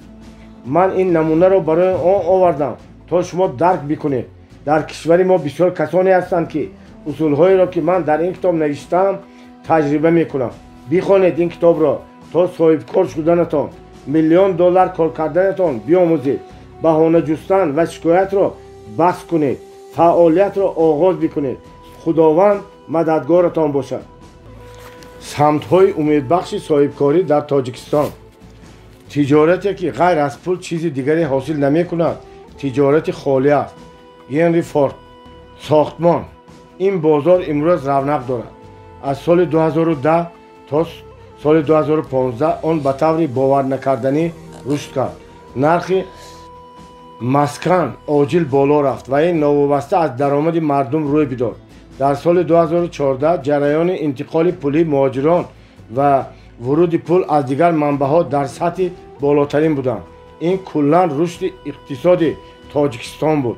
من این نمونه را برای آن آوردم تا شما درک بکنید. در کشور ما بسیار کسانی هستند که اصولهایی را که من در این کتاب نوشتم تجربه میکنم. بخوانید این کتاب را تا صاحب کار شدنتان، میلیون دلار کار کردنتان بیاموزید. بهانه جستن و شکایت را بس کنید. فعالیت را آغاز بکنید. خداوند مددگارتان باشد. سمت‌های امیدبخش صاحبکاری در تاجیکستان. تجارتی که غیر از پول چیز دیگری حاصل نمی‌کند تجارت خالی است. هنری فورد. ساختمان. این بازار امروز رونق دارد. از سال 2010 تا سال 2015 آن به طور باور نکردنی رشد کرد. نرخ مسکن عاجل بالا رفت و این ناوابسته از درآمد مردم روی بداد. در سال 2014 جریان انتقال پولی مهاجران و ورود پول از دیگر منبع‌ها در سطح بالاترین بودند. این کلاً رشد اقتصادی تاجیکستان بود.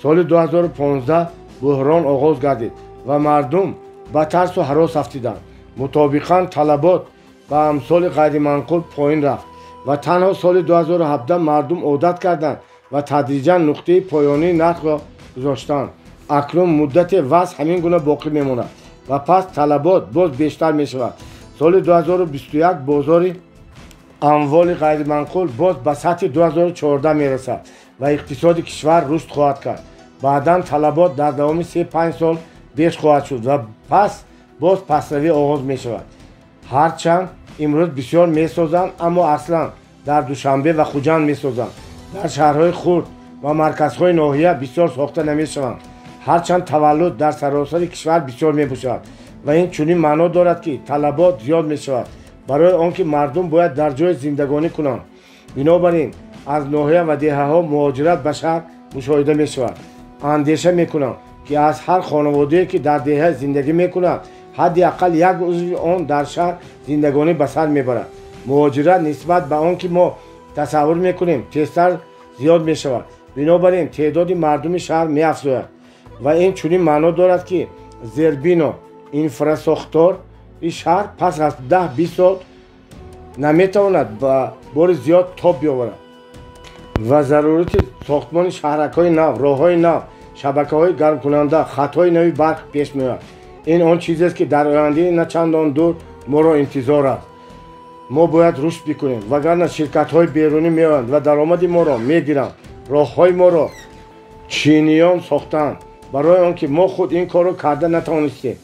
سال 2015 بحران آغاز گردید و مردم به ترس و هراس افتادند. مطابقاً طلبات به امثال غیر معقول پایین رفت و تنها سال 2017 مردم عادت کردند و تدریجاً نقطه پایانی نرخ را گذاشتند. اکنون مدت وضع همین گونه باقی میماند و پس طلبات باز بیشتر می شود. سال 2021 بازار اموال غیر منقول باز به سطح 2014 می رسد و اقتصاد کشور رشد خواهد کرد. بعداً طلبات در دوام 3-5 سال بیش خواهد شد و پس باز پسروی آغاز می شود. هرچند امروز بسیار می سازند اما اصلا در دوشنبه و خوجند می سازند. در شهرهای خرد و مرکزهای ناحیه بسیار ساخته نمی شوند. هرچند تولد در سراسر کشور بسیار می باشد و این چنین معنا دارد که طلبات زیاد می شود برای آنکه مردم باید در جای زندگانی کنند. بنابراین از ناحیه و دهه ها مهاجرت به شهر مشاهده می شود. اندیشه می کنم که از هر خانواده که در دهه زندگی می کند حداقل یک عضو آن در شهر زندگانی به سر می برد. مهاجرت نسبت به آن که ما تصور می کنیم تیزتر زیاد می شود. بنابراین تعداد مردم شهر می افزاید و این چنین معنا دارد که زیربنا اینفراساختور این شهر پس از 10-20 سال نمیتواند با بار زیاد تاب بیاورد و ضرورت ساختمان شهرک‌های نو، راه‌های نو، شبکه‌های گرم کننده، خط‌های نوی برق پیش می‌آید. این آن چیزی است که در آینده نه چندان دور ما را انتظار است. ما باید رشد بکنیم وگرنه شرکت‌های بیرونی می‌آیند و درآمد ما را می‌گیرند. راه‌های ما را چینیان ساختند برای آنکه ما خود این کار را کرده نتوانستیم.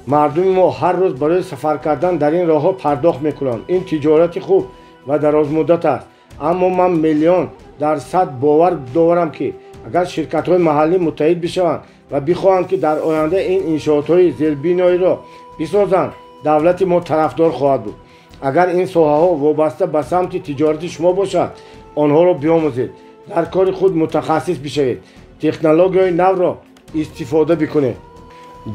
مردم ما هر روز برای سفر کردن در این راه‌ها پرداخت می‌کنند. این تجارت خوب و دراز مدت است. اما من میلیون درصد باور دارم که اگر شرکت‌های محلی متحد بشوند و بخواهند که در آینده این انشاءات‌های زیربنایی را بسازند، دولت ما طرفدار خواهد بود. اگر این ساحه‌ها وابسته به سمت تجارت شما باشد، آنها را بیاموزید. در کار خود متخصص بشوید. تکنولوژی نو را استفاده بکنید.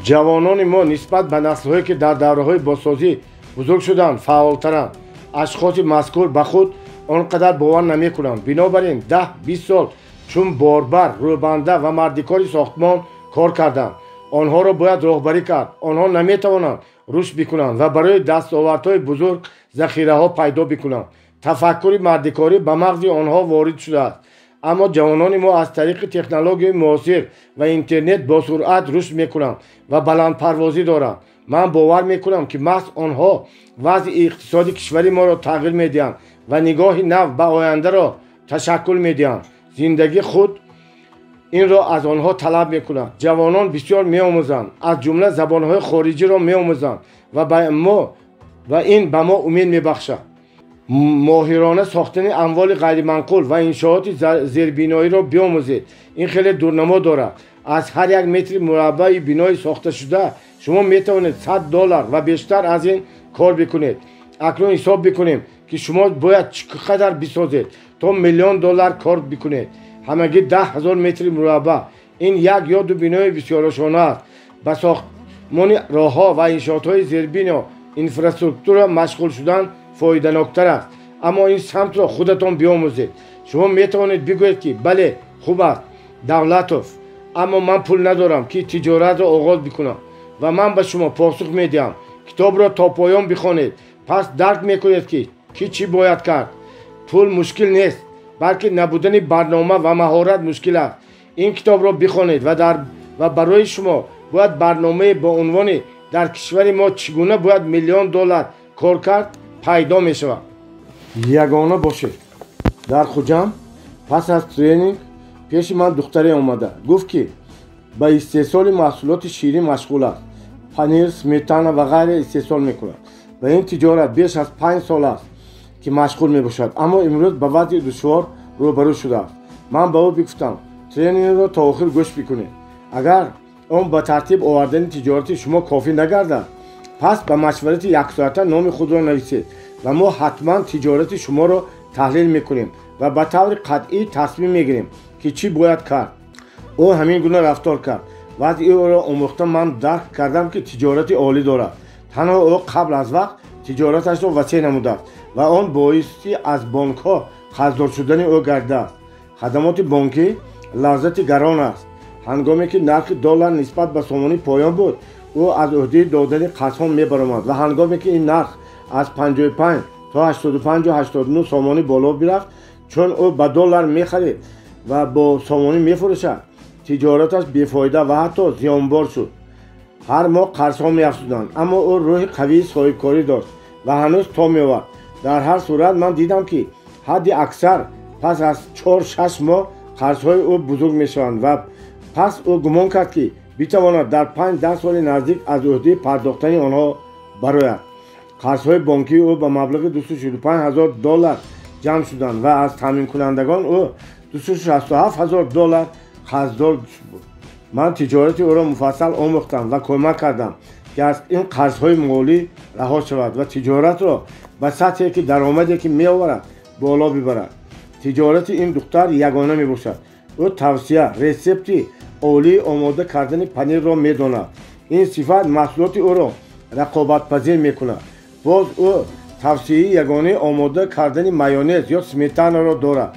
جوانان ما نسبت به نسل‌هایی که در دوره‌های بازسازی بزرگ شدند فعال‌ترند. اشخاص مذکور به خود آنقدر باور نمی‌کنند. بنابراین 10-20 سال چون باربر، روبنده و مردکار ساختمان کار کردند. آنها را باید راهبری کرد. آنها نمی‌توانند رشد بکنند و برای دستاوردهای بزرگ ذخیره‌ها پیدا بکنند. تفکر مردکاری به مغز آنها وارد شده است. اما جوانان ما از طریق تکنولوژی معاصر و اینترنت با سرعت رشد میکنند و بلند پروازی دارند. من باور میکنم که محض آنها وضع اقتصادی کشور ما را تغییر میدهند و نگاه نو به آینده را تشکل میدهند. زندگی خود این را از آنها طلب میکنند. جوانان بسیار میآموزند، از جمله زبانهای خارجی را میآموزند و این به ما امید میبخشد. ماهرانه ساختن اموال غیر منقول و انشاءات زیربنایی را بیاموزید. این خیلی دورنما دارد. از هر یک متر مربع بنای ساخته شده شما میتوانید $100 و بیشتر از این کار بکنید. اکنون حساب بکنیم که شما باید چقدر بسازید تا $1,000,000 کار بکنید. همگی 10,000 متر مربع. این یک یا دو بنای بسیار آسان است. به ساختمان راهها و انشاءات زیربنا اینفراستراکچور مشغول شدن فایده‌ناکتر است. اما این سمت را خودتان بیاموزید. شما میتوانید بگویید که بله خوب است دولتوف، اما من پول ندارم که تجارت را آغاز بکنم. و من به شما پاسخ میدهم کتاب را تا پایان بخوانید، پس درک میکنید که چی باید کرد. پول مشکل نیست، بلکه نبودن برنامه و مهارت مشکل است. این کتاب را بخوانید و برای شما باید برنامه با عنوان در کشور ما چگونه باید $1,000,000 کار کرد پیدا می شود. یگانه باشید. در خوجم پس از ترینینگ پیش من دختری آمده، گفت که به استحصال محصولات شیرین مشغول است. پنیر، سمیتانه و غیره استحصال میکند. و این تجارت بیش از 5 سال است که مشغول می باشد، اما امروز به وضع دشوار روبرو شده است. من به او گفتم ترینینگ را تا آخر گوش بکنید. اگر اون به ترتیب آوردن تجارت شما کافی نگردد، پس به مشورت 1 ساعته نام خود را نویسید و ما حتما تجارت شما را تحلیل میکنیم و به طور قطعی تصمیم میگیریم که چی باید کرد. او همین گونه رفتار کرد. وقتی او را آموخته من درک کردم که تجارت عالی دارد. تنها او قبل از وقت تجارتش را وسیع نموده است و آن باعثی از بانک ها قرضدار شدن او گردیده است. خدمات بانکی لذت گران است. هنگامی که نرخ دلار نسبت به سومانی پایان بود، او از عهده دادن قسم میبرآمد و هنگامی که این نرخ از 55 تا 85 و 89 سومانی بالا برفت، چون او به دلار میخرید و با سومانی میفروشد، تجارتش بیفایده و حتی زیانبار شد. هر ماه قرضها میافزودند، اما او روح قوی صاحبکاری داشت و هنوز تا میآورد. در هر صورت من دیدم که حد اکثر پس از 4-6 ماه قرضهای او بزرگ میشوند و پس او گمان کرد که بتواند در 5-10 سال نزدیک از عهده پرداختن آنها برآید. قرضهای بانکی او به مبلغ $245,000 جمع شدند و از تامین کنندگان او $267,000 قرضدار بود. من تجارت او را مفصل آموختم و کمک کردم که از این قرضهای مالی رها شود و تجارت را به سطحی که درآمدی که می آورد بالا ببرد. تجارت این دختر یگانه می باشد. او توصیه رسپتی عالی آماده کردن پنیر را می داند. این صفت محصولات او را رقابت پذیر می کند. باز او توصیه یگانه آماده کردن مایونز یا سمیتانه را دارد.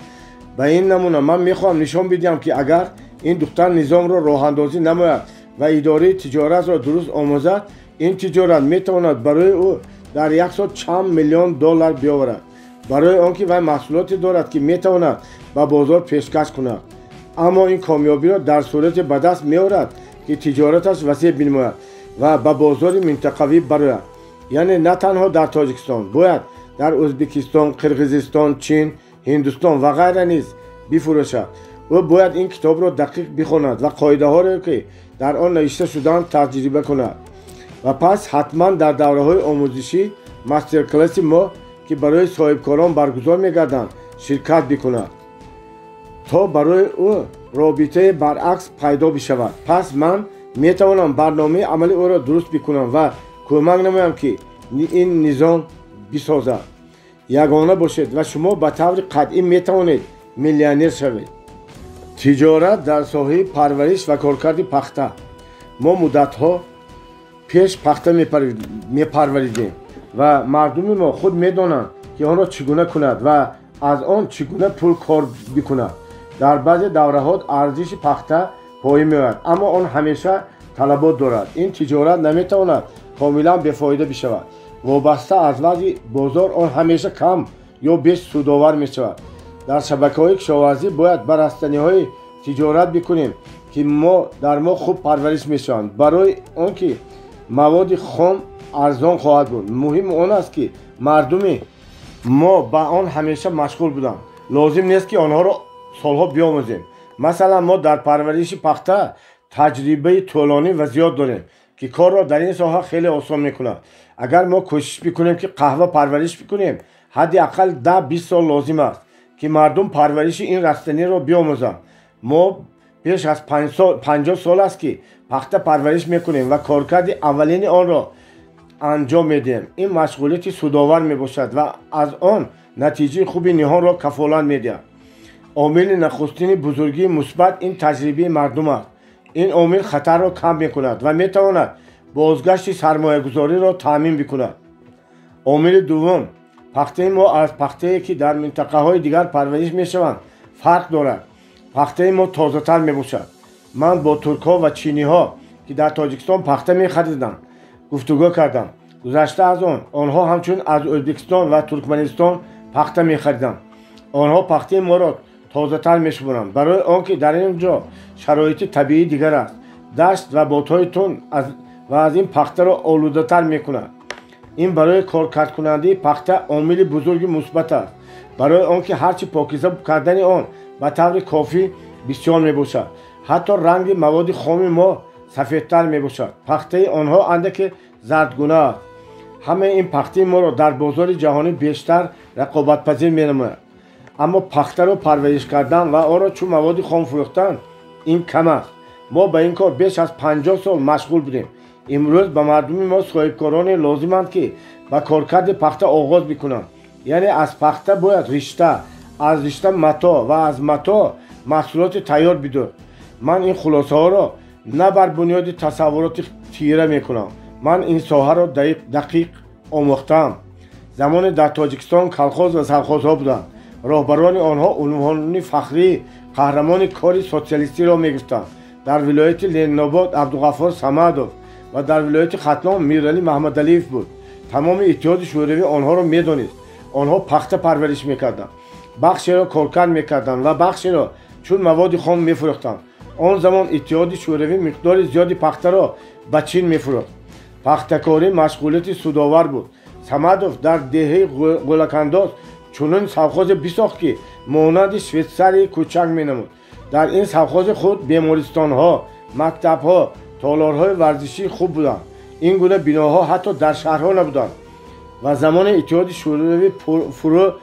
به این نمونه من می خواهم نشان بدهم که اگر این دختر نظام را راه اندازی نماید و اداره تجارت را درست آموزد، این تجارت می تواند برای او در یک سال چند $1,000,000 بیاورد، برای آنکه وی محصولاتی دارد که می تواند به بازار پیشکش کند. اما این کامیابی را در صورت به دست می آورد که تجارتش وسیع بنماید و به بازار منطقوی برآید. یعنی نه تنها در تاجیکستان، باید در ازبکستان، قرقیزستان، چین، هندوستان و غیره نیز بفروشد. او باید این کتاب را دقیق بخواند و قاعده ها را که در آن نوشته شدند تجربه کند و پس حتما در دوره های آموزشی مستر کلاس ما که برای صاحبکاران برگزار می‌گردند شرکت بکند تا برای او رابطه برعکس پیدا بشود. پس من میتوانم برنامه عملی او را درست بکنم و کمک نمایم که این نظام بسازد. یگانه باشید و شما به طور قطعی میتوانید میلیونر شوید. تجارت در ساحه پرورش و کارکرد پخته. ما مدت‌ها پیش پخته میپروریدیم و مردم ما خود میدانند که آن را چگونه کند و از آن چگونه پول کار بکند. در بعضی دوره‌ها ارزش پخته پایین میآید، اما آن همیشه طلبات دارد. این تجارت نمیتواند کاملا بیفایده بشود. وابسته از وضع بازار آن همیشه کم یا بیش سودآور میشود. در شبکه‌های کشاورزی باید بر رستنی‌های تجارت بکنیم که در ما خوب پرورش میشوند، برای آنکه مواد خام ارزان خواهد بود. مهم آن است که مردم ما با آن همیشه مشغول بودند. لازم نیست که آنها را سالها بیاموزیم. مثلا ما در پرورش پخته تجربه طولانی و زیاد داریم که کار را در این ساحه خیلی آسان میکنه. اگر ما کوشش بکنیم که قهوه پرورش بکنیم حداقل 10-20 سال لازم است که مردم پرورش این رستنی را بیاموزند. ما پیش از 50 سال است که پخته پرورش میکنیم و کارکرد اولین آن را انجام میدیم. این مشغولیت سودآور میباشد و از آن نتیجه خوبی نهان را کفالت میدهد. عامل نخستین بزرگی مثبت این تجربه مردم است. این عامل خطر را کم میکند و میتواند بازگشت سرمایه گذاری را تامین بکند. عامل دوم، پخته ما از پخته که در منطقه های دیگر پرورش میشوند فرق دارد. پخته ما تازه تر میباشد. من با ترک ها و چینی ها که در تاجیکستان پخته میخریدند گفتگو کردم. گذشته از آنها همچون از ازبکستان و ترکمنستان پخته میخریدند. آنها پخته ما را تازه تر میشمارند برای آنکه در اینجا شرایط طبیعی دیگر است. دشت و بادهای تند از این پخته را آلوده تر میکند. این برای کارکرد کننده پخته عامل بزرگ مثبت است، برای آنکه هرچی پاکیزه کردن آن به طور کافی بسیار میباشد. حتی رنگ مواد خام ما سفیدتر میباشد. پخته آنها اندک زردگونه است. همه این پخته ما را در بازار جهانی بیشتر رقابت پذیر مینماید. اما پخته را پرورش کردن و آن را چون مواد خام فروختن این کم است. ما به این کار بیش از 50 سال مشغول بودیم. امروز به مردم ما صاحبکاران لازمند که به کارکرد پخته آغاز بکنند. یعنی از پخته باید رشته، از رشته متا و از متا محصولات تیار بدار. من این خلاصه ها را نه بر بنیاد تصورات تیره میکنم. من این ساحه را دقیق آموختم. زمان در تاجیکستان کلخاز و سرخاز ها بودند. راهبران آنها عنوان فخری قهرمان کار سوسیالیستی را میگفتند. در ولایت لنین‌آباد عبدالغفار صمدوف و در ولایت ختلان میرعلی محمدعلیف بود. تمام اتحاد شوروی آنها را میدانست. آنها پخته پرورش میکردند. بخشی را کارکرد میکردند و بخشی را چون مواد خام میفروختند. آن زمان اتحاد شوروی مقدار زیادی پخته را به چین میفروخت. پخته‌کاری مشغولیت سودآور بود. صمدوف در دهه گلک‌انداز چنان سوخاز بساخت که مانند شویتزاری کوچک مینمود. در این سوخاز خود بیمارستان ها، مکتب ها، تالارهای ورزشی خوب بودند. این گونه بناها حتی در شهرها نبودند و زمان اتحاد شوروی فرو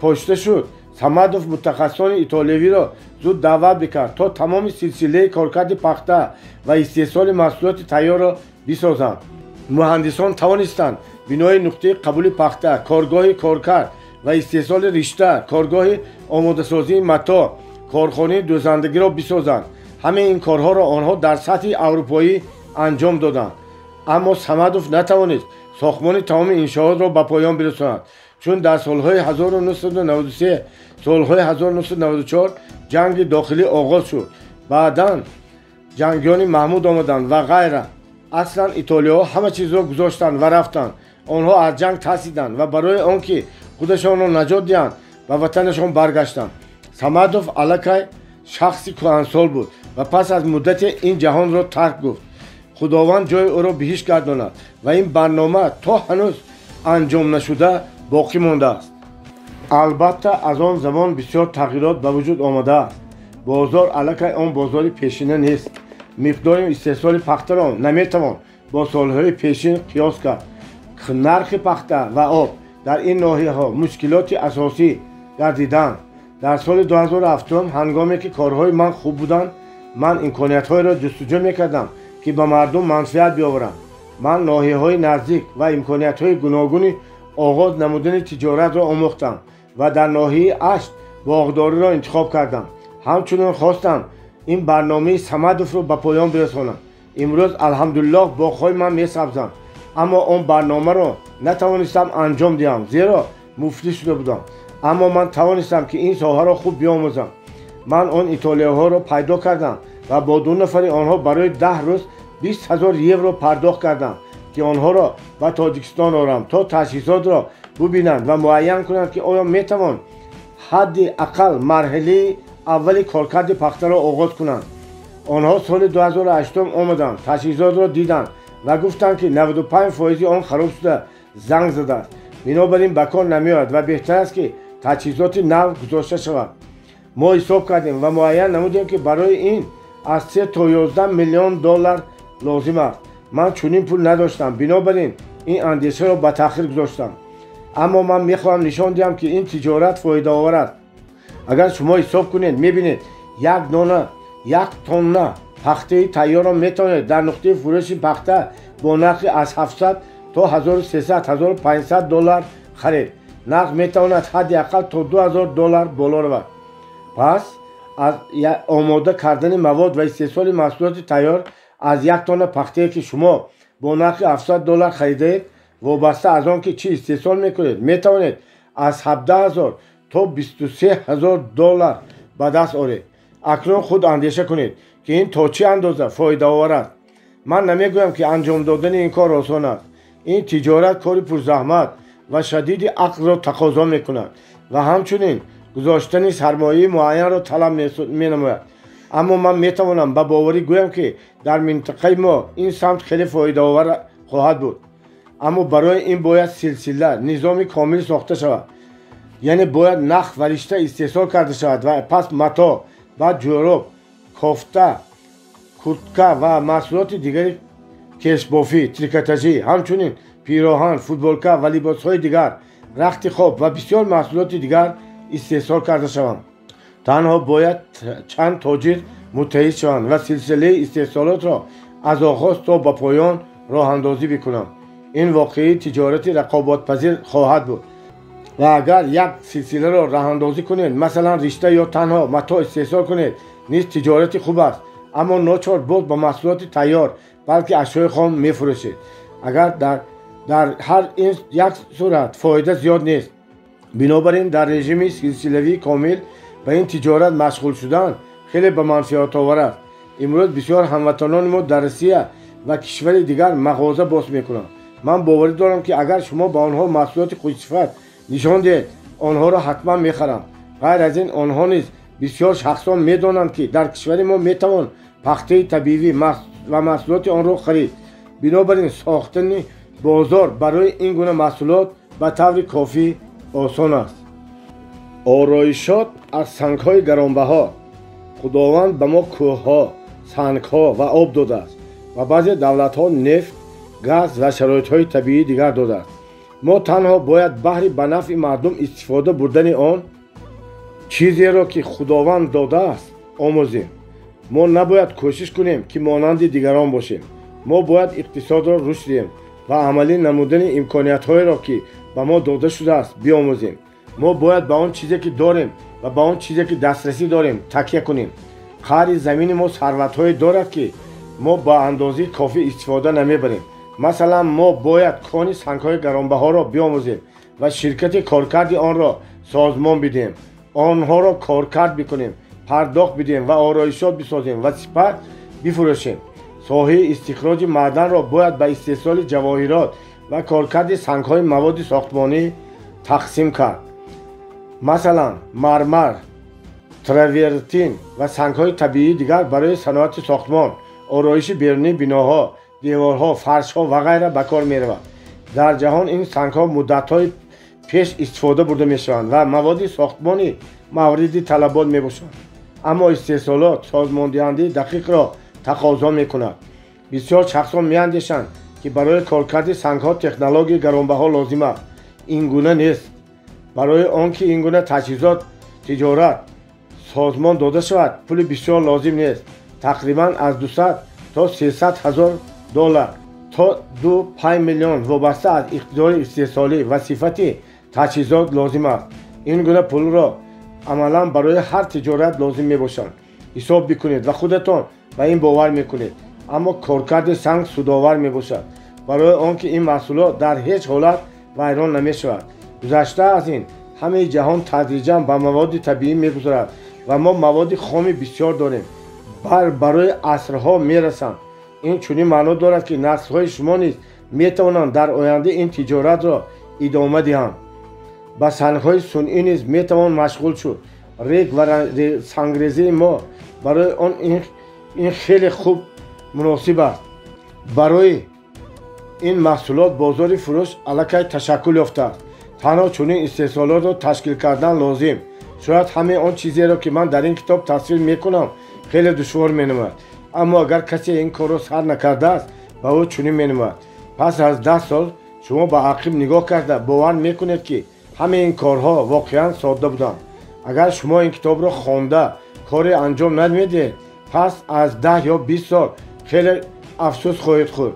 پاشته شد. صمدوف متخصصان ایتالیایی را زود دعوت بکرد تا تمام سلسله کارکرد پخته و استحصال محصولات تیار را بسازند. مهندسان توانستند بنای نقطه قبول پخته، کارگاه کارکرد و استحصال رشته، کارگاه آماده سازی متا، کارخانه دوزندگی را بسازند. همه این کارها را آنها در سطح اروپایی انجام دادند. اما صمدوف نتوانست ساختمان تمام انشاءات را به پایان برساند، چون در سالهای 1993 سالهای 1994 جنگ داخلی آغاز شد. بعداً جنگیان محمود آمدند و غیره. اصلا ایتالیا همه چیز را گذاشتند و رفتند. آنها از جنگ ترسیدند و برای آنکه خودشان را نجات دهند به وطنشان برگشتند. صمدوف علاکه شخصی کهنسال بود و پس از مدت این جهان را ترک گفت. خداوند جای او را بهشت گرداند و این برنامه تا هنوز انجام نشده باقی مانده است. البته از آن زمان بسیار تغییرات به وجود آمده است. بازار علاکه آن بازار پیشینه نیست. مقدار استحصال پخته را نمیتوان با سالهای پیشین قیاس کرد. نرخ پخته و آب در این ناحیه ها مشکلات اساسی گردیدند. در سال 2007 هنگامی که کارهای من خوب بودند، من امکانیت‌های را جستجو می‌کردم که به مردم منفعت بیاورم. من ناحیه‌های نزدیک و امکانیت‌های گوناگون آغاز نمودن تجارت را آموختم و در ناحیه اشت باغداری را انتخاب کردم. همچنین خواستم این برنامه صمدوف را به پایان برسانم. امروز الحمدلله باغ‌های من می‌سبزند، اما آن برنامه را نتوانستم انجام دهم زیرا مفلس شده بودم. اما من توانستم که این ساحه را خوب بیاموزم. من آن ایتالیاها را پیدا کردم و با 2 نفر آنها برای 10 روز 20,000 یورو پرداخت کردم که آنها را به تاجیکستان آورم تا تجهیزات را ببینند و معین کنند که آیا میتوان حداقل مرحله اول کارکرد پخته را آغاز کنند. آنها سال 2008 آمدند، تجهیزات را دیدند و گفتند که 95% آن خراب شده، زنگ زده است. بنابراین به کار نمیآید و بهتر است که تجهیزات نو گذاشته شود. ما حساب کردیم و معین نمودیم که برای این از 3 تا 11 میلیون دلار لازم است. من چنین پول نداشتم، بنابراین این اندیشه را به تأخیر گذاشتم. اما من میخواهم نشان دهم که این تجارت فایده آور است. اگر شما حساب کنید میبینید یک تن پخته تیار را میتوانید در نقطه فروش پخته با نرخ از 700 تا 1300 1500 دلار خرید. نرخ میتواند حداقل تا 2000 دلار بالا رود. پس از آماده کردن مواد و استحصال محصولات تیار از یک تن پخته که شما با نرخ 700 دلار خریدید، وابسته از آن که چی استحصال میکنید، میتوانید از 17000 تا 23000 دلار به دست آورید. اکنون خود اندیشه کنید که این تا چه اندازه فایده آور است. من نمیگویم که انجام دادن این کار آسان است. این تجارت کاری پرزحمت و شدید عقل را تقاضا میکند و همچنین گذاشتن سرمایه معین را طلب مینماید. اما من میتوانم به باوری گویم که در منطقه ما این سمت خیلی فایده آور خواهد بود. اما برای این باید سلسله نظام کامل ساخته شود. یعنی باید نخ و رشته استحصال کرده شود و پس متا و جوراب، کفته، کرتکه و محصولات دیگری کشبافی، تریکاتاژی، همچنین پیراهن، فوتبالکه و لباسهای دیگر، رخت خواب و بسیار محصولات دیگر استحصال کرده شوند. تنها باید چند تاجر متحد شوند و سلسله استحصالات را از آغاز تا به پایان راه اندازی بکنند. این واقعی تجارت رقابت پذیر خواهد بود. و اگر یک سلسله را راه اندازی کنید، مثلا رشته یا تنها متا استحصال کنید، نیز تجارتی خوب است. اما ناچار بود با محصولات تیار بلکه اشیاء خام میفروشید. اگر در هر این یک صورت فایده زیاد نیست. بنابراین در رژیم سلسله‌ای کامل به این تجارت مشغول شدن خیلی به منفعت آور است. امروز بسیار هموطنان ما در روسیه و کشور دیگر مغازه باز میکنند. من باوری دارم که اگر شما به آنها محصولات خوشصفت نشان دهید، آنها را حتما میخرند. غیر از این آنها نیز بسیار شخصان میدانند که در کشور ما میتوان پخته طبیعی و محصولات آن را خرید. بنابراین ساختن بازار برای این گونه محصولات به طور کافی آسان است. آرایشات از سنگ‌های گرانبها. خداوند به ما کوه‌ها، سنگ‌ها و آب داده است و بعضی دولت‌ها نفت، گاز و شرایط‌های طبیعی دیگر داده است. ما تنها باید بهر به نفع مردم استفاده بردن آن چیزی را که خداوند داده است آموزیم. ما نباید کوشش کنیم که مانند دیگران باشیم. ما باید اقتصاد را رشد دهیم و عملی نمودن امکانیت‌هایی را که به ما داده شده است بیاموزیم. ما باید به آن چیزی که داریم و به آن چیزی که دسترسی داریم تکیه کنیم. قعر زمین ما ثروت‌هایی دارد که ما با اندازه کافی استفاده نمیبریم. مثلا ما باید کان سنگ‌های گرانبها را بیاموزیم و شرکت کارکرد آن را سازمان بدیم. آنها را کارکرد بکنیم، پرداخت بدیم و آرایشات بسازیم و سپس بفروشیم. ساحه استخراج معدن را باید به استحصال جواهرات و کارکرد سنگ‌های مواد ساختمانی تقسیم کرد. مثلا مرمر، تراورتین و سنگ‌های طبیعی دیگر برای صنعت ساختمان، آرایش بیرونی بناها، دیوارها، فرش‌ها و غیره به کار می‌رود. در جهان این سنگ‌ها مدت‌های پیش استفاده برده می‌شوند و مواد ساختمانی مورد طلبات می‌باشند. اما استحصالات سازماندهنده دقیق را تقاضا می‌کند. بسیار شخصان می‌اندیشند که برای کارکرد سنگ‌ها تکنولوژی گرانبها لازم است. این گونه نیست. برای آنکه این گونه تجهیزات تجارت سازمان داده شود پول بسیار لازم نیست. تقریبا از 200 تا 300 هزار دلار تا 2.5 میلیون وابسته از اقتدار استحصالی و صفت تجهیزات لازم است. این گونه پول را عملا برای هر تجارت لازم می باشند. حساب بکنید و خودتان به این باور میکنید. اما کارکرد سنگ سودآور می باشد برای آنکه این محصولات در هیچ حالت ویران نمی شود. گذشته از این همه جهان تدریجاً به مواد طبیعی میگذرد و ما مواد خام بسیار داریم. برای عصرها میرسند. این چنین معنا دارد که نسل‌های شما نیز میتوانند در آینده این تجارت را ادامه دهند. با سنگ‌های صنعی نیز میتوان مشغول شد. ریگ و سنگریزی ما برای آن این خیلی خوب مناسب است. برای این محصولات بازار فروش الکی تشکل یافته است. تنها چنین استحصالات را تشکیل کردن لازم. شاید همه آن چیزی را که من در این کتاب تصویر میکنم خیلی دشوار مینمد، اما اگر کسی این کار را سر نکرده است به او چنین مینمد. پس از 10 سال شما به عقب نگاه کرده باور میکنید که همه این کارها واقعا ساده بودند. اگر شما این کتاب را خوانده کاری انجام نمیدید، پس از 10 یا 20 سال خیلی افسوس خواهید خورد.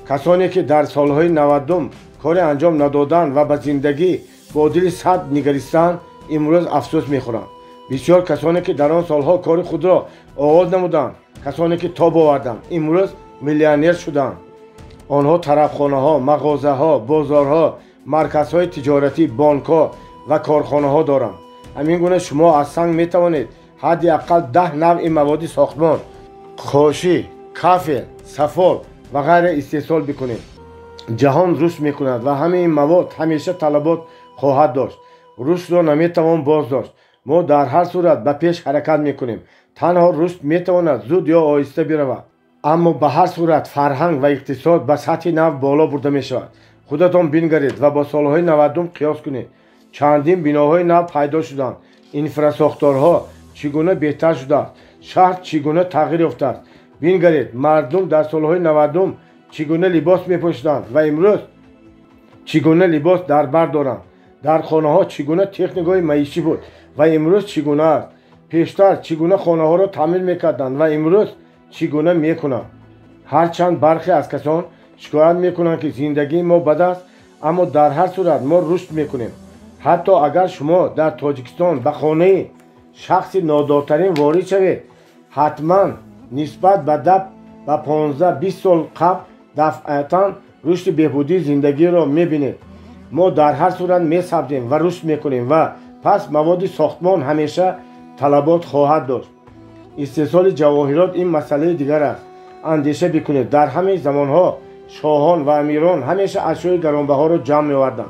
کسانی که در سالهای 90 کاری انجام ندادند و به زندگی با دل سرد نگریستند امروز افسوس میخورند. بسیار کسانی که در آن سالها کار خود را آغاز نمودند، کسانی که تاب آوردند امروز میلیونر شدند. آنها طرفخانه‌ها، مغازه‌ها، بازارها، مرکزهای تجارتی، بانک‌ها و کارخانه‌ها دارند. همین گونه شما از سنگ میتوانید حداقل 10 نوع مواد ساختمان، خاشی، کافل، سفال و غیره استحصال بکنید. جهان رشد میکند و همه این مواد همیشه طلبات خواهد داشت. رشد را نمیتوان باز داشت. ما در هر صورت به پیش حرکت میکنیم. تنها رشد میتواند زود یا آهسته برود، اما به هر صورت فرهنگ و اقتصاد به سطح نو بالا برده میشود. خودتان بنگرید و با سالهای 90 قیاس کنید. چندین بناهای نو پیدا شدند. اینفراساختارها چگونه بهتر شده، شهر چگونه تغییر یافته است. بنگرید مردم در سالهای 90 چگونه لباس میپوشیدند و امروز چگونه لباس در بر دارند. در خانه ها چگونه تکنیک‌های معیشی بود و امروز چگونه است. پیشتر چگونه خانه ها را تعمیر میکردند و امروز چگونه میکنند. هرچند برخی از کسان شکایت میکنند که زندگی ما بد است، اما در هر صورت ما رشد میکنیم. حتی اگر شما در تاجیکستان به خانه شخص نادارترین وارد شوید، حتما نسبت به 15-20 سال قبل دفعتا رشد بهبودی زندگی را میبینید. ما در هر صورت میسبزیم و رشد میکنیم و پس مواد ساختمان همیشه طلبات خواهد داشت. استحصال جواهرات این مسئله دیگر است. اندیشه بکنید در همه زمانها شاهان و امیران همیشه اشیاء گرانبها را جمع می‌آوردند.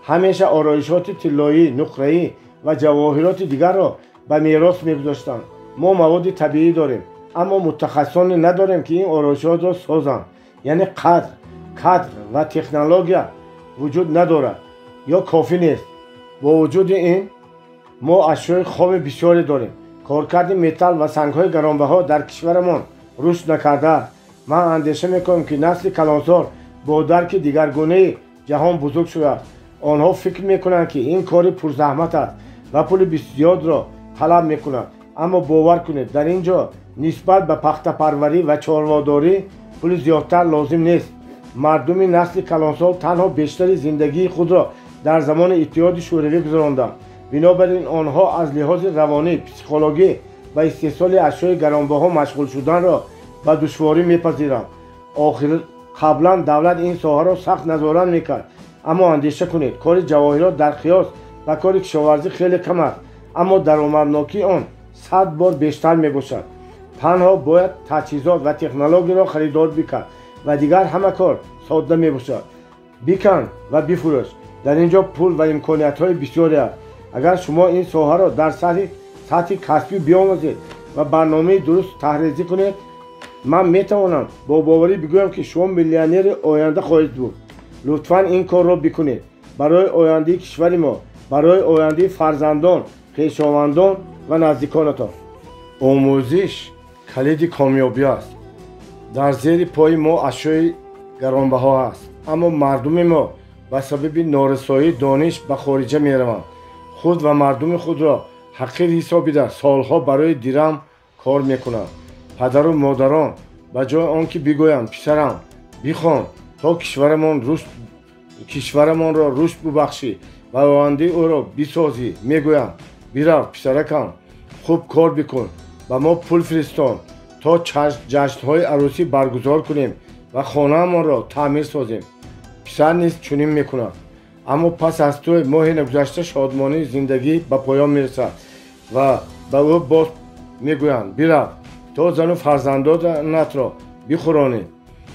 همیشه آرایشات طلایی، نقره‌ای و جواهرات دیگر را به میراث می‌گذاشتند. ما مواد طبیعی داریم، اما متخصصان نداریم که این آرایشات را سازند. یعنی کادر و تکنولوژی وجود ندارد یا کافی نیست. با وجود این ما اشیاء خام بسیاری داریم. کارکرد متل و سنگ‌های گرانبها در کشورمان رشد نکرده است. من اندیشه میکنم که نسل کلانسار با درک دیگرگونه جهان بزرگ شده است. آنها فکر میکنند که این کار پرزحمت است و پول بسیار را طلب میکند، اما باور کنید در اینجا نسبت به پخته پروری و چارواداری پول زیادتر لازم نیست. مردم نسل کلانسار تنها بیشتر زندگی خود را در زمان اتحاد شوروی گذراندند. بنابراین آنها از لحاظ روانی، پسیکولوژی و استحصال اشیاء گرانبها مشغول شدن را به دشواری میپذیرند. آخر قبلا دولت این ساحه را سخت نظارت میکرد، اما اندیشه کنید کار جواهرات در قیاس و کار کشاورزی خیلی کم است، اما درآمدناکی آن 100 بار بیشتر میباشد. تنها باید تجهیزات و تکنولوژی را خریدار بکرد و دیگر همه کار ساده میباشد. بکن و بفروش. در اینجا پول و امکانیت های بسیاری است. اگر شما این ساحه را در سطح کسبی بیاموزید و برنامه درست طرحریزی کنید، من میتوانم با باوری بگویم که شما میلیونر آینده خواهید بود. لطفاً این کار را بکنید برای آینده کشور ما، برای آینده فرزندان، خویشاوندان و نزدیکانتان. آموزش کلید کامیابی است. در زیر پای ما اشیاء گرانبها است، اما مردم ما به سبب نارسایی دانش به خارجه میروند. خود و مردم خود را حقیر حسابیده سالها برای درم کار میکنند. پدر و مادران به جای آنکه بگویند پسرم بخوان تا کشورمان را رشد ببخشی و آینده او را بسازی، میگویند برو پسرکم خوب کار بکن، و ما پول فرستان تا جشن‌های عروسی برگزار کنیم و خانه‌مان را تعمیر سازیم. پسر نیز چنین میکند، اما پس از تو ماه نگذشته شادمانی زندگی به پایان میرسد و به او باز میگویند برو تا زن و فرزندانت را بخورانی.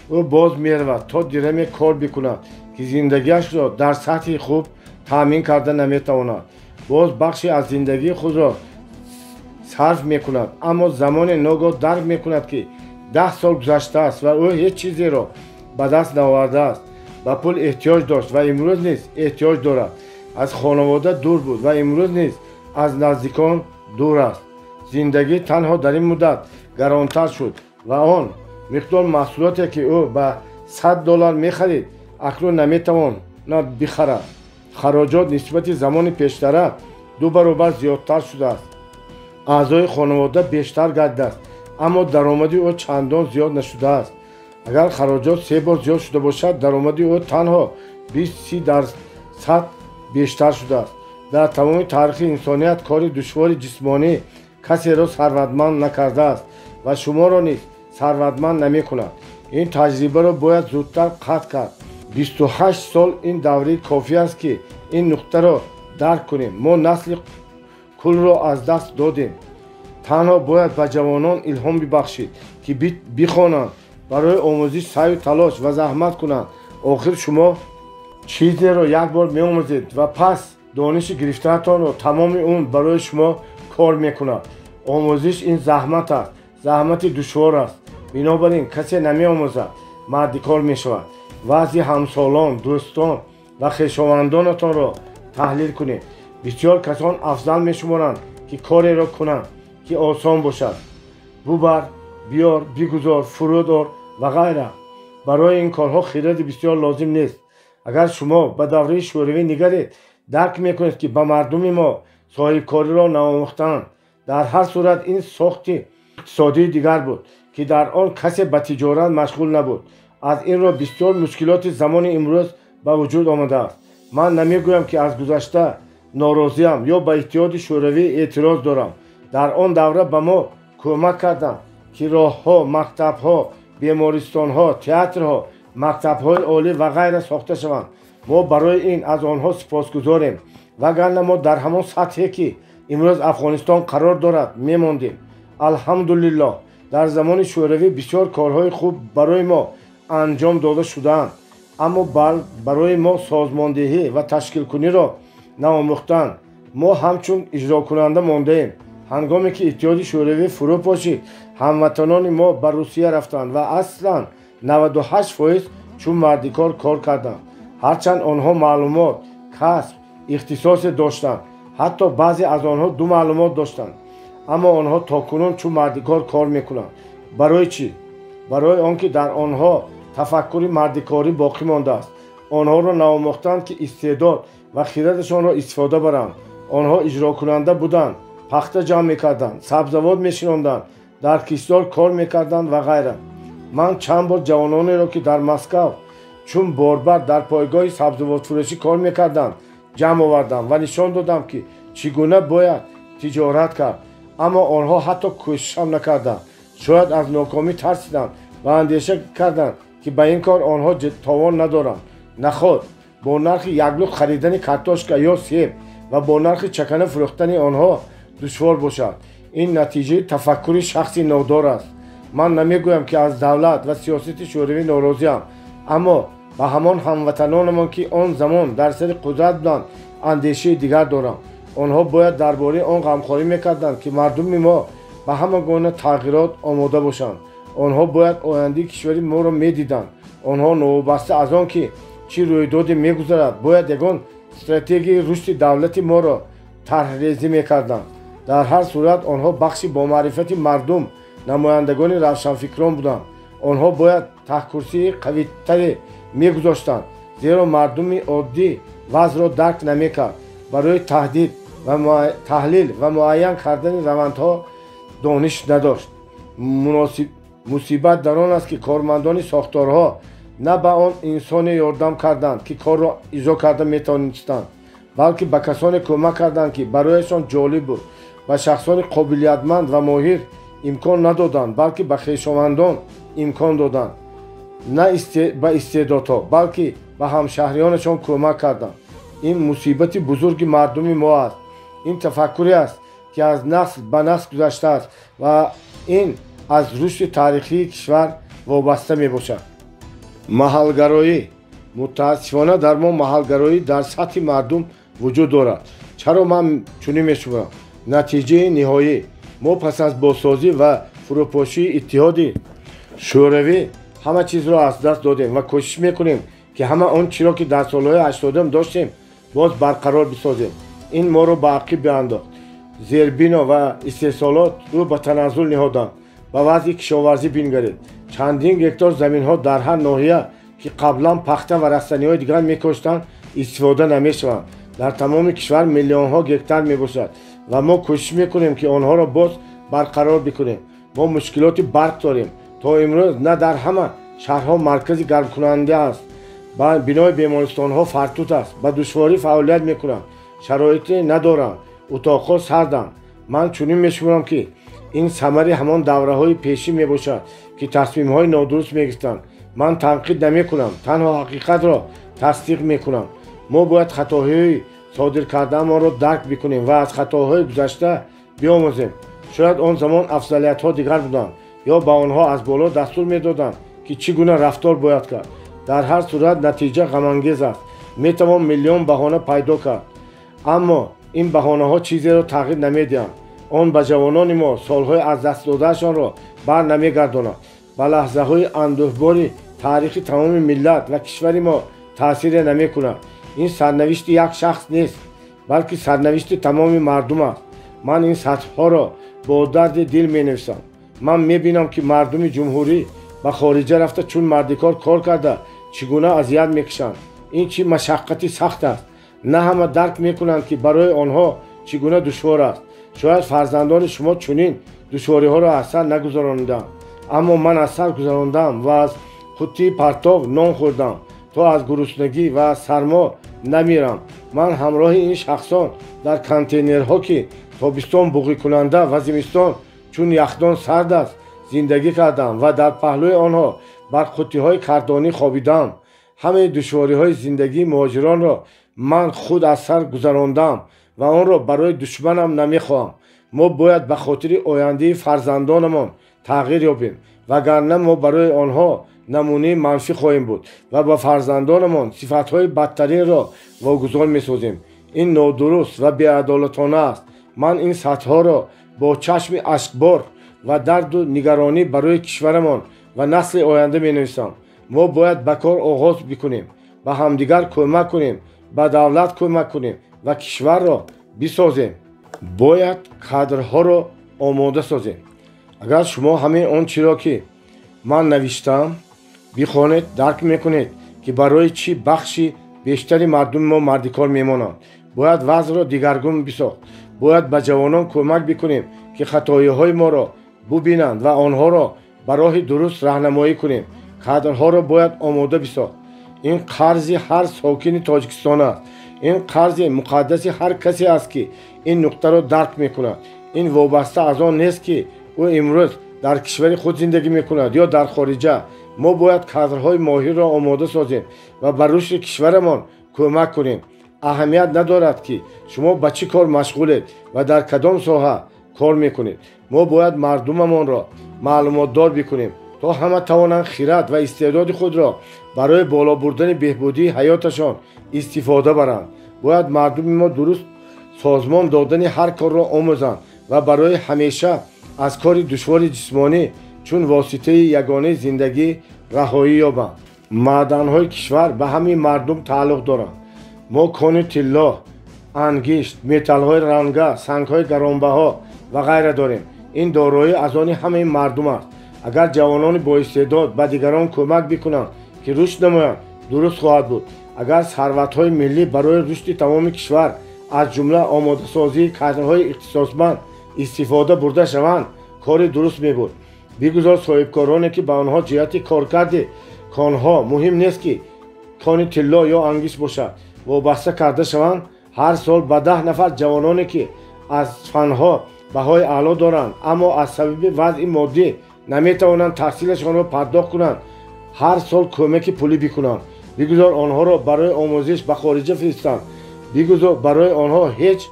او باز میرود تا درهم کار بکند که زندگیش را در سطح خوب تامین کرده نمیتواند. باز بخشی از زندگی خود را صرف میکند، اما زمان ناگاه درک میکند که 10 سال گذشته است و او هیچ چیزی را به دست نآورده است. به پول احتیاج داشت و امروز نیز احتیاج دارد. از خانواده دور بود و امروز نیز از نزدیکان دور است. زندگی تنها در این مدت گرانتر شد و آن مقدار محصولاتی که او به $100 میخرید اکنون نمیتواند بخرد. خراجات نسبت زمان پیشتر 2 برابر زیادتر شده است. اعضای خانواده بیشتر گردیده است اما درآمد او چندان زیاد نشده است. اگر خراجات 3 بار زیاد شده باشد درآمد او تنها 20-30% بیشتر شده است. در تمام تاریخ انسانیت کار دشوار جسمانی کسی را ثروتمند نکرده است و شما را نیز ثروتمند نمی‌کند. این تجربه را باید زودتر قطع کرد. 28 سال این دوره کافی است که این نقطه را درک کنیم. ما نسل کل را از دست دادیم. تنها باید به جوانان الهام ببخشید که بخوانند، برای آموزش سعی و تلاش و زحمت کنند. آخر شما چیزی را یک بار می‌آموزید و پس دانش گرفته‌تان را تمام اون برای شما کار می‌کند. آموزش این زحمت است. زحمت دشوار است. بنابراین کسی نمی‌آموزد مرد کار می‌شود. وضع همسالان، دوستان و خویشاوندانتان را تحلیل کنید. بسیار کسان افضل می‌شمارند که کاری را کنند که آسان باشد. ببر، بیار، بگذار، فرودار و غیره. برای این کارها خرد بسیار لازم نیست. اگر شما به دوره شوروی نگرید درک میکنید که به مردم ما صاحب کاری را ناموختند. در هر صورت این ساخت اقتصادی دیگر بود که در آن کسی به تجارت مشغول نبود. از این را بسیار مشکلات زمان امروز به وجود آمده است. من نمیگویم که از گذشته ناراضیم یا به اتحاد شوروی اعتراض دارم. در آن دوره به ما کمک کردند که راهها، مکتبها، بیمارستانها، تئاترها، مکتبهای عالی و غیره ساخته شوند. ما برای این از آنها سپاسگزاریم. وگرنه ما در همان سطحی که امروز افغانستان قرار دارد میماندیم. الحمدلله در زمان شوروی بسیار کارهای خوب برای ما انجام داده شدند اما برای ما سازماندهی و تشکیل کنی را ناموختند. ما همچون اجرا کننده مانده ایم. هنگامی که اتحاد شوروی فرو پاشید هموطنان ما به روسیه رفتند و اصلا 98% چون مردکار کار کردند. هرچند آنها معلومات، کسب، اختصاص داشتند، حتی بعضی از آنها 2 معلومات داشتند، اما آنها تاکنون چون مردکار کار میکنند. برای چی؟ برای آنکه در آنها تفکر مردکاری باقی مانده است. آنها را ناموختند که استعداد و خردشان را استفاده برند. آنها اجرا کننده بودند، پخته جمع میکردند، سبزوار میشناندند، در کشتار کار میکردند و غیره. من چند بار جوانانی را که در مسکو چون باربر در پایگاه سبزوار فروشی کار میکردند جمع آوردم و نشان دادم که چگونه باید تجارت کرد، اما آنها حتی کوشش هم نکردند. شاید از ناکامی ترسیدند و اندیشه کردند که به این کار آنها توان ندارند. نخود با نرخ یک لغ خریدن کارتوشکا یا سیب و با نرخ چکنه فروختن آنها دشوار باشد. این نتیجه تفکر شخصی نادار است. من نمیگویم که از دولت و سیاست شوروی ناراضیم، اما به همان هموطنانمان که آن زمان در سر قدرت بودند اندیشه دیگر دارم. آنها باید درباره آن غمخواری میکردند که مردم ما به همه گونه تغییرات آماده باشند. آنها باید آینده کشور ما را میدیدند. آنها نوبسته از آن که چی رویدادی میگذرد باید یگان استراتژی رشد دولت ما را طرحریزی میکردند. در هر صورت آنها بخشی با معرفت مردم نمایندگان روشنفکران بودند. آنها باید تحکرسی قوی‌تری میگذاشتند، زیرا مردم عادی وضع را درک نمیکرد. برای تهدید و تحلیل و معین کردن روندها دانش نداشت. مصیبت در آن است که کارمندان ساختارها نه به آن انسان یاردم کردند که کار را اجرا کرده میتوانستند، بلکه به کسانی کمک کردند که برایشان جالب بود. و شخصان قابلیتمند و ماهر امکان ندادند، بلکه به خویشاوندان امکان دادند. نه به استعدادها بلکه به همشهریانشان کمک کردند. این مصیبت بزرگ مردم ما است. این تفکری است که از نسل به نسل گذشته است و این از رشد تاریخی کشور وابسته می باشد. محلگرایی. متاسفانه در ما محلگرایی در سطح مردم وجود دارد. چرا من چنین می شمارم؟ نتیجه نهایی ما پس از بازسازی و فروپاشی اتحاد شوروی همه چیز را از دست دادیم و کوشش میکنیم که همه آن چیزی را که در سالهای 80 داشتیم باز برقرار بسازیم. این ما را به عقب بیانداخت. زیربینا و استحصالات رو به تنزل نهادند و وضع کشاورزی بنگرید. چندین گکتار زمین ها در هر ناحیه که قبلا پخته و رستنی های دیگر میکشتند استفاده نمیشوند. در تمام کشور میلیون ها گکتار میباشد و ما کوشش میکنیم که آنها را باز برقرار بکنیم. ما مشکلات برق داریم. تا امروز نه در همه شهرها مرکز گرم کننده است. بنای بیمارستان ها فرتوت است. با دشواری فعالیت میکنند. شرایطی ندارند. اتاقها سردند. من چنین میشمرم که این ثمر همان دوره های پیشی میباشد که تصمیم های نادرست میگیرند. من تنقید نمیکنم، تنها حقیقت را تصدیق میکنم. ما باید خطاهای صادر کرده ما را درک بکنیم و از خطاهای گذشته بیاموزیم. شاید آن زمان افضلیت ها دیگر بودند یا به آنها از بالا دستور میدادند که چگونه رفتار باید کرد. در هر صورت نتیجه غم انگیز است. میتوان میلیون بهانه پیدا کرد، اما این بهانه ها چیزی را تغییر نمیدهند. آن به جوانان ما سالهای از دست دادهشان را بر نمیگرداند. به لحظه های اندوهباری تاریخ تمام ملت و کشور ما تاثیر نمیکند. این سرنوشت یک شخص نیست، بلکه سرنوشت تمام مردم است. من این سطح ها را با درد دل می نویسم. من می بینم که مردم جمهوری به خارجه رفته چون مردکار کار کرده چگونه اذیت میکشند. این چه مشقتی سخت است. نه همه درک میکنند که برای آنها چگونه دشوار است. شاید فرزندان شما چنین دشواری ها را اثر نگذراندند، اما من اثر گذراندم و از خودی پرتاب نان خوردم تا از گرسنگی و از سرما نمیرم. من همراه این شخصان در کانتینرها که تابستان بوغی کننده و زمستان چون یخدان سرد است زندگی کردم و در پهلوی آنها بر خودی های کردانی خوابیدم. همه دشواری های زندگی مهاجران را من خود از سر گذراندم و آن را برای دشمنم نمیخواهم. ما باید به خاطر آینده فرزندانمان تغییر یابیم، وگرنه ما برای آنها نمونه منفی خواهیم بود و با فرزندانمان صفتهای بدترین را واگذار میسازیم. این نادرست و بی‌عدالتانه است. من این سطحها را با چشم اشکبار و درد و نگرانی برای کشورمان و نسل آینده می نویسم. ما باید به کار آغاز بکنیم، به همدیگر کمک کنیم، به دولت کمک کنیم و کشور را بسازیم. باید کادرها را آماده سازیم. اگر شما همین آنچه را که من نوشتم بخوانید درک میکنید که برای چی بخشی بیشتری مردم ما مردکار میمانند. باید وضع را دیگرگون بسازیم. باید به جوانان کمک بکنیم که خطاهای ما را ببینند و آنها را به راه درست راهنمایی کنیم. کادرها را باید آماده بسازیم. این قرض هر ساکن تاجیکستان است. این قرض مقدس هر کسی است که این نقطه را درک میکند. این وابسته از آن نیست که او امروز در کشور خود زندگی میکند یا در خارجه. ما باید کادرهای ماهر را آماده سازیم و بر رشد کشورمان کمک کنیم. اهمیت ندارد که شما به چه کار مشغولید و در کدام ساحه کار میکنید. ما باید مردممان را معلومات دار بکنیم تا همه توانند خیرات و استعداد خود را برای بالا بردن بهبودی حیاتشان استفاده برند. باید مردم ما درست سازمان دادن هر کار را آموزند و برای همیشه از کار دشوار جسمانی چون واسطه یگانه زندگی رهایی یابند. معدن‌های کشور به همین مردم تعلق دارند. ما کان طلا، انگشت، متال‌های رنگه، سنگ‌های گرانبها و غیره داریم. این دارایی از آن همه مردم است. اگر جوانان با استعداد به دیگران کمک بکنند که رشد نمایند درست خواهد بود. اگر ثروت‌های ملی برای رشد تمام کشور از جمله آماده سازی کادرهای اختصاصمند استفاده برده شوند کار درست می‌بود. بگذار صاحبکارانی که به آنها جهت کارکرد کانها مهم نیست که کان طلا یا انگشت باشد وابسته کرده شوند. هر سال به 10 نفر جوانانی که از فنها بهای اعلا دارند اما از سبب وضع مادی نمیتوانند تحصیلشان را پرداخت کنند هر سال کمک پولی بکنند. بگذار آنها را برای آموزش به خارج فرستند. بگذار برای آنها هیچ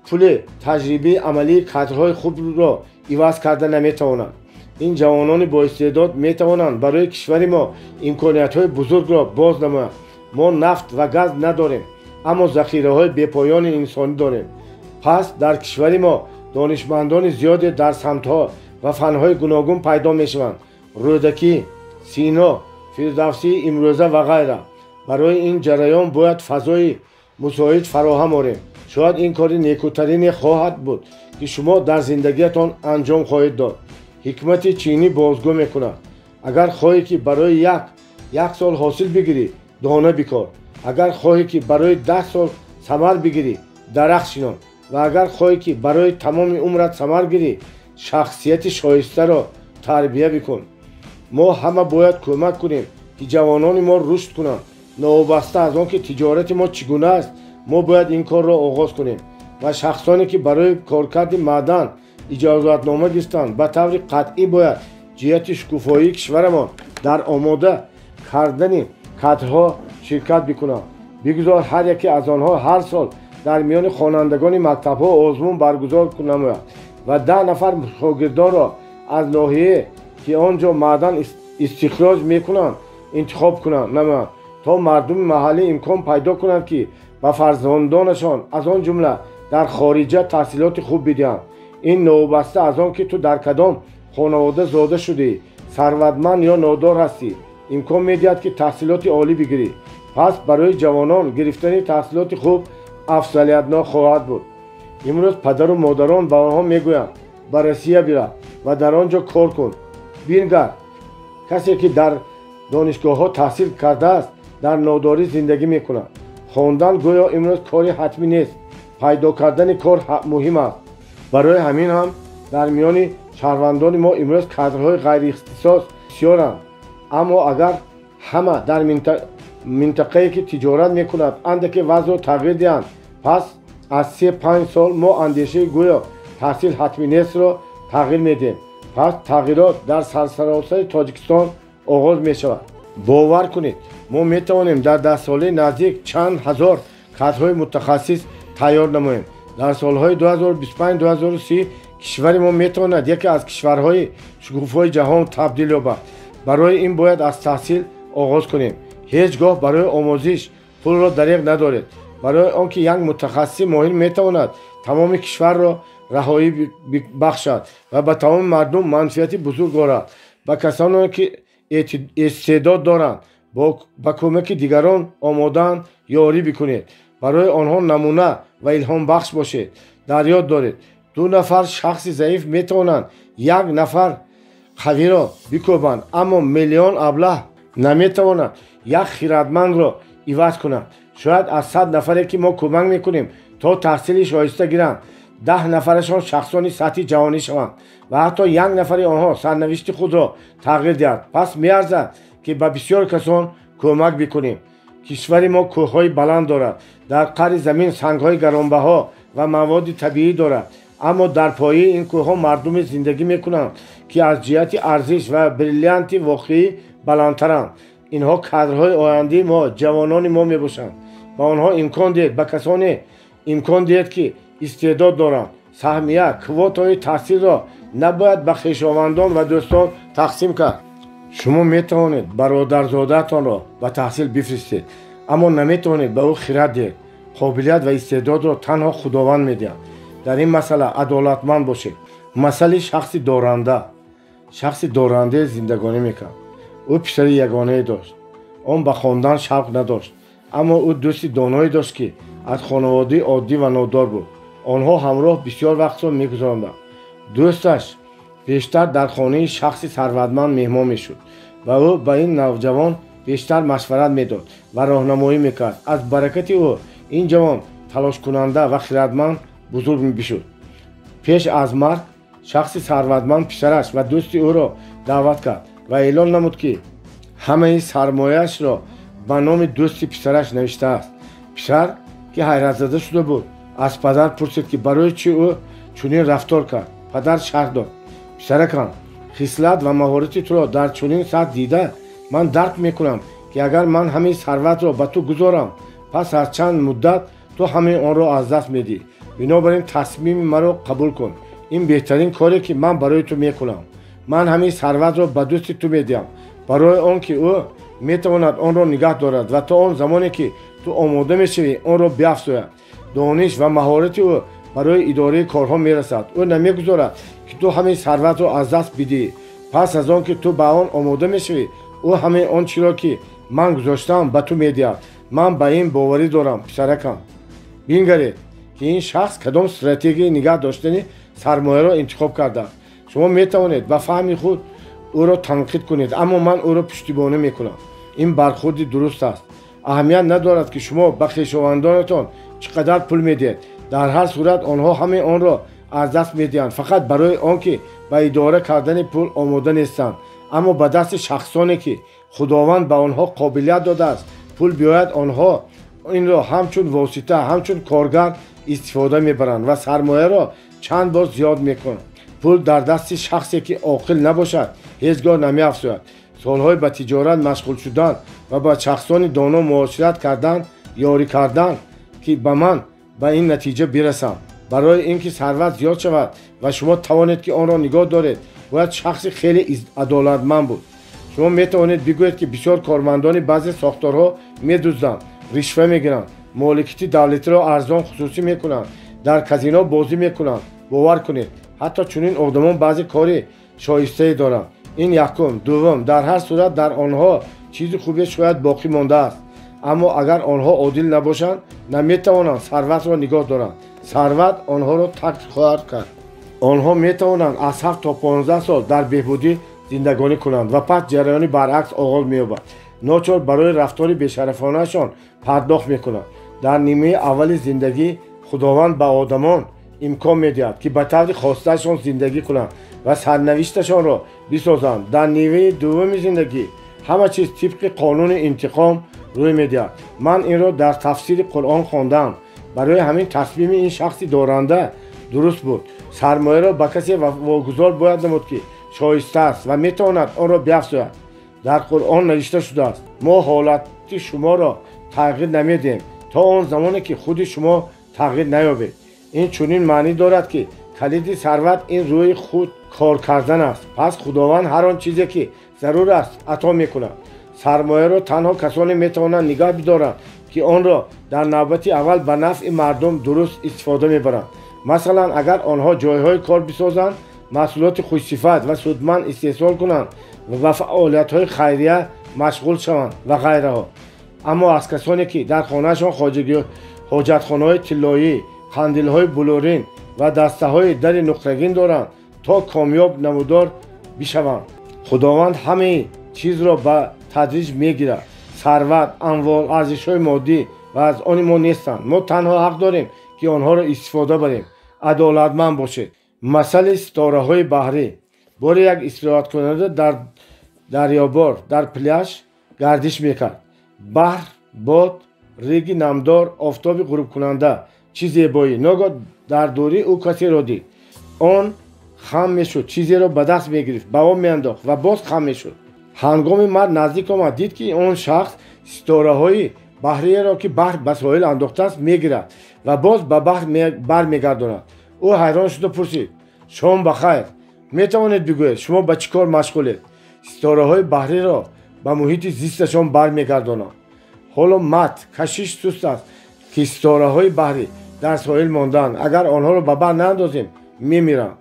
پول تجربه عملی کادرهای خوب را عوض کرده نمیتوانند. این جوانان با استعداد میتوانند برای کشور ما امکانیت‌های بزرگ را باز نمایند. ما نفت و گاز نداریم اما ذخیره‌های بی‌پایان انسانی داریم. پس در کشور ما دانشمندان زیادی در سمت‌ها و فن‌های گوناگون پیدا می‌شوند. رودکی، سینا، فردوسی، امروزه و غیره. برای این جریان باید فضای مساعد فراهم آوریم. شاید این کاری نیکوترین خواهد بود که شما در زندگیتان انجام خواهید داد. حکمت چینی بازگو میکند اگر خواهی که برای یک سال حاصل بگیری دانه بکار، اگر خواهی که برای 10 سال ثمر بگیری درخت شنان و اگر خواهی که برای تمام عمرت ثمر گیری شخصیت شایسته را تربیه بکن. ما همه باید کمک کنیم که جوانان ما رشد کنند. نوابسته از آن که تجارت ما چگونه است ما باید این کار را آغاز کنیم و شخصانی که برای کارکرد معدن اجازتنامه گرفتند به طور قطعی باید جهت شکوفایی کشورمان در آماده کردن کادرها شرکت بکنند. بگذار هر یکی از آنها هر سال در میان خوانندگان مکتب‌ها آزمون برگزار نماید و 10 نفر شاگردان را از ناحیه که آنجا معدن استخراج میکنند انتخاب کنند نماید تا مردم محلی امکان پیدا کنند که به فرزندانشان از آن جمله در خارجه تحصیلات خوب بدهند. این نوبسته از آن که تو در کدام خانواده زاده شدی، ثروتمند یا نادار هستی، امکان میدهد که تحصیلات عالی بگیری. پس برای جوانان گرفتن تحصیلات خوب افضلیتناک خواهد بود. امروز پدر و مادران به آنها میگویند به روسیه بیا و در آنجا کار کن. بینگر کسی که در دانشگاه ها تحصیل کرده است در ناداری زندگی میکند. خواندن گویا امروز کاری حتمی نیست. پیدا کردن کار مهم است. برای همین هم در میان شهروندان ما امروز کادرهای غیر اختصاص بسیارند. اما اگر همه در منطقه‌ای که تجارت میکند اندکی وضع را تغییر دهند، پس از 3-5 سال ما اندیشه گویا تحصیل حتمی نیست را تغییر میدیم. پس تغییرات در سراسر تاجیکستان آغاز می شود. باور کنید ما می توانیم در 10 ساله نزدیک چند هزار کادرهای متخصص تیار نماییم. در سالهای 2025-2030 کشور ما می تواند یکی از کشورهای شکوفای جهان تبدیل یابد. برای این باید از تحصیل آغاز کنیم. هیچگاه برای آموزش پول را دریغ ندارید. برای آنکه یک متخصص ماهر می تواند تمام کشور را رهایی بخشد و به تمام مردم منفعت بزرگ آورد. به کسانی که استعداد دارند با کمک دیگران آماده‌اند یاری بکنید. برای آنها نمونه و الهام بخش باشید. در یاد دارید 2 نفر شخص ضعیف می توانند 1 نفر قوی را بکوبند، اما میلیون ابله نمی توانند 1 خردمند را عوض کنند. شاید از 100 نفری که ما کمک میکنیم تا تحصیل شایسته گیرند 10 نفرشان شخصان سطحی جهانی شوند و حتی 1 نفر آنها سرنوشت خود را تغییر دهد. پس میارزد که به بسیار کسان کمک بکنیم. کشور ما کوههای بلند دارد، در قعر زمین سنگهای گرانبها و مواد طبیعی دارد، اما در پایه این کوهها مردم زندگی میکنند که از جهت ارزش و بریلیانت واقعی بلندترند. اینها کادرهای آینده ما، جوانان ما میباشند. با آنها امکان دهید، به کسانی امکان دهید که استعداد دارند. سهمیه کوتای تحصیل را نباید به خویشاوندان و دوستان تقسیم کرد. شما میتوانید برادرزاده‌تان را به تحصیل بفرستید، اما نمیتوانید به او خرد دهید. قابلیت و استعداد را تنها خداوند میدهد. در این مسئله عدالتمند باشید. مسئله شخصی دارنده زندگانی میکرد. او پسر یگانه داشت. آن به خواندن شوق نداشت، اما او دوست دانایی داشت که از خانواده عادی و نادار بود. آنها همراه بسیار وقت را میگذراندند. دوستش بیشتر در خانه شخصی ثروتمند مهمان میشد و او به این نوجوان بیشتر مشورت میداد و راهنمایی میکرد. از برکت او این جوان تلاش کننده و خردمند بزرگ میشد. پیش از مرگ شخص ثروتمند پسرش و دوست او را دعوت کرد و اعلان نمود که همه سرمایه‌اش را به نام دوست پسرش نوشته است. پسر که حیرت زده شده بود از پدر پرسید که برای چی او چنین رفتار کرد. پدر شرح داد: پسرکان، خصلت و مهارت تو را در چنین سطح دیده من درک میکنم که اگر من همین ثروت را به تو گذارم، پس از چند مدت تو همین آن را از دست میدی. بنابراین تصمیم مرا قبول کن. این بهترین کاری که من برای تو میکنم. من همین ثروت را به دوست تو میدم برای آنکه او میتواند آن را نگه دارد و تا آن زمانی که تو آماده میشوی آن را بیافزاید. دانش و مهارت او برای اداره کارها میرسد. او نمیگذارد که تو همین ثروت را از دست بدی. پس از آن که تو به آن آماده میشوی، او همین آنچه را که من گذاشتم به تو میدهد. من به این باوری دارم پسرکان. بنگرید که این شخص کدام استراتژی نگاه داشتنی سرمایه را انتخاب کرده. شما میتوانید با فهم خود او را تنقید کنید، اما من او را پشتیبانی میکنم. این برخورد درست است. اهمیت ندارد که شما به خویشاوندانتان چقدر پول میدید. در هر صورت آنها همه آن را از دست میدهند فقط برای آنکه به اداره کردن پول آماده نیستند. اما به دست شخصانی که خداوند به آنها قابلیت داده است پول بیاید، آنها این را همچون واسطه، همچون کارگر استفاده میبرند و سرمایه را چند بار زیاد میکنند. پول در دست شخصی که عاقل نباشد هیچگاه نمیافزاید. سالهای به تجارت مشغول شدن و با شخصان دانا معاشرت کردن، یاری کردن که به من به این نتیجه برسم. برای اینکه ثروت زیاد شود و شما توانید که آن را نگاه دارید، باید شخص خیلی عدالتمند بود. شما میتوانید بگویید که بسیار کارمندان بعضی ساختارها میدزدند، رشوه میگیرند، مالکیت دولتی را ارزان خصوصی میکنند، در کازینو بازی میکنند. باور کنید حتی چنین آدمان بعضی کاری شایسته دارند. این یکم. دوم، در هر صورت در آنها چیز خوبی شاید باقی مانده است، اما اگر آنها عادل نباشند نمیتوانند ثروت را نگاه دارند. ثروت آنها را ترک خواهد کرد. آنها میتوانند از 7 تا 15 سال در بهبودی زندگانی کنند و پس جریانی برعکس آغاز می‌یابد. ناچار برای رفتار بی‌شرفانه‌شان پرداخت می‌کنند. در نیمه اول زندگی خداوند به آدمان امکان می‌دهد که به طور خواسته‌شان زندگی کنند و سرنوشتشان را بسازند. در نیمه دوم زندگی همه چیز طبق قانون انتقام روی می‌دهد. من این را در تفسیر قرآن خواندم. برای همین تصمیم این شخصی دارنده درست بود. سرمایه را به کسی واگذار باید نمود که شایسته است و میتواند آن را بیافزاید. در قرآن نوشته شده است ما حالت شما را تغییر نمیدیم تا آن زمانی که خود شما تغییر نیابید. این چنین معنی دارد که کلید ثروت این روی خود کار کردن است. پس خداوند هر آن چیزی که ضرور است عطا میکند. سرمایه را تنها کسانی میتوانند نگاه بدارند که آن را در نوبت اول به نفع مردم درست استفاده میبرند. مثلا اگر آنها جایهای کار بسازند، محصولات خوش‌صفت و سودمند استحصال کنند و به فعالیت‌های خیریه مشغول شوند و غیره. اما از کسانی که در خانه‌شان حاجتخانه‌های طلایی، قندیل‌های بلورین و دسته‌های در نقره‌گین دارند تا کامیاب نمودار بشوند. خداوند همه چیز را به تدریج میگیرد. ثروت، اموال، ارزش‌های مادی و از آن ما نیستند. ما تنها حق داریم که آنها را استفاده بریم. عدالتمند باشید. مثل ستاره‌های بحری. بار یک استراحت کننده در دریابار در پلیاژ گردش میکرد. بحر، باد، ریگ نمدار، آفتاب غروب کننده، چه زیبایی. ناگاه در دوری او کسی را دید. آن خم میشد، چیزی را به دست میگرفت، به آب میانداخت و باز خم میشد. هنگامی مرد نزدیک آمد، دید که آن شخص ستاره‌های بحری را که بحر به ساحل انداخته است میگیرد و باز به بحر برمیگرداند. او حیران شد و پرسید شام بخیر، میتوانید بگویید شما به چه کار مشغولید؟ ستاره‌های بحری را به محیط زیستشان برمیگردانند. حالا مت کشیش سست است که ستاره‌های بحری در ساحل ماندند. اگر آنها را به بر ناندازیم میمیرند.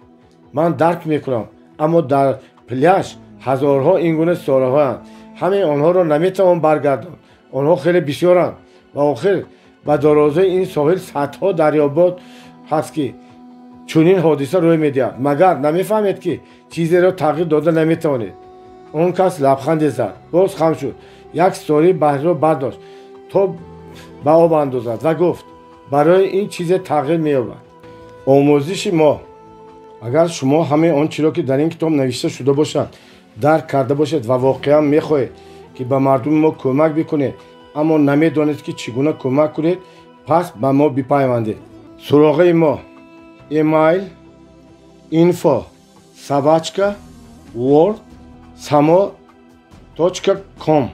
من درک میکنم، اما در پلیاژ هزارها این گونه ستاره‌ها هستند. همه آنها را نمیتوان برگرداند. آنها خیلی بسیارند و آخر به درازای این ساحل صدها دریاباد هست که چنین حادثه روی میدهد. مگر نمیفهمید که چیزی را تغییر داده نمیتوانید؟ اون کس لبخند زد، باز خم شد، یک ستاره بحری را برداشت تا به آب اندازد و گفت برای این چیز تغییر مییابد. آموزش ما: اگر شما همه آنچه را که در این کتاب نوشته شده باشد درک کرده باشید و واقعا میخواهید که به مردم ما کمک بکنید اما نمیدانید که چگونه کمک کنید، پس به ما بپیوندید. سراغ ما: ایمیل info@word.samo.com.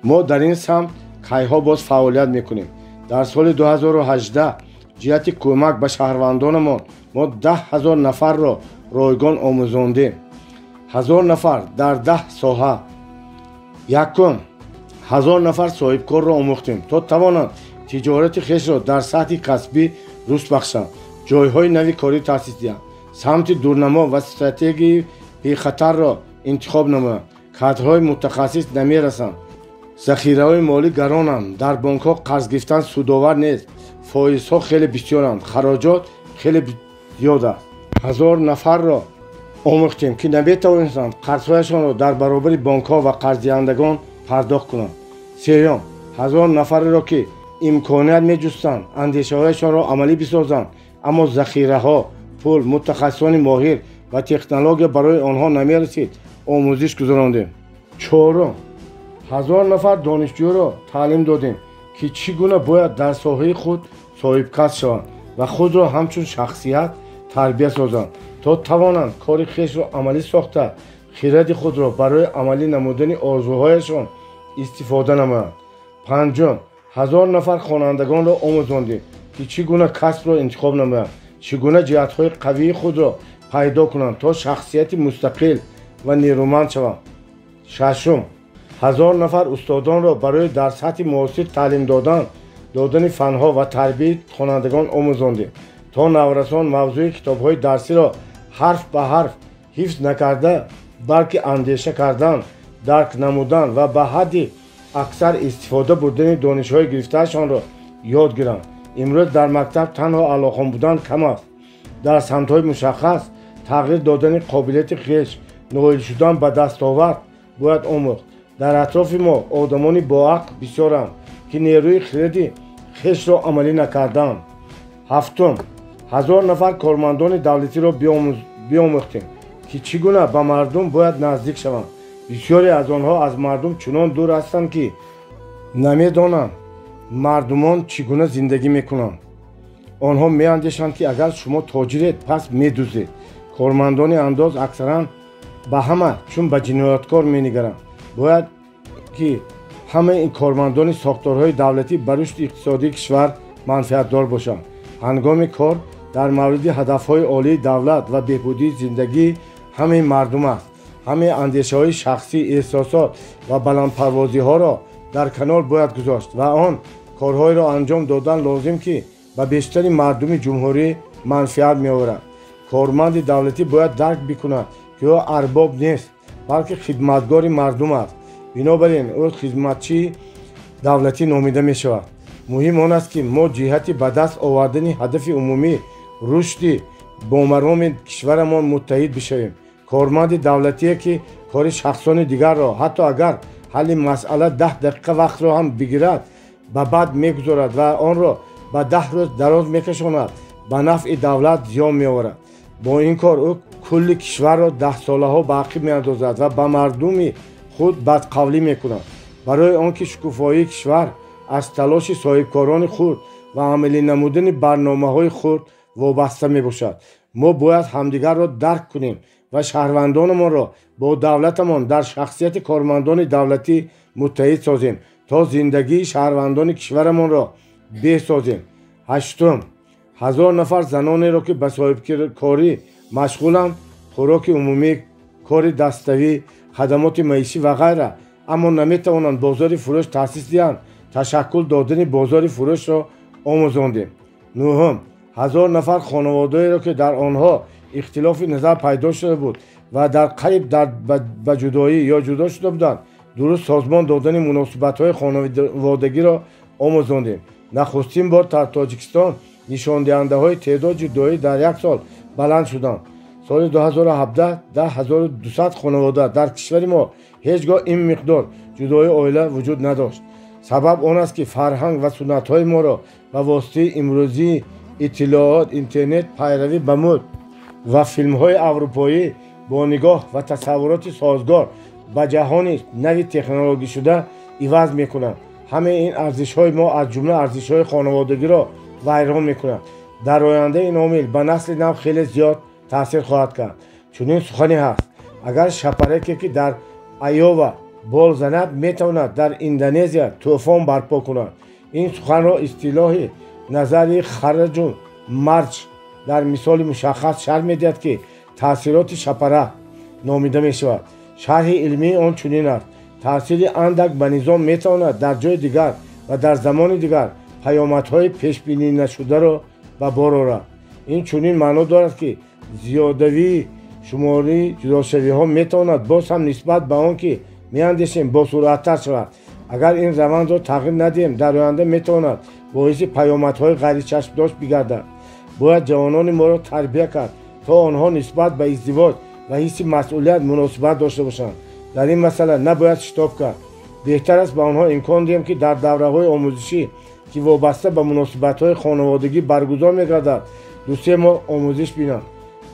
ما در این سمت کیها باز فعالیت میکنیم. در سال 2018 جهت کمک به شهروندانمان ما 10,000 نفر را رایگان آموزاندیم. 1000 نفر در 10 ساحه. یکم، 1000 نفر صاحب کار را آموختیم تا توانند تجارت خویش را در سطح کسبی رشد بخشند. جایهای نوی کاری تأسیس دهند. سمت دورنما و استراتژی بی خطر را انتخاب نمایند. کادرهای متخصص نمی رسند. ذخیره‌های مالی گرانند. در بانک‌ها قرض گرفتن سودآور نیست. фоизҳо хеле бисёранд, хароҷот хеле зиёд аст. 1000 нафарро омӯхтем, ки наметавонистанд қарзҳояшонро дар баробари бонкҳо ва қарздиҳандагон пардохт кунанд. сеюм, 1000 нафареро, ки имконият меҷустанд андешаҳояшонро амалӣ бисозанд, аммо захираҳо, пул, мутахассисони моҳир ва технология барои онҳо намерасид, омӯзиш гузарондем. чорум, 1000 нафар донишҷӯро таълим додем, ки чӣ гуна бояд дар соҳаи худ соҳибкасб шаванд ва худро ҳамчун шахсият тарбия созанд, то тавонанд кори хешро амалӣ сохта, хиради худро барои амалӣ намудани орзуҳояшон истифода намоянд. панҷум, 1000 нафар хонандагонро омӯзондем, ки чӣ гуна касбро интихоб намоянд, чӣ гуна ҷиҳатҳои қавии худро пайдо кунанд, то шахсияти мустақил ва нерӯманд шаванд. шашум, 1000 нафар устодонро барои дар сатҳи муосир таълим додани фанҳо ва тарбияи хонандагон омӯзондем, то наврасон мавзӯи китобҳои дарсиро ҳарф ба ҳарф ҳифз накарда, балки андеша кардан, дарк намудан ва ба ҳадди аксар истифода бурдани донишҳои гирифтаашонро ёд гиранд. имрӯз дар мактаб танҳо алохон будан кам аст. дар самтҳои мушаххас тағйир додани қобилияти хеш, ноил шудан ба дастовард бояд омӯхт. дар атрофи мо одамони боақл бисёранд, ки нерӯи хиради хешро амалӣ накарданд. ҳафтум, 1000 нафар кормандони давлатиро биомӯхтем, ки чӣ гуна ба мардум бояд наздик шаванд. бисёре аз онҳо аз мардум чунон дур ҳастанд, ки намедонанд мардумон чӣ гуна зиндагӣ мекунанд. онҳо меандешанд, ки агар шумо тоҷиред, пас медузед. кормандони андоз аксаран ба ҳама чун ба ҷинояткор менигаранд. бояд ки ҳамаи кормандони сохторҳои давлатӣ ба рушди иқтисодии кишвар манфиатдор бошанд. ҳангоми кор дар мавриди ҳадафҳои олии давлат ва беҳбудии зиндагии ҳамаи мардум аст. ҳамаи андешаҳои шахсӣ, эҳсосот ва баландпарвозиҳоро дар канор бояд гузошт ва он корҳоеро анҷом додан лозим, ки ба бештари мардуми ҷумҳурӣ манфиат меорад. корманди давлатӣ бояд дарк бикунад, ки ӯ арбоб нест, балки хидматгори мардум аст. бинобар ин ӯ хизматчии давлатӣ номида мешавад. муҳим он аст, ки мо ҷиҳати ба даст овардани ҳадафи умумӣ, рушди бомароми кишварамон муттаҳид бишавем. корманди давлатие, ки кори шахсони дигарро ҳатто агар ҳалли масъала 10 дақиқа вақтро ҳам бигирад, ба бад мегузорад ва онро ба 10 рӯз дароз мекашонад, ба нафъи давлат зиён меоварад. бо ин кор ӯ кулли кишварро 10 солаҳо ба ақиб меандозад ва ба мардуми худ бадқавлӣ мекунад. барои он ки шукуфоии кишвар аз талоши соҳибкорони хурд ва амалӣ намудани барномаҳои хурд вобаста мебошад. мо бояд ҳамдигарро дарк кунем ва шаҳрвандонамонро бо давлатамон дар шахсияти кормандони давлатӣ муттаҳид созем, то зиндагии шаҳрвандони кишварамонро бесозем. ҳаштум, 1000 нафар занонеро, ки ба соҳибкорӣ машғуланд, хӯроки умумӣ, кори даставӣ, хадамоти маишӣ ва ғайра, аммо наметавонанд бозори фурӯш таъсис диҳанд, ташаккул додани бозори фурӯшро омӯзондем. нӯҳум, 1000 нафар хонаводаеро, ки дар онҳо ихтилофи назар пайдо шуда буд ва дар қариб ба ҷудоӣ ё ҷудо шуда буданд, дуруст созмон додани муносибатҳои хонаводагиро омӯзондем. нахустин бор дар Тоҷикистон нишондиҳандаҳои теъдоди ҷудоӣ дар як сол баланд шуданд. соли 2017 1200 хонавода дар кишвари мо ҳеҷ гоҳ ин миқдор ҷудоии оила вуҷуд надошт. сабаб он аст, ки фарҳанг ва суннатҳои моро ба воситаи имрӯзии иттилоот, интернет, пайравӣ ба мӯд ва филмҳои аврупоӣ бо нигоҳ ва тасаввуроти созгор ба ҷаҳони нави технологишуда иваз мекунанд. ҳамаи ин арзишҳои мо аз ҷумла арзишҳои хонаводагиро вайрон мекунанд. дар оянда ин омил ба насли нав хеле зиёд таъсир хоҳад кард. чунин сухане ҳаст: агар шапареке, ки дар Айова бол занад, метавонад дар Индонезия тӯфон барпо кунад. ин суханро истилоҳи назарии хараҷу марҷ дар мисоли мушаххас шарҳ медиҳад, ки таъсироти шапара номида мешавад. шарҳи илмии он чунин аст: таъсири андак ба низом метавонад дар ҷои дигар ва дар замони дигар паёмадҳои пешбининашударо ба бор орад. ин чунин маъно дорад, ки зиёдавии шумори ҷудошавиҳо метавонад боз ҳам нисбат ба он ки меандешем босуръаттар шавад. агар ин равандро тағйир надиҳем, дар оянда метавонад باعث پیامدهای غیر چشمداشت بگردد. باید جوانان ما را تربیت کرد تا آنها نسبت به ازدواج و حس مسئولیت مناسبت داشته باشند. در این مسئله نباید شتاب کرد. بهتر است به آنها امکان دهیم که در دوره‌های آموزشی که وابسته به مناسبت‌های خانوادگی برگزار می‌گردد دوستی ما آموزش بینند.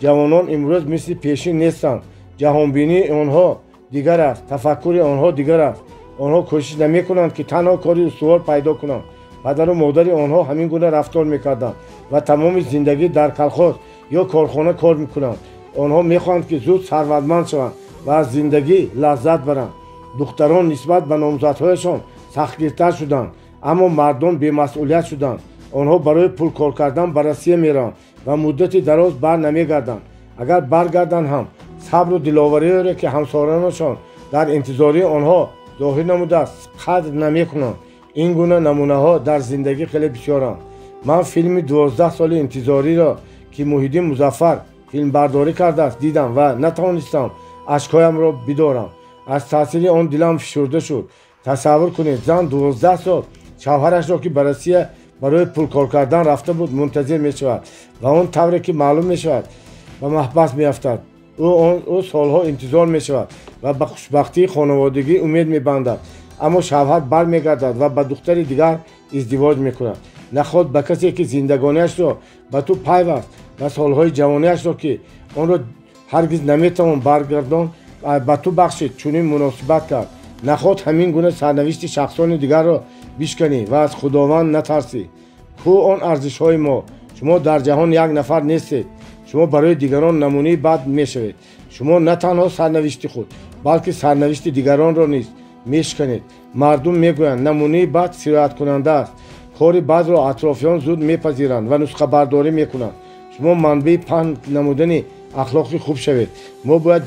جوانان امروز مثل پیشین نیستند. جهانبینی آنها دیگر است، تفکر آنها دیگر است. آنها کوشش نمی‌کنند که تنها کاری استوار پیدا کنند. پدر و مادر آنها همین گونه رفتار می‌کردند و تمام زندگی در کلخوز یا کارخانه کار می‌کنند. آنها می‌خواهند که زود ثروتمند شوند و از زندگی لذت برند. دختران نسبت به نامزدهایشان سختگیرتر شدند، اما مردم بی‌مسئولیت شدند. آنها برای پول کار کردن به روسیه می‌روند و مدتی دراز بر نمی‌گردند. اگر برگردند هم صبر و دلاوری را که همسایانشان در انتظار آنها ظاهر نموده است قدر نمی‌کنند. این گونه نمونه‌ها در زندگی خیلی بسیارند. من فیلم 12 سال انتظاری را که محیدین مظفر فیلم برداری کرده است دیدم و نتوانستم اشکهایم را بدارم. از تاثیر آن دلم فشرده شد. تصور کنید زن 12 سال شوهرش را که به روسیه برای پول کار کردن رفته بود منتظر می شود و آن طوری که معلوم می شود و محبس می افتد. او سالها انتظار می شود و به خوشبختی خانوادگی امید می بندد، اما شوهر بر می گردد و به دختر دیگر ازدواج می کند. نخواد به کسی که زندگانیش را به تو پیوست و سالهای جوانیش را که آن را هرگز نمی توان برگردان به تو بخشید چنین مناسبت کرد. نخواد همین گونه سرنوشت شخصان دیگر را بشکنی و از خداوند نترسی. کو آن ارزش های ما؟ شما در جهان یک نفر نیستید. شما برای دیگران نمونه بد می شوید. شما نه تنها سرنوشت خود بلکه سرنوشت دیگران را نیز میشکنید. مردم میگویند نمونه بد سیرت کننده است. کار بد را اطرافیان زود میپذیرند و نسخه برداری میکنند. شما منبع پند نمودن اخلاقی خوب شوید. ما باید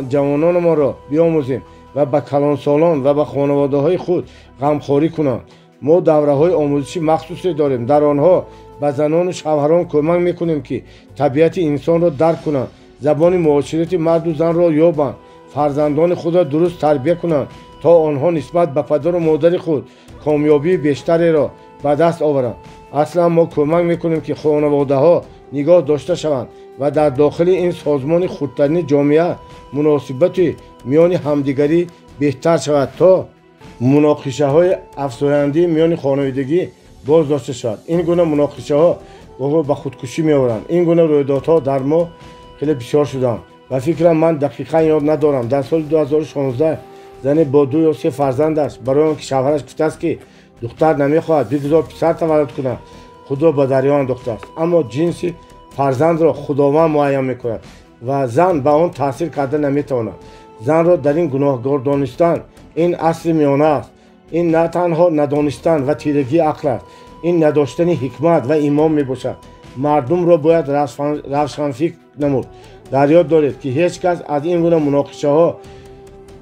جوانان ما را بیاموزیم و به کلانسالان و به خانواده های خود غمخواری کنند. ما دوره های آموزشی مخصوصی داریم. در آنها به زنان و شوهران کمک میکنیم که طبیعت انسان را درک کنند، زبان معاشرت مرد و زن را یابند، فرزندان خود را درست تربیت کنند تا آنها نسبت به پدر و مادر خود کامیابی بیشتری را به دست آورند. اصلا ما کمک میکنیم که خانواده ها نگاه داشته شوند و در داخل این سازمان خودترین جامعه مناسبت میان همدیگری بهتر شود تا مناقشه های افزاینده میان خانوادگی باز داشته شود. این گونه مناقشه ها به خودکشی می آورند. این گونه رویدادها در ما خیلی بسیار شدند و فکرم من دقیقا یاد ندارم. در سال 2016 زن با 2 یا 3 فرزندش برای آنکه شوهرش گفته است که دختر نمیخواهد بگذار پسر تولد کنه خود را به دریا انداخته است، اما جنس فرزند را خداوند معین میکند و زن به آن تاثیر کرده نمیتواند. زن را در این گناهکار دانستن این اصل میانه است. این نه تنها ندانستن و تیرگی عقل است، این نداشتن حکمت و ایمان میباشد. مردم را باید روشنفکر نمود. در یاد دارید که هیچ کس از این گونه مناقشه ها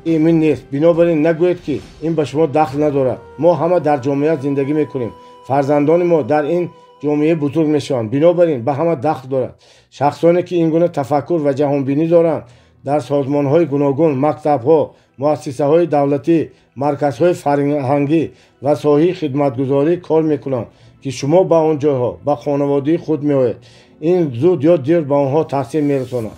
ایمن نیست. بنابراین نگویید که این به شما دخل ندارد. ما همه در جامعه زندگی میکنیم. فرزندان ما در این جامعه بزرگ میشوند، بنابراین به همه دخل دارد. شخصانی که این گونه تفکر و جهانبینی دارند در سازمان‌های گوناگون، مکتب‌ها، مؤسسه‌های دولتی، مرکزهای فرهنگی و ساحه خدمتگزاری کار میکنند که شما به آن جاها به خانواده خود میآیید. این زود یا دیر به آنها تاثیر میرساند.